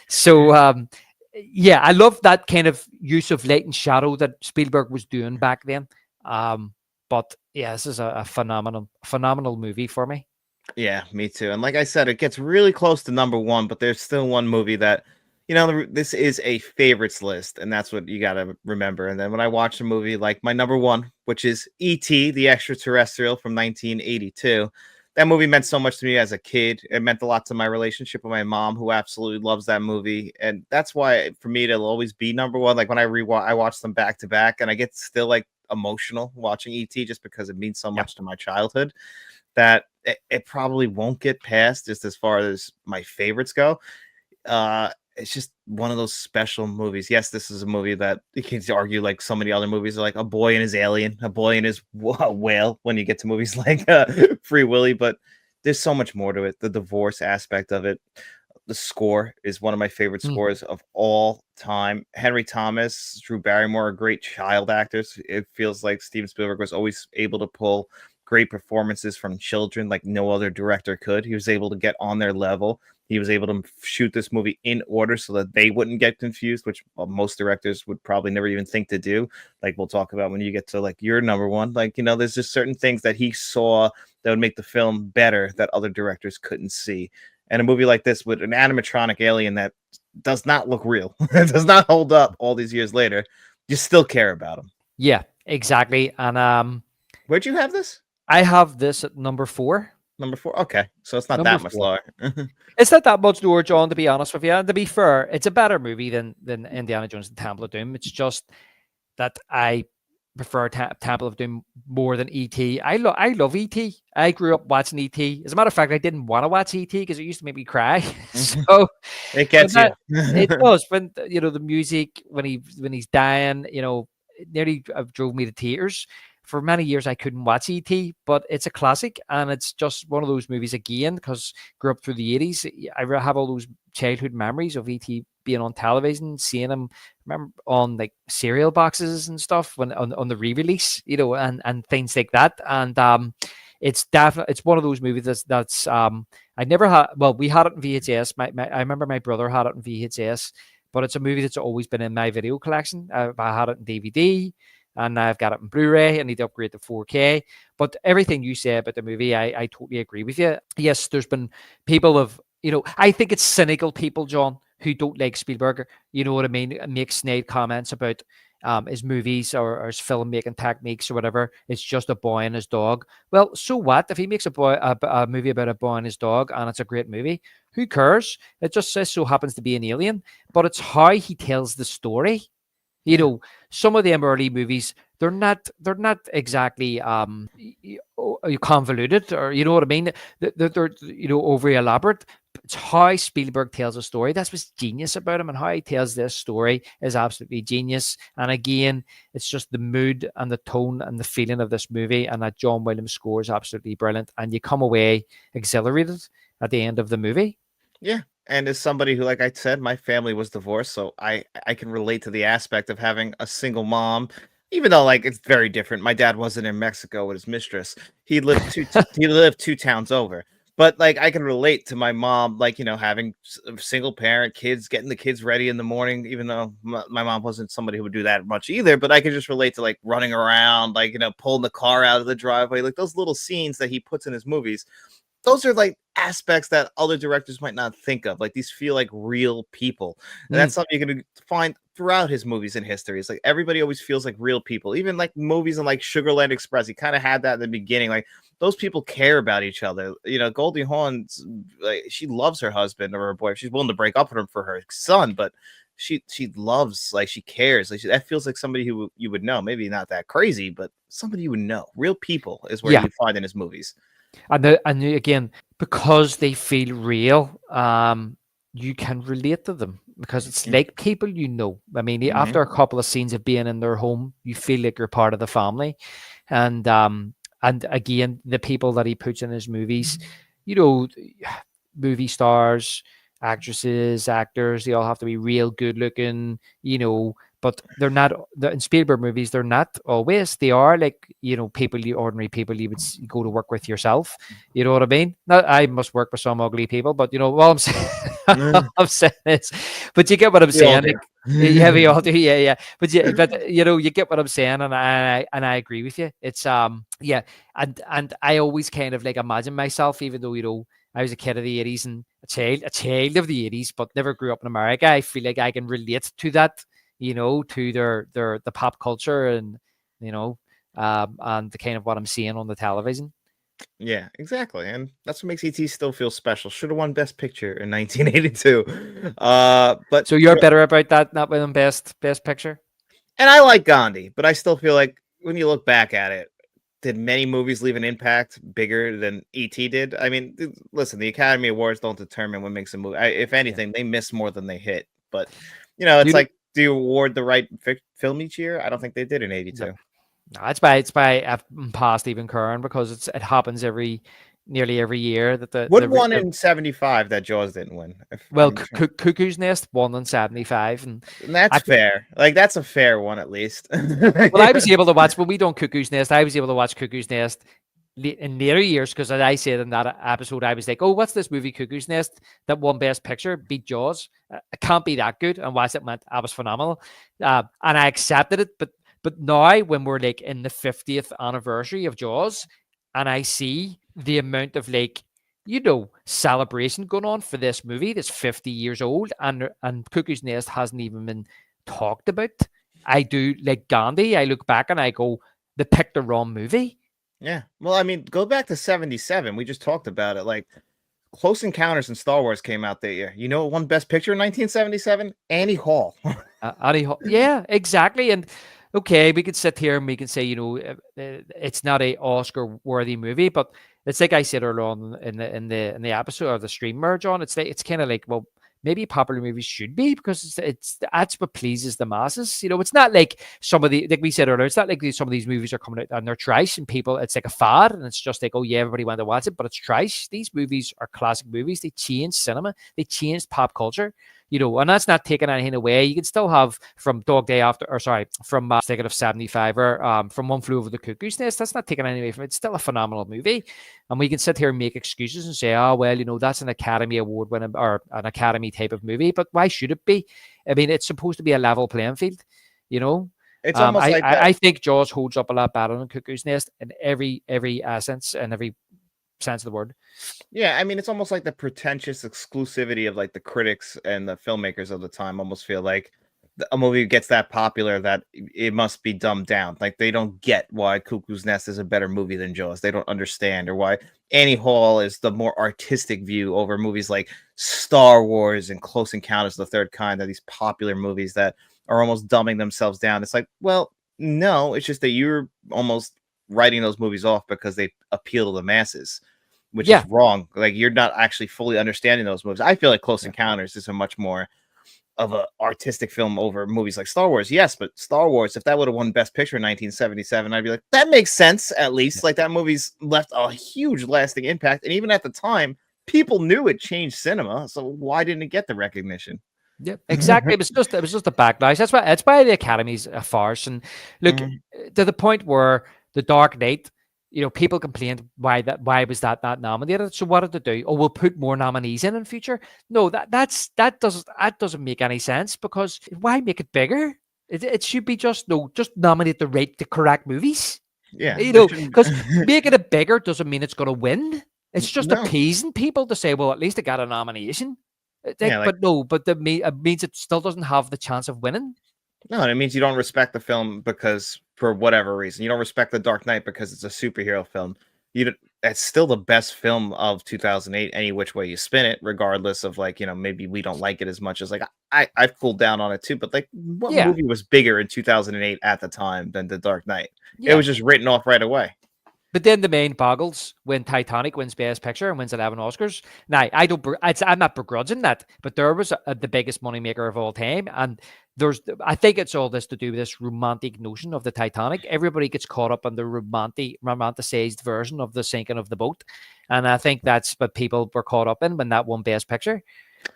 so yeah, I love that kind of use of light and shadow that Spielberg was doing back then. But yeah, this is a phenomenal movie for me. Yeah, me too. And like I said, it gets really close to number one, but there's still one movie that, this is a favorites list, and that's what you got to remember. And then when I watch a movie like my number one, which is E.T., the Extraterrestrial from 1982, that movie meant so much to me as a kid. It meant a lot to my relationship with my mom, who absolutely loves that movie. And that's why, for me, it'll always be number one. Like when I watch them back to back, and I get still like emotional watching E.T. just because it means so Yeah. much to my childhood that it probably won't get past just as far as my favorites go. It's just one of those special movies. Yes, this is a movie that you can argue like so many other movies are like A Boy and His Alien, A Boy and His Whale when you get to movies like Free Willy, but there's so much more to it. The divorce aspect of it. The score is one of my favorite Mhm. scores of all time. Henry Thomas, Drew Barrymore are great child actors. It feels like Steven Spielberg was always able to pull great performances from children like no other director could. He was able to get on their level. He was able to shoot this movie in order so that they wouldn't get confused, which most directors would probably never even think to do. Like we'll talk about when you get to like your number one. Like, there's just certain things that he saw that would make the film better that other directors couldn't see. And a movie like this with an animatronic alien that does not look real, does not hold up all these years later, you still care about him. Yeah, exactly. And Where'd you have this? I have this at number four. Number four? Okay. So it's not Number that much four. lower. It's not that much lower, John, to be honest with you. And to be fair, it's a better movie than Indiana Jones and Temple of Doom. It's just that I prefer Temple of Doom more than ET. I love ET. I grew up watching ET. As a matter of fact, I didn't want to watch ET because it used to make me cry. So It when gets you. that it does when the music when he's dying, it nearly drove me to tears. For many years, I couldn't watch ET, but it's a classic, and it's just one of those movies again because grew up through the 80s. I have all those childhood memories of ET being on television, seeing him, remember on like cereal boxes and stuff when on the re-release, and things like that. And it's one of those movies that's I never had. Well, we had it in VHS. I remember my brother had it in VHS, but it's a movie that's always been in my video collection. I had it in DVD, and I've got it in Blu-ray. I need to upgrade to 4K. But everything you say about the movie, I totally agree with you. Yes, there's been people of I think it's cynical people, John, who don't like Spielberg. You know what I mean? Make snide comments about his movies or his filmmaking techniques or whatever. It's just a boy and his dog. Well, so what? If he makes a movie about a boy and his dog and it's a great movie, who cares? It just says so happens to be an alien, but it's how he tells the story. You Yeah. know, some of them early movies, they're not exactly convoluted, or you know what I mean. They're over elaborate. It's how Spielberg tells a story. That's what's genius about him, and how he tells this story is absolutely genius. And again, it's just the mood and the tone and the feeling of this movie, and that John Williams score is absolutely brilliant. And you come away exhilarated at the end of the movie. Yeah. And as somebody who, like I said, my family was divorced, so I can relate to the aspect of having a single mom. Even though, like, it's very different. My dad wasn't in Mexico with his mistress. He lived 2 towns over. But, like, I can relate to my mom, like, having single parent kids, getting the kids ready in the morning, even though my mom wasn't somebody who would do that much either. But I could just relate to, like, running around, like, pulling the car out of the driveway, like those little scenes that he puts in his movies. Those are like aspects that other directors might not think of. Like these feel like real people. And Mm, that's something you're gonna find throughout his movies and history. It's like everybody always feels like real people. Even like movies and like Sugarland Express, he kind of had that in the beginning. Like those people care about each other. Goldie Hawn's like she loves her husband or her boyfriend. She's willing to break up with him for her son, but she loves, like, she cares, like that feels like somebody who you would know, maybe not that crazy, but somebody you would know. Real people is where yeah, you find in his movies. again, because they feel real, you can relate to them because it's like people you know. I mean, Mm-hmm. after a couple of scenes of being in their home, you feel like you're part of the family, and again, the people that he puts in his movies, you know, movie stars, actresses, actors, they all have to be real good looking, but they're not in Spielberg movies, they're not always. They are like, ordinary people you would go to work with yourself. You know what I mean? Not, I must work with some ugly people, but what I'm saying, what I'm saying is, but you get what I'm We all saying. do. Like, yeah, we all do. Yeah, yeah. But you get what I'm saying, and I agree with you. It's yeah, and I always kind of like imagine myself, even though I was a kid of the 80s and a child of the 80s, but never grew up in America. I feel like I can relate to that, to their the pop culture and and the kind of what I'm seeing on the television. Yeah, exactly. And that's what makes ET still feel special. Should have won Best Picture in 1982. But So you're better about that, not winning best picture. and I like Gandhi, but I still feel like when you look back at it, did many movies leave an impact bigger than ET did? I mean, listen, the Academy Awards don't determine what makes a movie. If Yeah. anything, they miss more than they hit. But You it's know, like, do you award the right film each year? I don't think they did in no, '82. no, it's by past even current because it happens nearly every year that What won in '75 that Jaws didn't win? If well, I'm trying. Cuckoo's Nest won in 75, and And that's I fair. Like that's a fair one at least. well, I was able to watch when we done Cuckoo's Nest. I was able to watch Cuckoo's Nest in later years because, as I said in that episode, I was like, "Oh, what's this movie, Cuckoo's Nest, that won Best Picture, beat Jaws? It can't be that good." And watched it, meant I was phenomenal, and I accepted it. But now, when we're like in the 50th anniversary of Jaws, and I see the amount of celebration going on for this movie that's 50 years old, and Cuckoo's Nest hasn't even been talked about. I do like Gandhi. I look back and I go, they picked the wrong movie. Yeah. Well, I mean, go back to '77. We just talked about it. Like Close Encounters and Star Wars came out that year. You know what won Best Picture in 1977? Annie Hall. Yeah, exactly. And okay, we could sit here and we can say, it's not a Oscar-worthy movie, but it's like I said earlier on in the episode or the stream merge on. It's kind of like, well, maybe popular movies should be because that's what pleases the masses. It's not like like we said earlier, it's not like some of these movies are coming out and they're trash and people, it's like a fad and it's just like, oh yeah, everybody wants to watch it, but it's trash. These movies are classic movies. They changed cinema. They changed pop culture. And that's not taking anything away. You can still have from Dog Day After, or sorry, from thinking of 75 or from One Flew Over the Cuckoo's Nest. That's not taking anything away from it. It's still a phenomenal movie. And we can sit here and make excuses and say, oh, well, that's an Academy Award winning or an Academy type of movie. But why should it be? I mean, it's supposed to be a level playing field, you know? It's almost like that. I think Jaws holds up a lot better than Cuckoo's Nest in every sense and every sense of the word. Yeah, I mean, it's almost like the pretentious exclusivity of like the critics and the filmmakers of the time almost feel like a movie gets that popular that it must be dumbed down. Like they don't get why Cuckoo's Nest is a better movie than Jaws. They don't understand, or why Annie Hall is the more artistic view over movies like Star Wars and Close Encounters of the Third Kind. Are these popular movies that are almost dumbing themselves down? It's like, well, no, it's just that you're almost writing those movies off because they appeal to the masses, which Yeah. is wrong. Like you're not actually fully understanding those movies. I feel like Close Yeah. Encounters is a much more of a artistic film over movies like Star Wars. Yes, but Star Wars, if that would have won Best Picture in 1977, I'd be like, that makes sense at least. Like that movie's left a huge lasting impact. And even at the time, people knew it changed cinema. So why didn't it get the recognition? Yeah, exactly. It was just a backlash. That's why the Academy's a farce. And look, Mhm. to the point where the Dark Knight, people complained why was that nominated. So what did they do? Oh, we'll put more nominees in future. No, that doesn't make any sense, because why make it bigger? It should be just nominate the correct movies. Yeah, there shouldn't. Because making it bigger doesn't mean it's going to win. It's just No, appeasing people to say, well, at least it got a nomination. yeah, like But no, but it means it still doesn't have the chance of winning. no, it means you don't respect the film because for whatever reason you don't respect The Dark Knight because it's a superhero film. It's still the best film of 2008, any which way you spin it, regardless of like maybe we don't like it as much as like I've cooled down on it too. But like, what Yeah, movie was bigger in 2008 at the time than The Dark Knight? It yeah. was just written off right away. But then the main boggles when Titanic wins Best Picture and wins 11 Oscars. Now, I'm not begrudging that, but there was the biggest moneymaker of all time. And I think it's all this to do with this romantic notion of the Titanic. Everybody gets caught up in the romanticized version of the sinking of the boat. And I think that's what people were caught up in when that won Best Picture.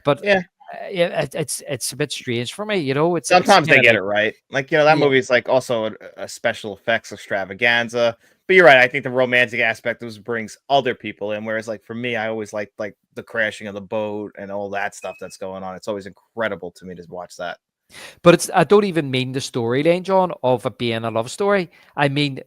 But Yeah, yeah, it's a bit strange for me. It's sometimes kind they of get like, it right. Like, that yeah, movie is like also a special effects extravaganza. But you're right. I think the romantic aspect of brings other people in. Whereas, like for me, I always like the crashing of the boat and all that stuff that's going on. It's always incredible to me to watch that. but I don't even mean the storyline, John, of it being a love story. I mean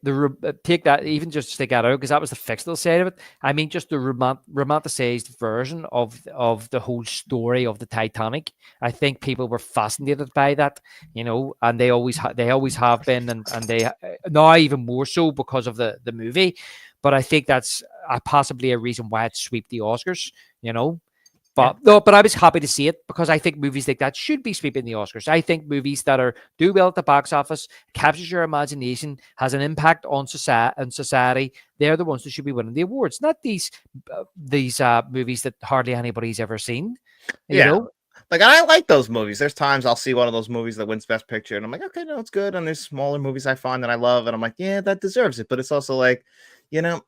take that, even just take that out, because that was the fictional side of it. I mean just the romanticized version of the whole story of the Titanic. I think people were fascinated by that, and they always have been, and they now even more so because of the movie. But I think that's possibly a reason why it swept the Oscars. You know, Yeah, but no, but I was happy to see it, because I think movies like that should be sweeping the Oscars. I think movies that do well at the box office, captures your imagination, has an impact on society, they're the ones that should be winning the awards, not these movies that hardly anybody's ever seen. You yeah. know, Like I like those movies. There's times I'll see one of those movies that wins Best Picture, and I'm like, okay, no, it's good. And there's smaller movies I find that I love, and I'm like, yeah, that deserves it. But it's also like, you know,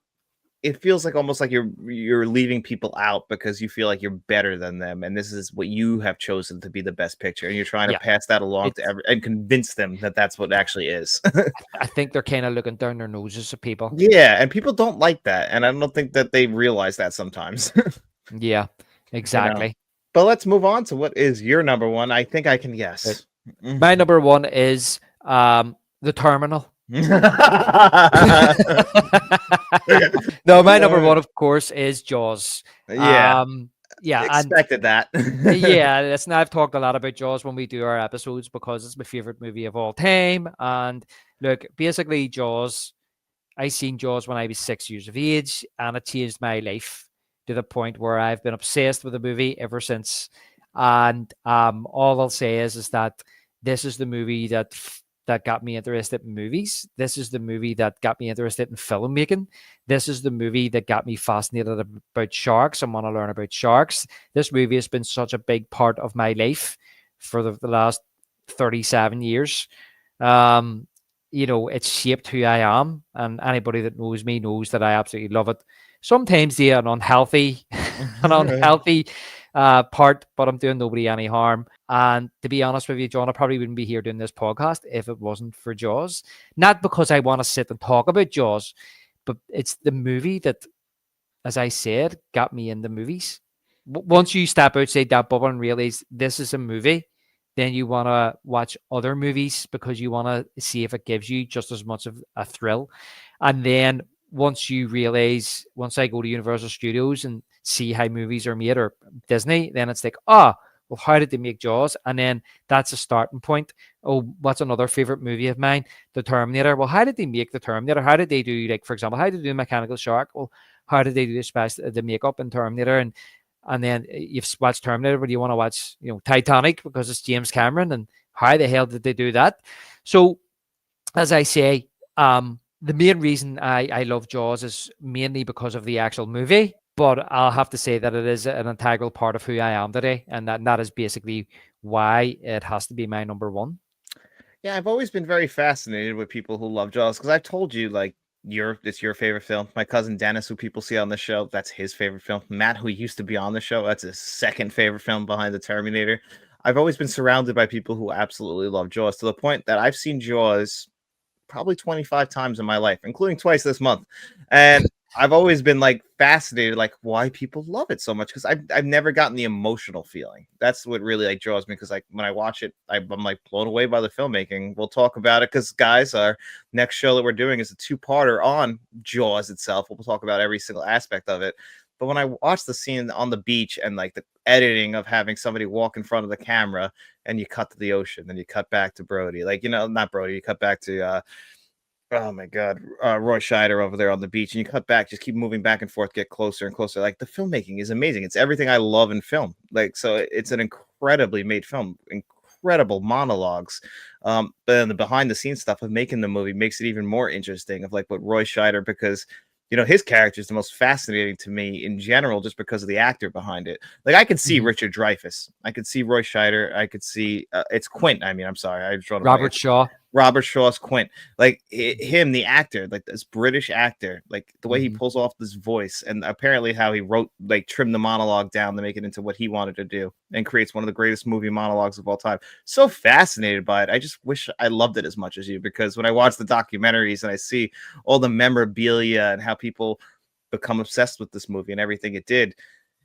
it feels like almost like you're leaving people out because you feel like you're better than them, and this is what you have chosen to be the best picture, and you're trying to yeah, pass that along to it's. and convince them that that's what it actually is. I think they're kind of looking down their noses at people. Yeah, and people don't like that, and I don't think that they realize that sometimes. Yeah, you know. exactly. But let's move on to what is your number one. I think I can But guess. my number one is the Terminal. No, my number one, of course, is Jaws. Yeah, Yeah, and expected that. yeah, listen, I've talked a lot about Jaws when we do our episodes, because it's my favorite movie of all time. And look, basically, Jaws, I seen Jaws when I was 6 years of age, and it changed my life to the point where I've been obsessed with the movie ever since. And all I'll say is that this is the movie that got me interested in movies. This is the movie that got me interested in filmmaking. This is the movie that got me fascinated about sharks and want to learn about sharks. This movie has been such a big part of my life for the last 37 years. Um, it's shaped who I am, and anybody that knows me knows that I absolutely love it. Sometimes an unhealthy, an unhealthy part, but I'm doing nobody any harm. And to be honest with you, John, I probably wouldn't be here doing this podcast if it wasn't for Jaws. Not because I want to sit and talk about Jaws, but it's the movie that, as I said, got me in the movies. Once you step outside that bubble and realize this is a movie, then you want to watch other movies because you want to see if it gives you just as much of a thrill. And then once I go to Universal Studios and see how movies are made, or Disney, then it's like, well, how did they make Jaws? And then that's a starting point. Oh, what's another favorite movie of mine? The Terminator. Well, how did they make the Terminator? How did they do, like, for example, how did they do Mechanical Shark? Well, how did they do the makeup in Terminator? And then you've watched Terminator, but you want to watch, Titanic because it's James Cameron, and how the hell did they do that? So, as I say, the main reason I love Jaws is mainly because of the actual movie, but I'll have to say that it is an integral part of who I am today, and that is basically why it has to be my number one. Yeah, I've always been very fascinated with people who love Jaws because I've told you like it's your favorite film. My cousin Dennis, who people see on the show, that's his favorite film. Matt, who used to be on the show, that's his second favorite film behind the Terminator. I've always been surrounded by people who absolutely love Jaws, to the point that I've seen Jaws probably 25 times in my life, including twice this month. And I've always been like fascinated, like why people love it so much, because I've never gotten the emotional feeling. That's what really like draws me. Because like when I watch it, I'm like blown away by the filmmaking. We'll talk about it because guys, our next show that we're doing is a two-parter on Jaws itself. We'll talk about every single aspect of it. But when I watch the scene on the beach and like the editing of having somebody walk in front of the camera and you cut to the ocean, then you cut back to Brody, like, you know, not Brody, you cut back to oh my God, Roy Scheider over there on the beach, and you cut back, just keep moving back and forth, get closer and closer. Like the filmmaking is amazing. It's everything I love in film. Like, so it's an incredibly made film, incredible monologues. But then the behind the scenes stuff of making the movie makes it even more interesting. Of like what Roy Scheider, because you know his character is the most fascinating to me in general, just because of the actor behind it. Like I could see Mhm. Richard Dreyfuss, I could see Roy Scheider, I could see it's Quint. I mean, I'm sorry, I just drawn a blank. Robert Shaw. Robert Shaw's Quint, like him, the actor, like this British actor, like the way he Mhm. pulls off this voice, and apparently how he wrote, like trimmed the monologue down to make it into what he wanted to do, and creates one of the greatest movie monologues of all time. So fascinated by it. I just wish I loved it as much as you, because when I watch the documentaries and I see all the memorabilia and how people become obsessed with this movie and everything it did,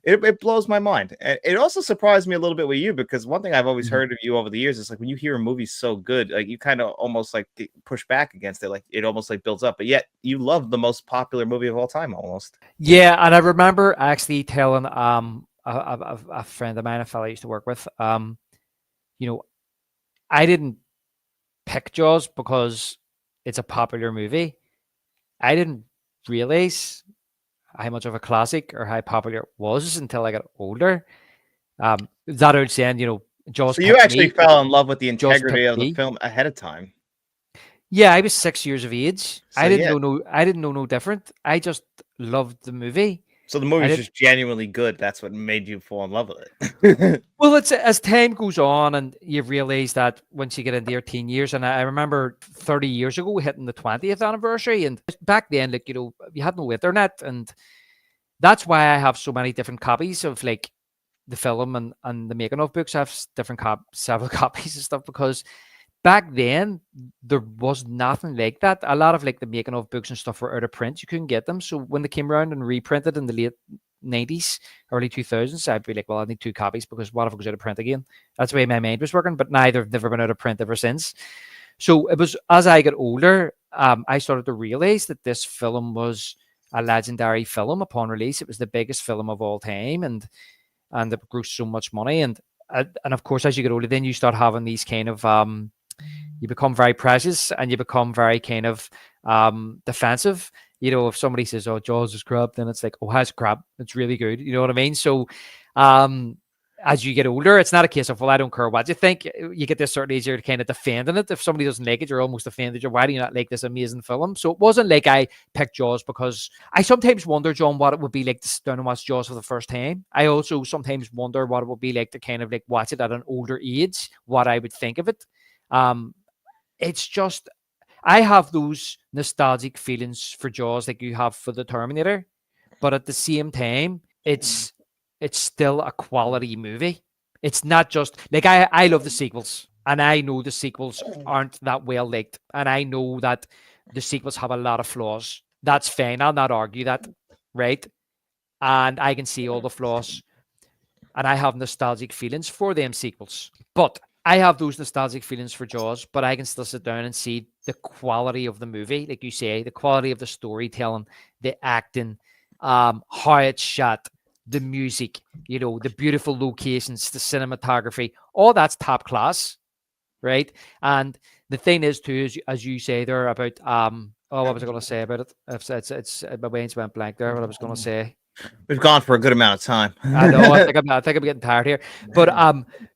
it blows my mind. And it also surprised me a little bit with you, because one thing I've always Mhm. heard of you over the years is like when you hear a movie so good, like you kind of almost like push back against it, like it almost like builds up. But yet you love the most popular movie of all time, almost. Yeah, and I remember actually telling a friend of mine, a fellow I used to work with, you know, I didn't pick Jaws because it's a popular movie. I didn't realize how much of a classic or how popular it was until I got older. That old saying, Jaws So you picked actually me. fell in love with the Jaws integrity picked of the me. film ahead of time. Yeah, I was 6 years of age. So yeah, I didn't know no different. I just loved the movie. so the I movie's did. just genuinely good. That's what made you fall in love with it. Well, it's as time goes on, and you realize that once you get into your teen years, and I remember 30 years ago hitting the 20th anniversary, and back then, like you had no internet, and that's why I have so many different copies of like the film and the making of books. I have different several copies and stuff because back then there was nothing like that. A lot of like the making of books and stuff were out of print. You couldn't get them. So when they came around and reprinted in the late 90s, early 2000s, I'd be like, well, I need two copies because what if it goes out of print again? That's the way my mind was working. But neither have never been out of print ever since. So it was as I got older, I started to realize that this film was a legendary film upon release. It was the biggest film of all time, and it grossed so much money. And of course, as you get older, then you start having these kind of you become very precious and you become very kind of defensive. If somebody says, "Oh, Jaws is crap," then it's like, "Oh, how's crap? It's really good." You know what I mean? So, um, as you get older, it's not a case of, "Well, I don't care what you think." You get this certain age, you're kind of defending it. If somebody doesn't like it, you're almost offended. Why do you not like this amazing film? So it wasn't like I picked Jaws because I sometimes wonder, John, what it would be like to sit down and watch Jaws for the first time. I also sometimes wonder what it would be like to kind of like watch it at an older age, what I would think of it. Um, it's just I have those nostalgic feelings for Jaws like you have for the Terminator, but at the same time, it's still a quality movie. It's not just like I love the sequels, and I know the sequels aren't that well liked, and I know that the sequels have a lot of flaws. That's fine. I'll not argue that, right? And I can see all the flaws, and I have nostalgic feelings for them sequels. But I have those nostalgic feelings for Jaws, but I can still sit down and see the quality of the movie, like you say, the quality of the storytelling, the acting, how it's shot, the music, the beautiful locations, the cinematography, all that's top class, right? And the thing is, too, is as you say there about what was I going to say about it? It's my brain's went blank there. What I was going to say. We've gone for a good amount of time. I know. I think I'm getting tired here. But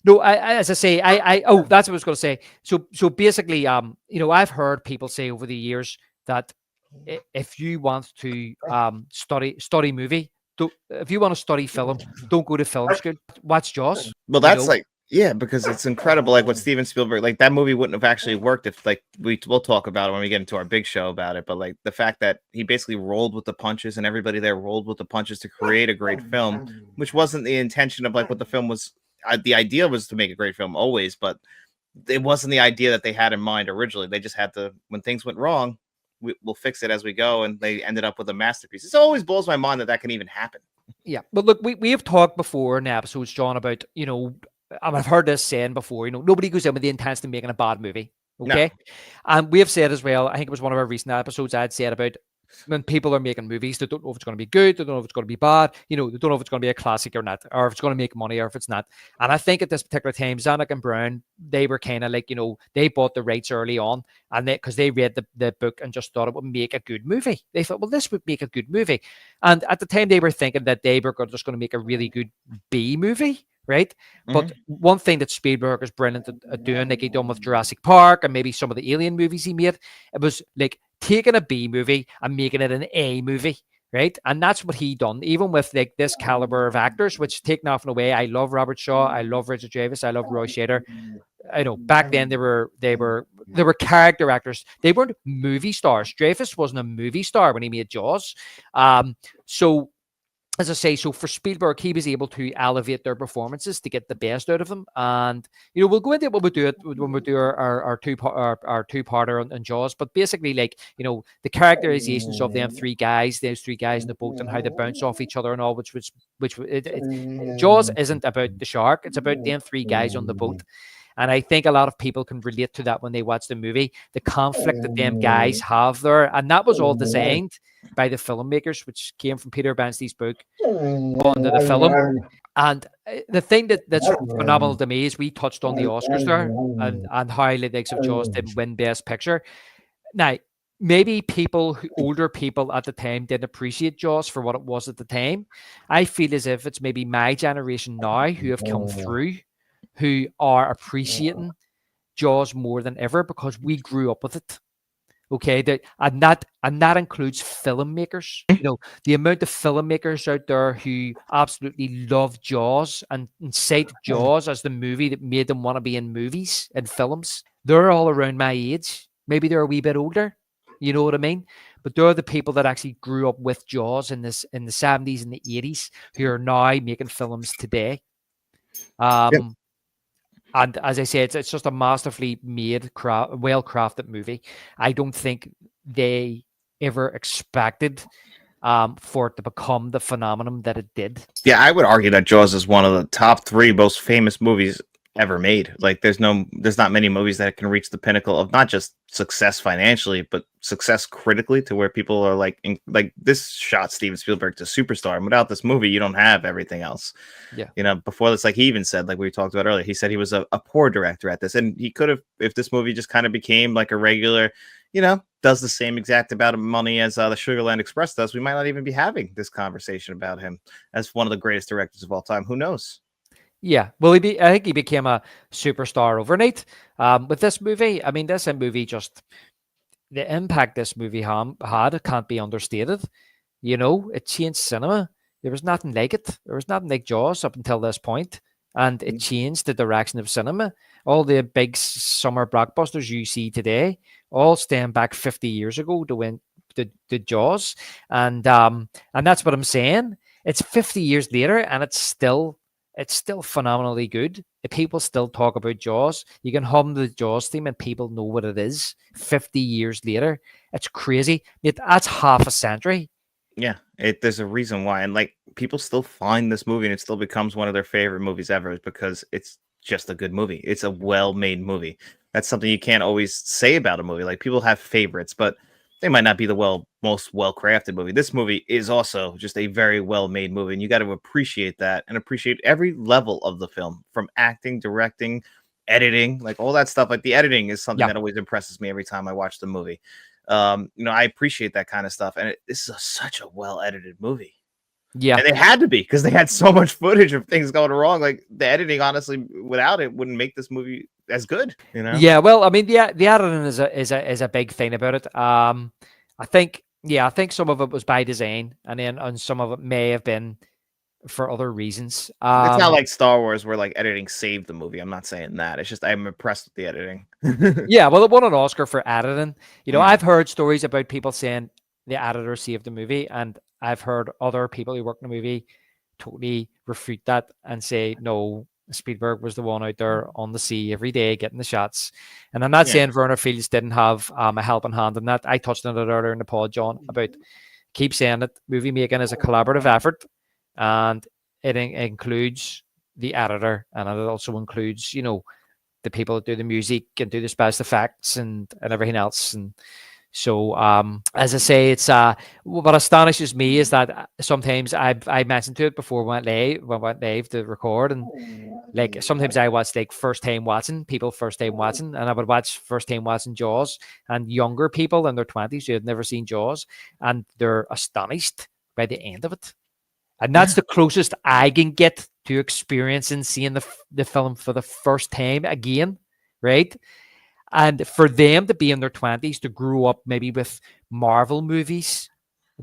no. As I say, oh, that's what I was going to say. So basically, I've heard people say over the years that if you want to study movie, if you want to study film, don't go to film school. Watch Jaws. Well, that's like, yeah, because it's incredible. Like what Steven Spielberg, like that movie wouldn't have actually worked if, like, we'll talk about it when we get into our big show about it. But like the fact that he basically rolled with the punches and everybody there rolled with the punches to create a great film, which wasn't the intention of like what the film was the idea was to make a great film always, but it wasn't the idea that they had in mind originally. They just had to, when things went wrong, we'll fix it as we go, and they ended up with a masterpiece. It always blows my mind that that can even happen. Yeah, but look, we have talked before in episodes, John, about, I've heard this saying before, nobody goes in with the intention of making a bad movie. No. Okay. And we have said as well, I think it was one of our recent episodes I'd said about when people are making movies, they don't know if it's going to be good, they don't know if it's going to be bad, they don't know if it's going to be a classic or not, or if it's going to make money or if it's not. And I think at this particular time, Zanuck and Brown, they were kind of like, they bought the rights early on, and because they read the book and just thought it would make a good movie. They thought, well, this would make a good movie. And at the time, they were thinking that they were just going to make a really good B movie. Right. But one thing that Spielberg is brilliant at doing, like he done with Jurassic Park and maybe some of the Alien movies he made, it was like taking a B movie and making it an A movie. Right. And that's what he done, even with like this caliber of actors, which take nothing away. I love Robert Shaw. I love Richard Dreyfuss. I love Roy Scheider. I know back then they were character actors. They weren't movie stars. Dreyfuss wasn't a movie star when he made Jaws. So as I say, so for Spielberg, he was able to elevate their performances to get the best out of them. And, we'll go into it when we do our two-parter on Jaws. But basically, like, the characterizations of them those three guys in the boat and how they bounce off each other and all, Jaws isn't about the shark. It's about them three guys on the boat. And I think a lot of people can relate to that when they watch the movie, the conflict that them guys have there. And that was all designed by the filmmakers, which came from Peter Bansley's book onto the film. And the thing that's phenomenal to me is we touched on the Oscars there and how the likes of Jaws didn't win Best Picture. Now, maybe older people at the time didn't appreciate Jaws for what it was at the time. I feel as if it's maybe my generation now who have come through, who are appreciating Jaws more than ever because we grew up with it. Okay, and that includes filmmakers. The amount of filmmakers out there who absolutely love Jaws and cite Jaws as the movie that made them want to be in movies and films. They're all around my age. Maybe they're a wee bit older. You know what I mean? But they're the people that actually grew up with Jaws in the 70s and the 80s who are now making films today. Yep. And as I say, it's just a masterfully made, well-crafted movie. I don't think they ever expected for it to become the phenomenon that it did. Yeah, I would argue that Jaws is one of the top 3 most famous movies ever made. Like there's not many movies that can reach the pinnacle of not just success financially, but success critically, to where people are like this shot Steven Spielberg to superstar. And without this movie, you don't have everything else. Yeah. Before this, like he even said, like we talked about earlier, he said he was a poor director at this. And he could have, if this movie just kind of became like a regular, does the same exact amount of money as the Sugarland Express does, we might not even be having this conversation about him as one of the greatest directors of all time. Who knows? Yeah, well, I think he became a superstar overnight with this movie. I mean, this movie the impact this movie had can't be understated. It changed cinema. There was nothing like it. There was nothing like Jaws up until this point, and it changed the direction of cinema. All the big summer blockbusters you see today all stem back 50 years ago to win the Jaws, and that's what I'm saying. It's 50 years later, and it's still phenomenally good. People still talk about Jaws. You can hum the Jaws theme and people know what it is 50 years later. It's crazy. That's half a century. Yeah, there's a reason why. And like people still find this movie and it still becomes one of their favorite movies ever, because it's just a good movie. It's a well-made movie. That's something you can't always say about a movie. Like people have favorites, but they might not be the most well-crafted movie. This movie is also just a very well-made movie, and you got to appreciate that and appreciate every level of the film, from acting, directing, editing, like all that stuff. Like the editing is something that always impresses me every time I watch the movie. I appreciate that kind of stuff, and this is such a well-edited movie. Yeah, and they had to be, because they had so much footage of things going wrong. Like the editing, honestly, without it, wouldn't make this movie as good. Yeah, well, I mean, the editing is a big thing about it. I think some of it was by design, and some of it may have been for other reasons. It's not like Star Wars where like editing saved the movie. I'm not saying that. It's just I'm impressed with the editing. Yeah, well, it won an Oscar for editing. I've heard stories about people saying the editor saved the movie, and I've heard other people who work in the movie totally refute that and say, no, Spielberg was the one out there on the sea every day getting the shots. And I'm not Yeah. saying Werner Fields didn't have a helping hand in that. I touched on it earlier in the pod, John, about keep saying that movie making is a collaborative effort, and it includes the editor, and it also includes, the people that do the music and do the special effects and everything else. And so, as I say, it's what astonishes me is that sometimes I mentioned to it before we went live to record, and like sometimes I watch like first time watching, and I would watch first time watching Jaws, and younger people in their 20s who had never seen Jaws, and they're astonished by the end of it. And that's the closest I can get to experiencing seeing the film for the first time again, right? And for them to be in their 20s, to grow up maybe with Marvel movies,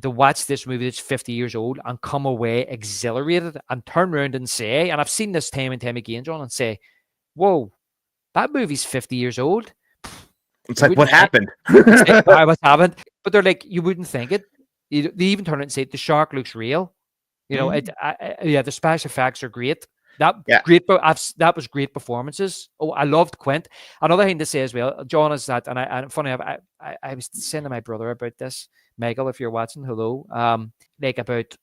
to watch this movie that's 50 years old and come away exhilarated and turn around and say, and I've seen this time and time again, John, and say, whoa, that movie's 50 years old. It's You like, what wouldn't think happened? it's like, why what's happened? But they're like, you wouldn't think it. They even turn it and say, the shark looks real. Mhm. Yeah, the special effects are great. That Yeah. great, but that was great performances. Oh, I loved Quint. Another thing to say as well, John, is that, and funny, I was saying to my brother about this, Michael, if you're watching, hello, like about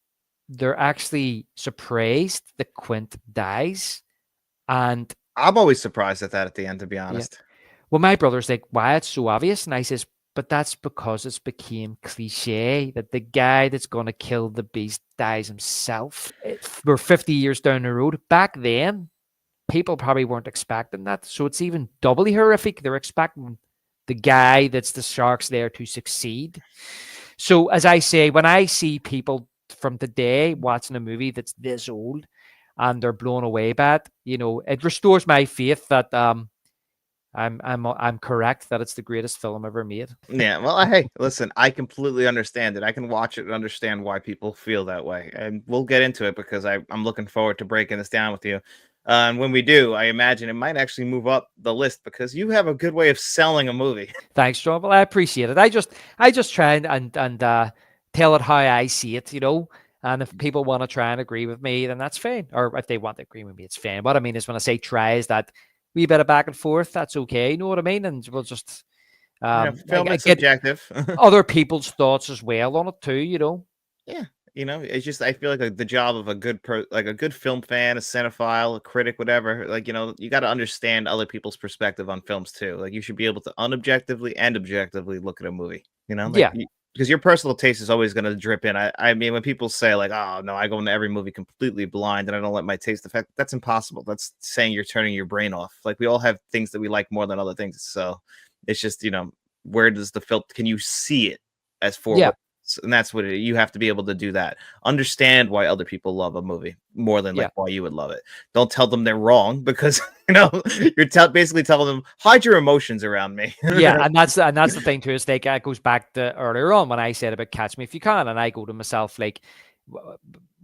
they're actually surprised that Quint dies, and I'm always surprised at that at the end, to be yeah, honest. well, my brother's like, why it's so obvious, and I says, but that's because it's became cliche that the guy that's going to kill the beast dies himself. We're 50 years down the road. Back then, people probably weren't expecting that. So it's even doubly horrific. They're expecting the guy that's the shark's there to succeed. So, as I say, when I see people from today watching a movie that's this old and they're blown away by it, it restores my faith that I'm correct that it's the greatest film ever made. Yeah, well, hey, listen, I completely understand it. I can watch it and understand why people feel that way, and we'll get into it because I'm looking forward to breaking this down with you. And when we do, I imagine it might actually move up the list because you have a good way of selling a movie. Thanks, John. Well, I appreciate it. I just try and tell it how I see it, And if people want to try and agree with me, then that's fine. Or if they want to agree with me, it's fine. What I mean is when I say try is that we bit of back and forth. That's okay. You know what I mean? And we'll just Film I is get subjective. other people's thoughts as well on it too. Yeah, it's just I feel like the job of a like a good film fan, a cinephile, a critic, whatever. Like you got to understand other people's perspective on films too. Like you should be able to unobjectively and objectively look at a movie. Yeah, Because your personal taste is always going to drip in. I mean, when people say like, "Oh no, I go into every movie completely blind and I don't let my taste affect," that's impossible. That's saying you're turning your brain off. Like we all have things that we like more than other things. So it's just where does the film? Can you see it as for yeah, what? And that's what you have to be able to do that. Understand why other people love a movie more than like yeah. why you would love it. Don't tell them they're wrong because you're basically telling them hide your emotions around me. Yeah, and that's the thing too. Is like it goes back to earlier on when I said about Catch Me If You Can, and I go to myself like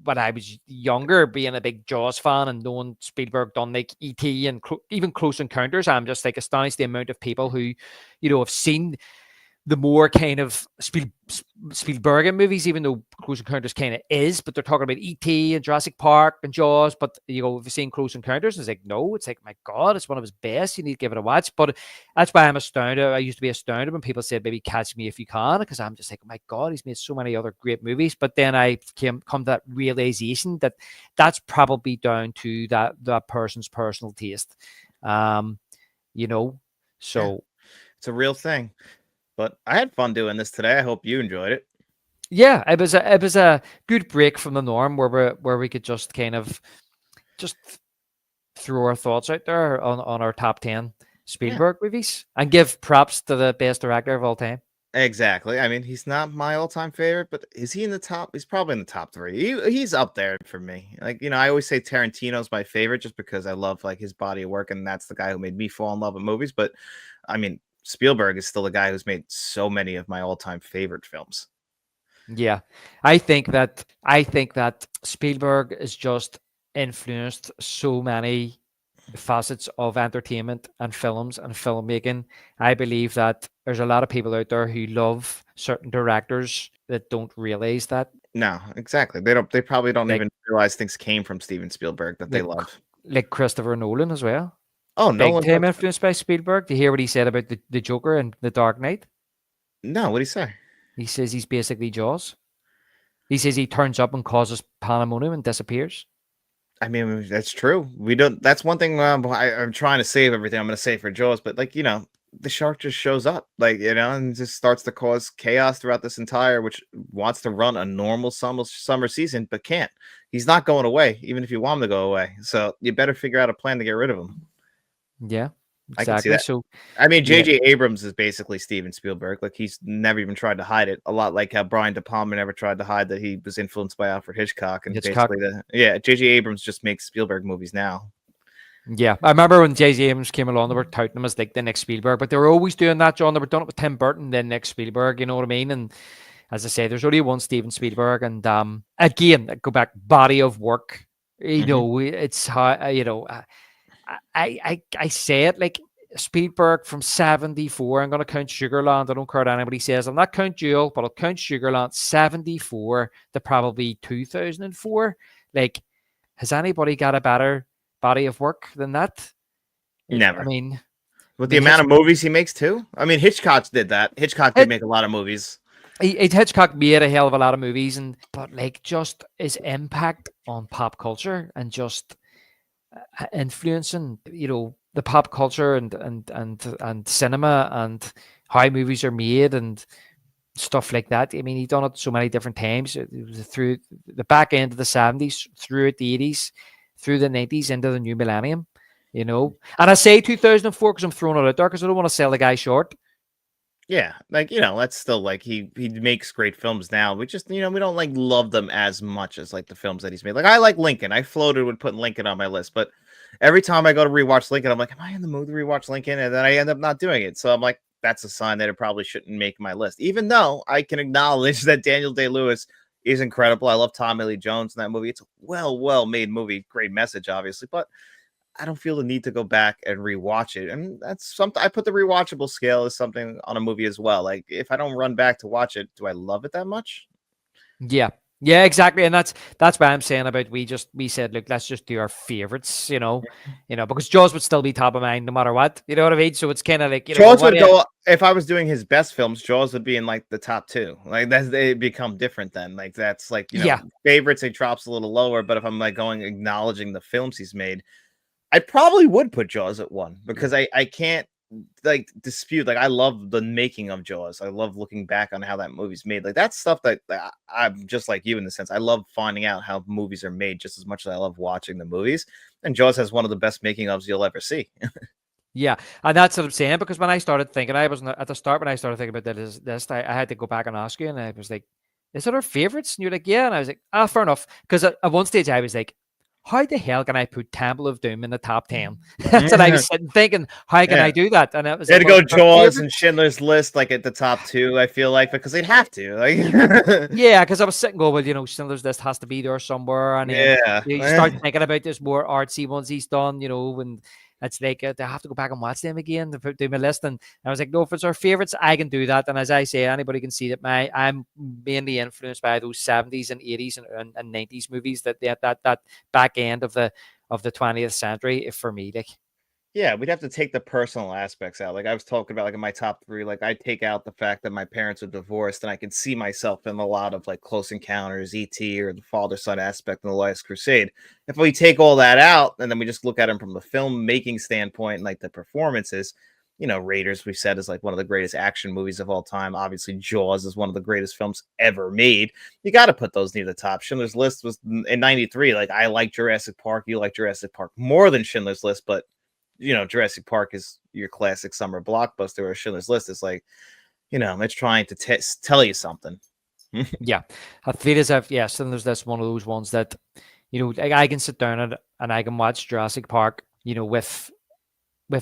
when I was younger, being a big Jaws fan and knowing Spielberg done like E.T. and even Close Encounters, I'm just like astonished the amount of people who, have seen the more kind of Spielberg movies, even though Close Encounters kind of is, but they're talking about E.T. and Jurassic Park and Jaws. But if you've seen Close Encounters, it's like, no, it's like, my God, it's one of his best. You need to give it a watch. But that's why I'm astounded. I used to be astounded when people said, maybe Catch Me If You Can, because I'm just like, oh my God, he's made so many other great movies. But then I come to that realization that that's probably down to that person's personal taste. Um, you know, Yeah, so it's a real thing. But I had fun doing this today. I hope you enjoyed it. yeah, it was a good break from the norm where we could just kind of just throw our thoughts out there on our top 10 Yeah, Spielberg movies and give props to the best director of all time. exactly. I mean, he's not my all-time favorite, but is he in the top? He's probably in the top three. He's up there for me. Like, I always say Tarantino's my favorite just because I love like his body of work, and that's the guy who made me fall in love with movies. But I mean, Spielberg is still the guy who's made so many of my all-time favorite films. Yeah. I think that Spielberg is just influenced so many facets of entertainment and films and filmmaking. I believe that there's a lot of people out there who love certain directors that don't realize that. No, exactly. They probably don't Like even realize things came from Steven Spielberg that they like love. like Christopher Nolan as well. Oh, Big Nolan's time influenced by Spielberg. Do you hear what he said about the Joker and The Dark Knight? no. What do you say? He says he's basically Jaws. He says he turns up and causes pandemonium and disappears. I mean, that's true. We don't. That's one thing. I'm trying to save everything. I'm going to say for Jaws, but like the shark just shows up, like and just starts to cause chaos throughout this entire, which wants to run a normal summer season, but can't. He's not going away, even if you want him to go away. So you better figure out a plan to get rid of him. Yeah, I can see exactly. that. So I mean, yeah, J.J. Abrams is basically Steven Spielberg. Like he's never even tried to hide it. A lot like how Brian De Palma never tried to hide that he was influenced by Alfred Hitchcock. And Hitchcock. basically, J.J. Abrams just makes Spielberg movies now. Yeah, I remember when J.J. Abrams came along, they were touting him as like the next Spielberg, but they were always doing that, John. They were doing it with Tim Burton, then next Spielberg. You know what I mean? And as I say, there's only one Steven Spielberg, and again, I go back, body of work. It's how I say it like Spielberg from 74. I'm going to count Sugarland. I don't care what anybody says. I'll not count Jewel, but I'll count Sugarland 74 to probably 2004. Like, has anybody got a better body of work than that? Never. I mean, with the amount of movies he makes too. I mean, Hitchcock did that. Hitchcock did make a lot of movies. Hitchcock made a hell of a lot of movies, but like just his impact on pop culture and just influencing, the pop culture and cinema and how movies are made and stuff like that. I mean, he done it so many different times through the back end of the 70s, through the 80s, through the 90s, into the new millennium. And I say 2004 because I'm throwing it out there because I don't want to sell the guy short. Yeah, like that's still like he makes great films now. We just we don't like love them as much as like the films that he's made. Like I like Lincoln. I floated with putting Lincoln on my list, but every time I go to rewatch Lincoln, I'm like, am I in the mood to rewatch Lincoln? And then I end up not doing it. So I'm like, that's a sign that it probably shouldn't make my list. Even though I can acknowledge that Daniel Day-Lewis is incredible. I love Tommy Lee Jones in that movie. It's a well made movie, great message, obviously, but I don't feel the need to go back and rewatch it. And that's something I put the rewatchable scale as something on a movie as well. Like if I don't run back to watch it, do I love it that much? Yeah. Yeah, exactly. And that's why I'm saying about we said, look, let's just do our favorites, because Jaws would still be top of mind no matter what. You know what I mean? So it's kind of like, Jaws would go if I was doing his best films, Jaws would be in like the top 2. Like they become different then. Like that's like, favorites, it drops a little lower. But if I'm like acknowledging the films he's made, I probably would put Jaws at 1 because I can't like dispute. Like I love the making of Jaws. I love looking back on how that movie's made. Like that's stuff that I'm just like you in the sense. I love finding out how movies are made just as much as I love watching the movies. And Jaws has one of the best making ofs you'll ever see. Yeah, and that's what I'm saying because when I started thinking, I wasn't at the start when I started thinking about this, I had to go back and ask you, and I was like, "Is it our favorites?" And you're like, "Yeah," and I was like, "Ah, fair enough." Because at one stage I was like, how the hell can I put Temple of Doom in the top 10? That's what I was sitting thinking. How can I do that? And it was they'd go Jaws and Schindler's List like at the top 2. I feel like because they'd have to. Like, yeah, because I was sitting going, well, Schindler's List has to be there somewhere, and then you start thinking about this more artsy ones he's done, and it's like they have to go back and watch them again to put do my list. And I was like, no, if it's our favorites, I can do that. And as I say, anybody can see that I'm mainly influenced by those 70s and 80s and 90s movies that back end of the 20th century for me. Like, yeah, we'd have to take the personal aspects out. Like I was talking about, like in my top 3, like I take out the fact that my parents are divorced, and I can see myself in a lot of like Close Encounters, E.T., or the father-son aspect in The Last Crusade. If we take all that out, and then we just look at them from the filmmaking standpoint, and like the performances, Raiders, we said, is like one of the greatest action movies of all time. Obviously, Jaws is one of the greatest films ever made. You got to put those near the top. Schindler's List was in '93. Like I like Jurassic Park. You like Jurassic Park more than Schindler's List, but Jurassic Park is your classic summer blockbuster, or Schindler's List is like, it's trying to tell you something. Yeah, I feel as if Schindler's List one of those ones that like I can sit down and I can watch Jurassic Park, with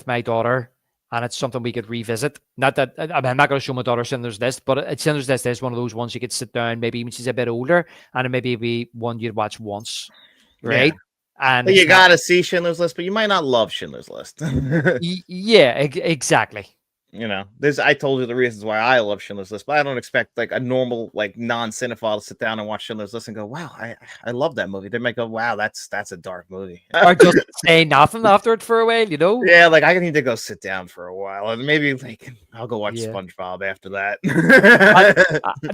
my daughter, and it's something we could revisit. Not that I'm not going to show my daughter Schindler's List, but Schindler's List is one of those ones you could sit down, maybe when she's a bit older, and it maybe be one you'd watch once, right? Yeah. And you got to see Schindler's List, but you might not love Schindler's List. Yeah, exactly. You know, I told you the reasons why I love Schindler's List, but I don't expect like a normal like non-cinephile to sit down and watch Schindler's List and go, "Wow, I love that movie." They might go, "Wow, that's a dark movie." Or just say nothing after it for a while, you know? Yeah, like I need to go sit down for a while, and maybe like I'll go watch Yeah. SpongeBob after that.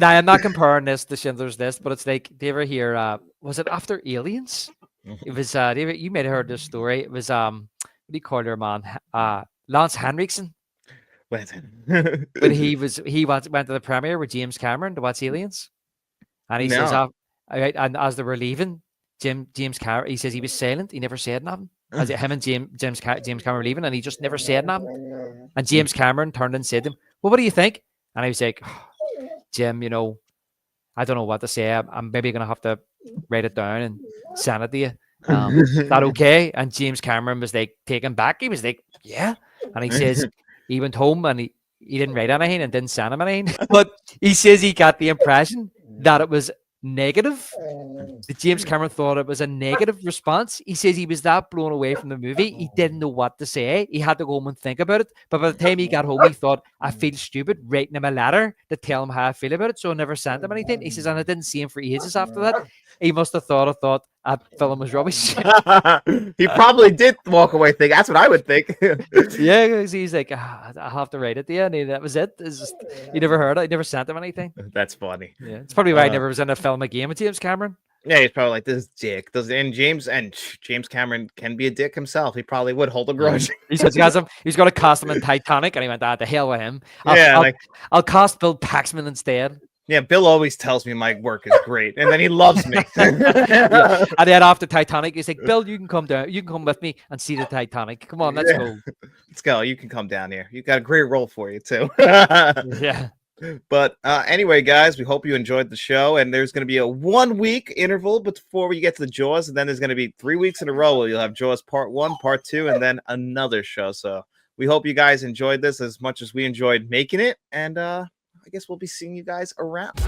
Now I'm not comparing this to Schindler's List, but it's like, do you ever hear? Was it after Aliens? It was. You may have heard this story. It was. What do you call her man? Lance Henriksen. But he went to the premiere with James Cameron to watch Aliens, and he says, No. and as they were leaving, James Cameron, he says he was silent. He never said nothing. As him and James Cameron were leaving, and he just never said nothing. And James Cameron turned and said to him, "Well, what do you think?" And he was like, oh, "Jim, you know, I don't know what to say. I'm maybe gonna have to write it down and send it to you. Is that okay?" And James Cameron was like taken back. He was like, "Yeah." And he says he went home and he didn't write anything and didn't send him anything. But he says he got the impression that it was negative. That James Cameron thought it was a negative response. He says he was that blown away from the movie, he didn't know what to say. He had to go home and think about it. But by the time he got home, he thought, I feel stupid writing him a letter to tell him how I feel about it. So I never sent him anything. He says, and I didn't see him for ages after that. He must have thought that film was rubbish. He probably did walk away thinking, that's what I would think. Yeah, because he's like, I'll have to write it there. And that was it. It's just, he never heard it. He never sent him anything. That's funny. Yeah, it's probably why I never was in a film again with James Cameron. Yeah, he's probably like, this dick. And James Cameron can be a dick himself. He probably would hold a grudge. He says he's got to cast him in Titanic, and he went, the hell with him. I'll cast Bill Paxman instead. Yeah, Bill always tells me my work is great, and then he loves me. Yeah. And then after Titanic, he's like, Bill, you can come down. You can come with me and see the Titanic. Come on, let's go. Let's go. You can come down here. You got a great role for you, too. Yeah. But anyway, guys, we hope you enjoyed the show. And there's going to be a 1 week interval before we get to the Jaws. And then there's going to be 3 weeks in a row where you'll have Jaws Part 1, Part 2, and then another show. So we hope you guys enjoyed this as much as we enjoyed making it. And I guess we'll be seeing you guys around.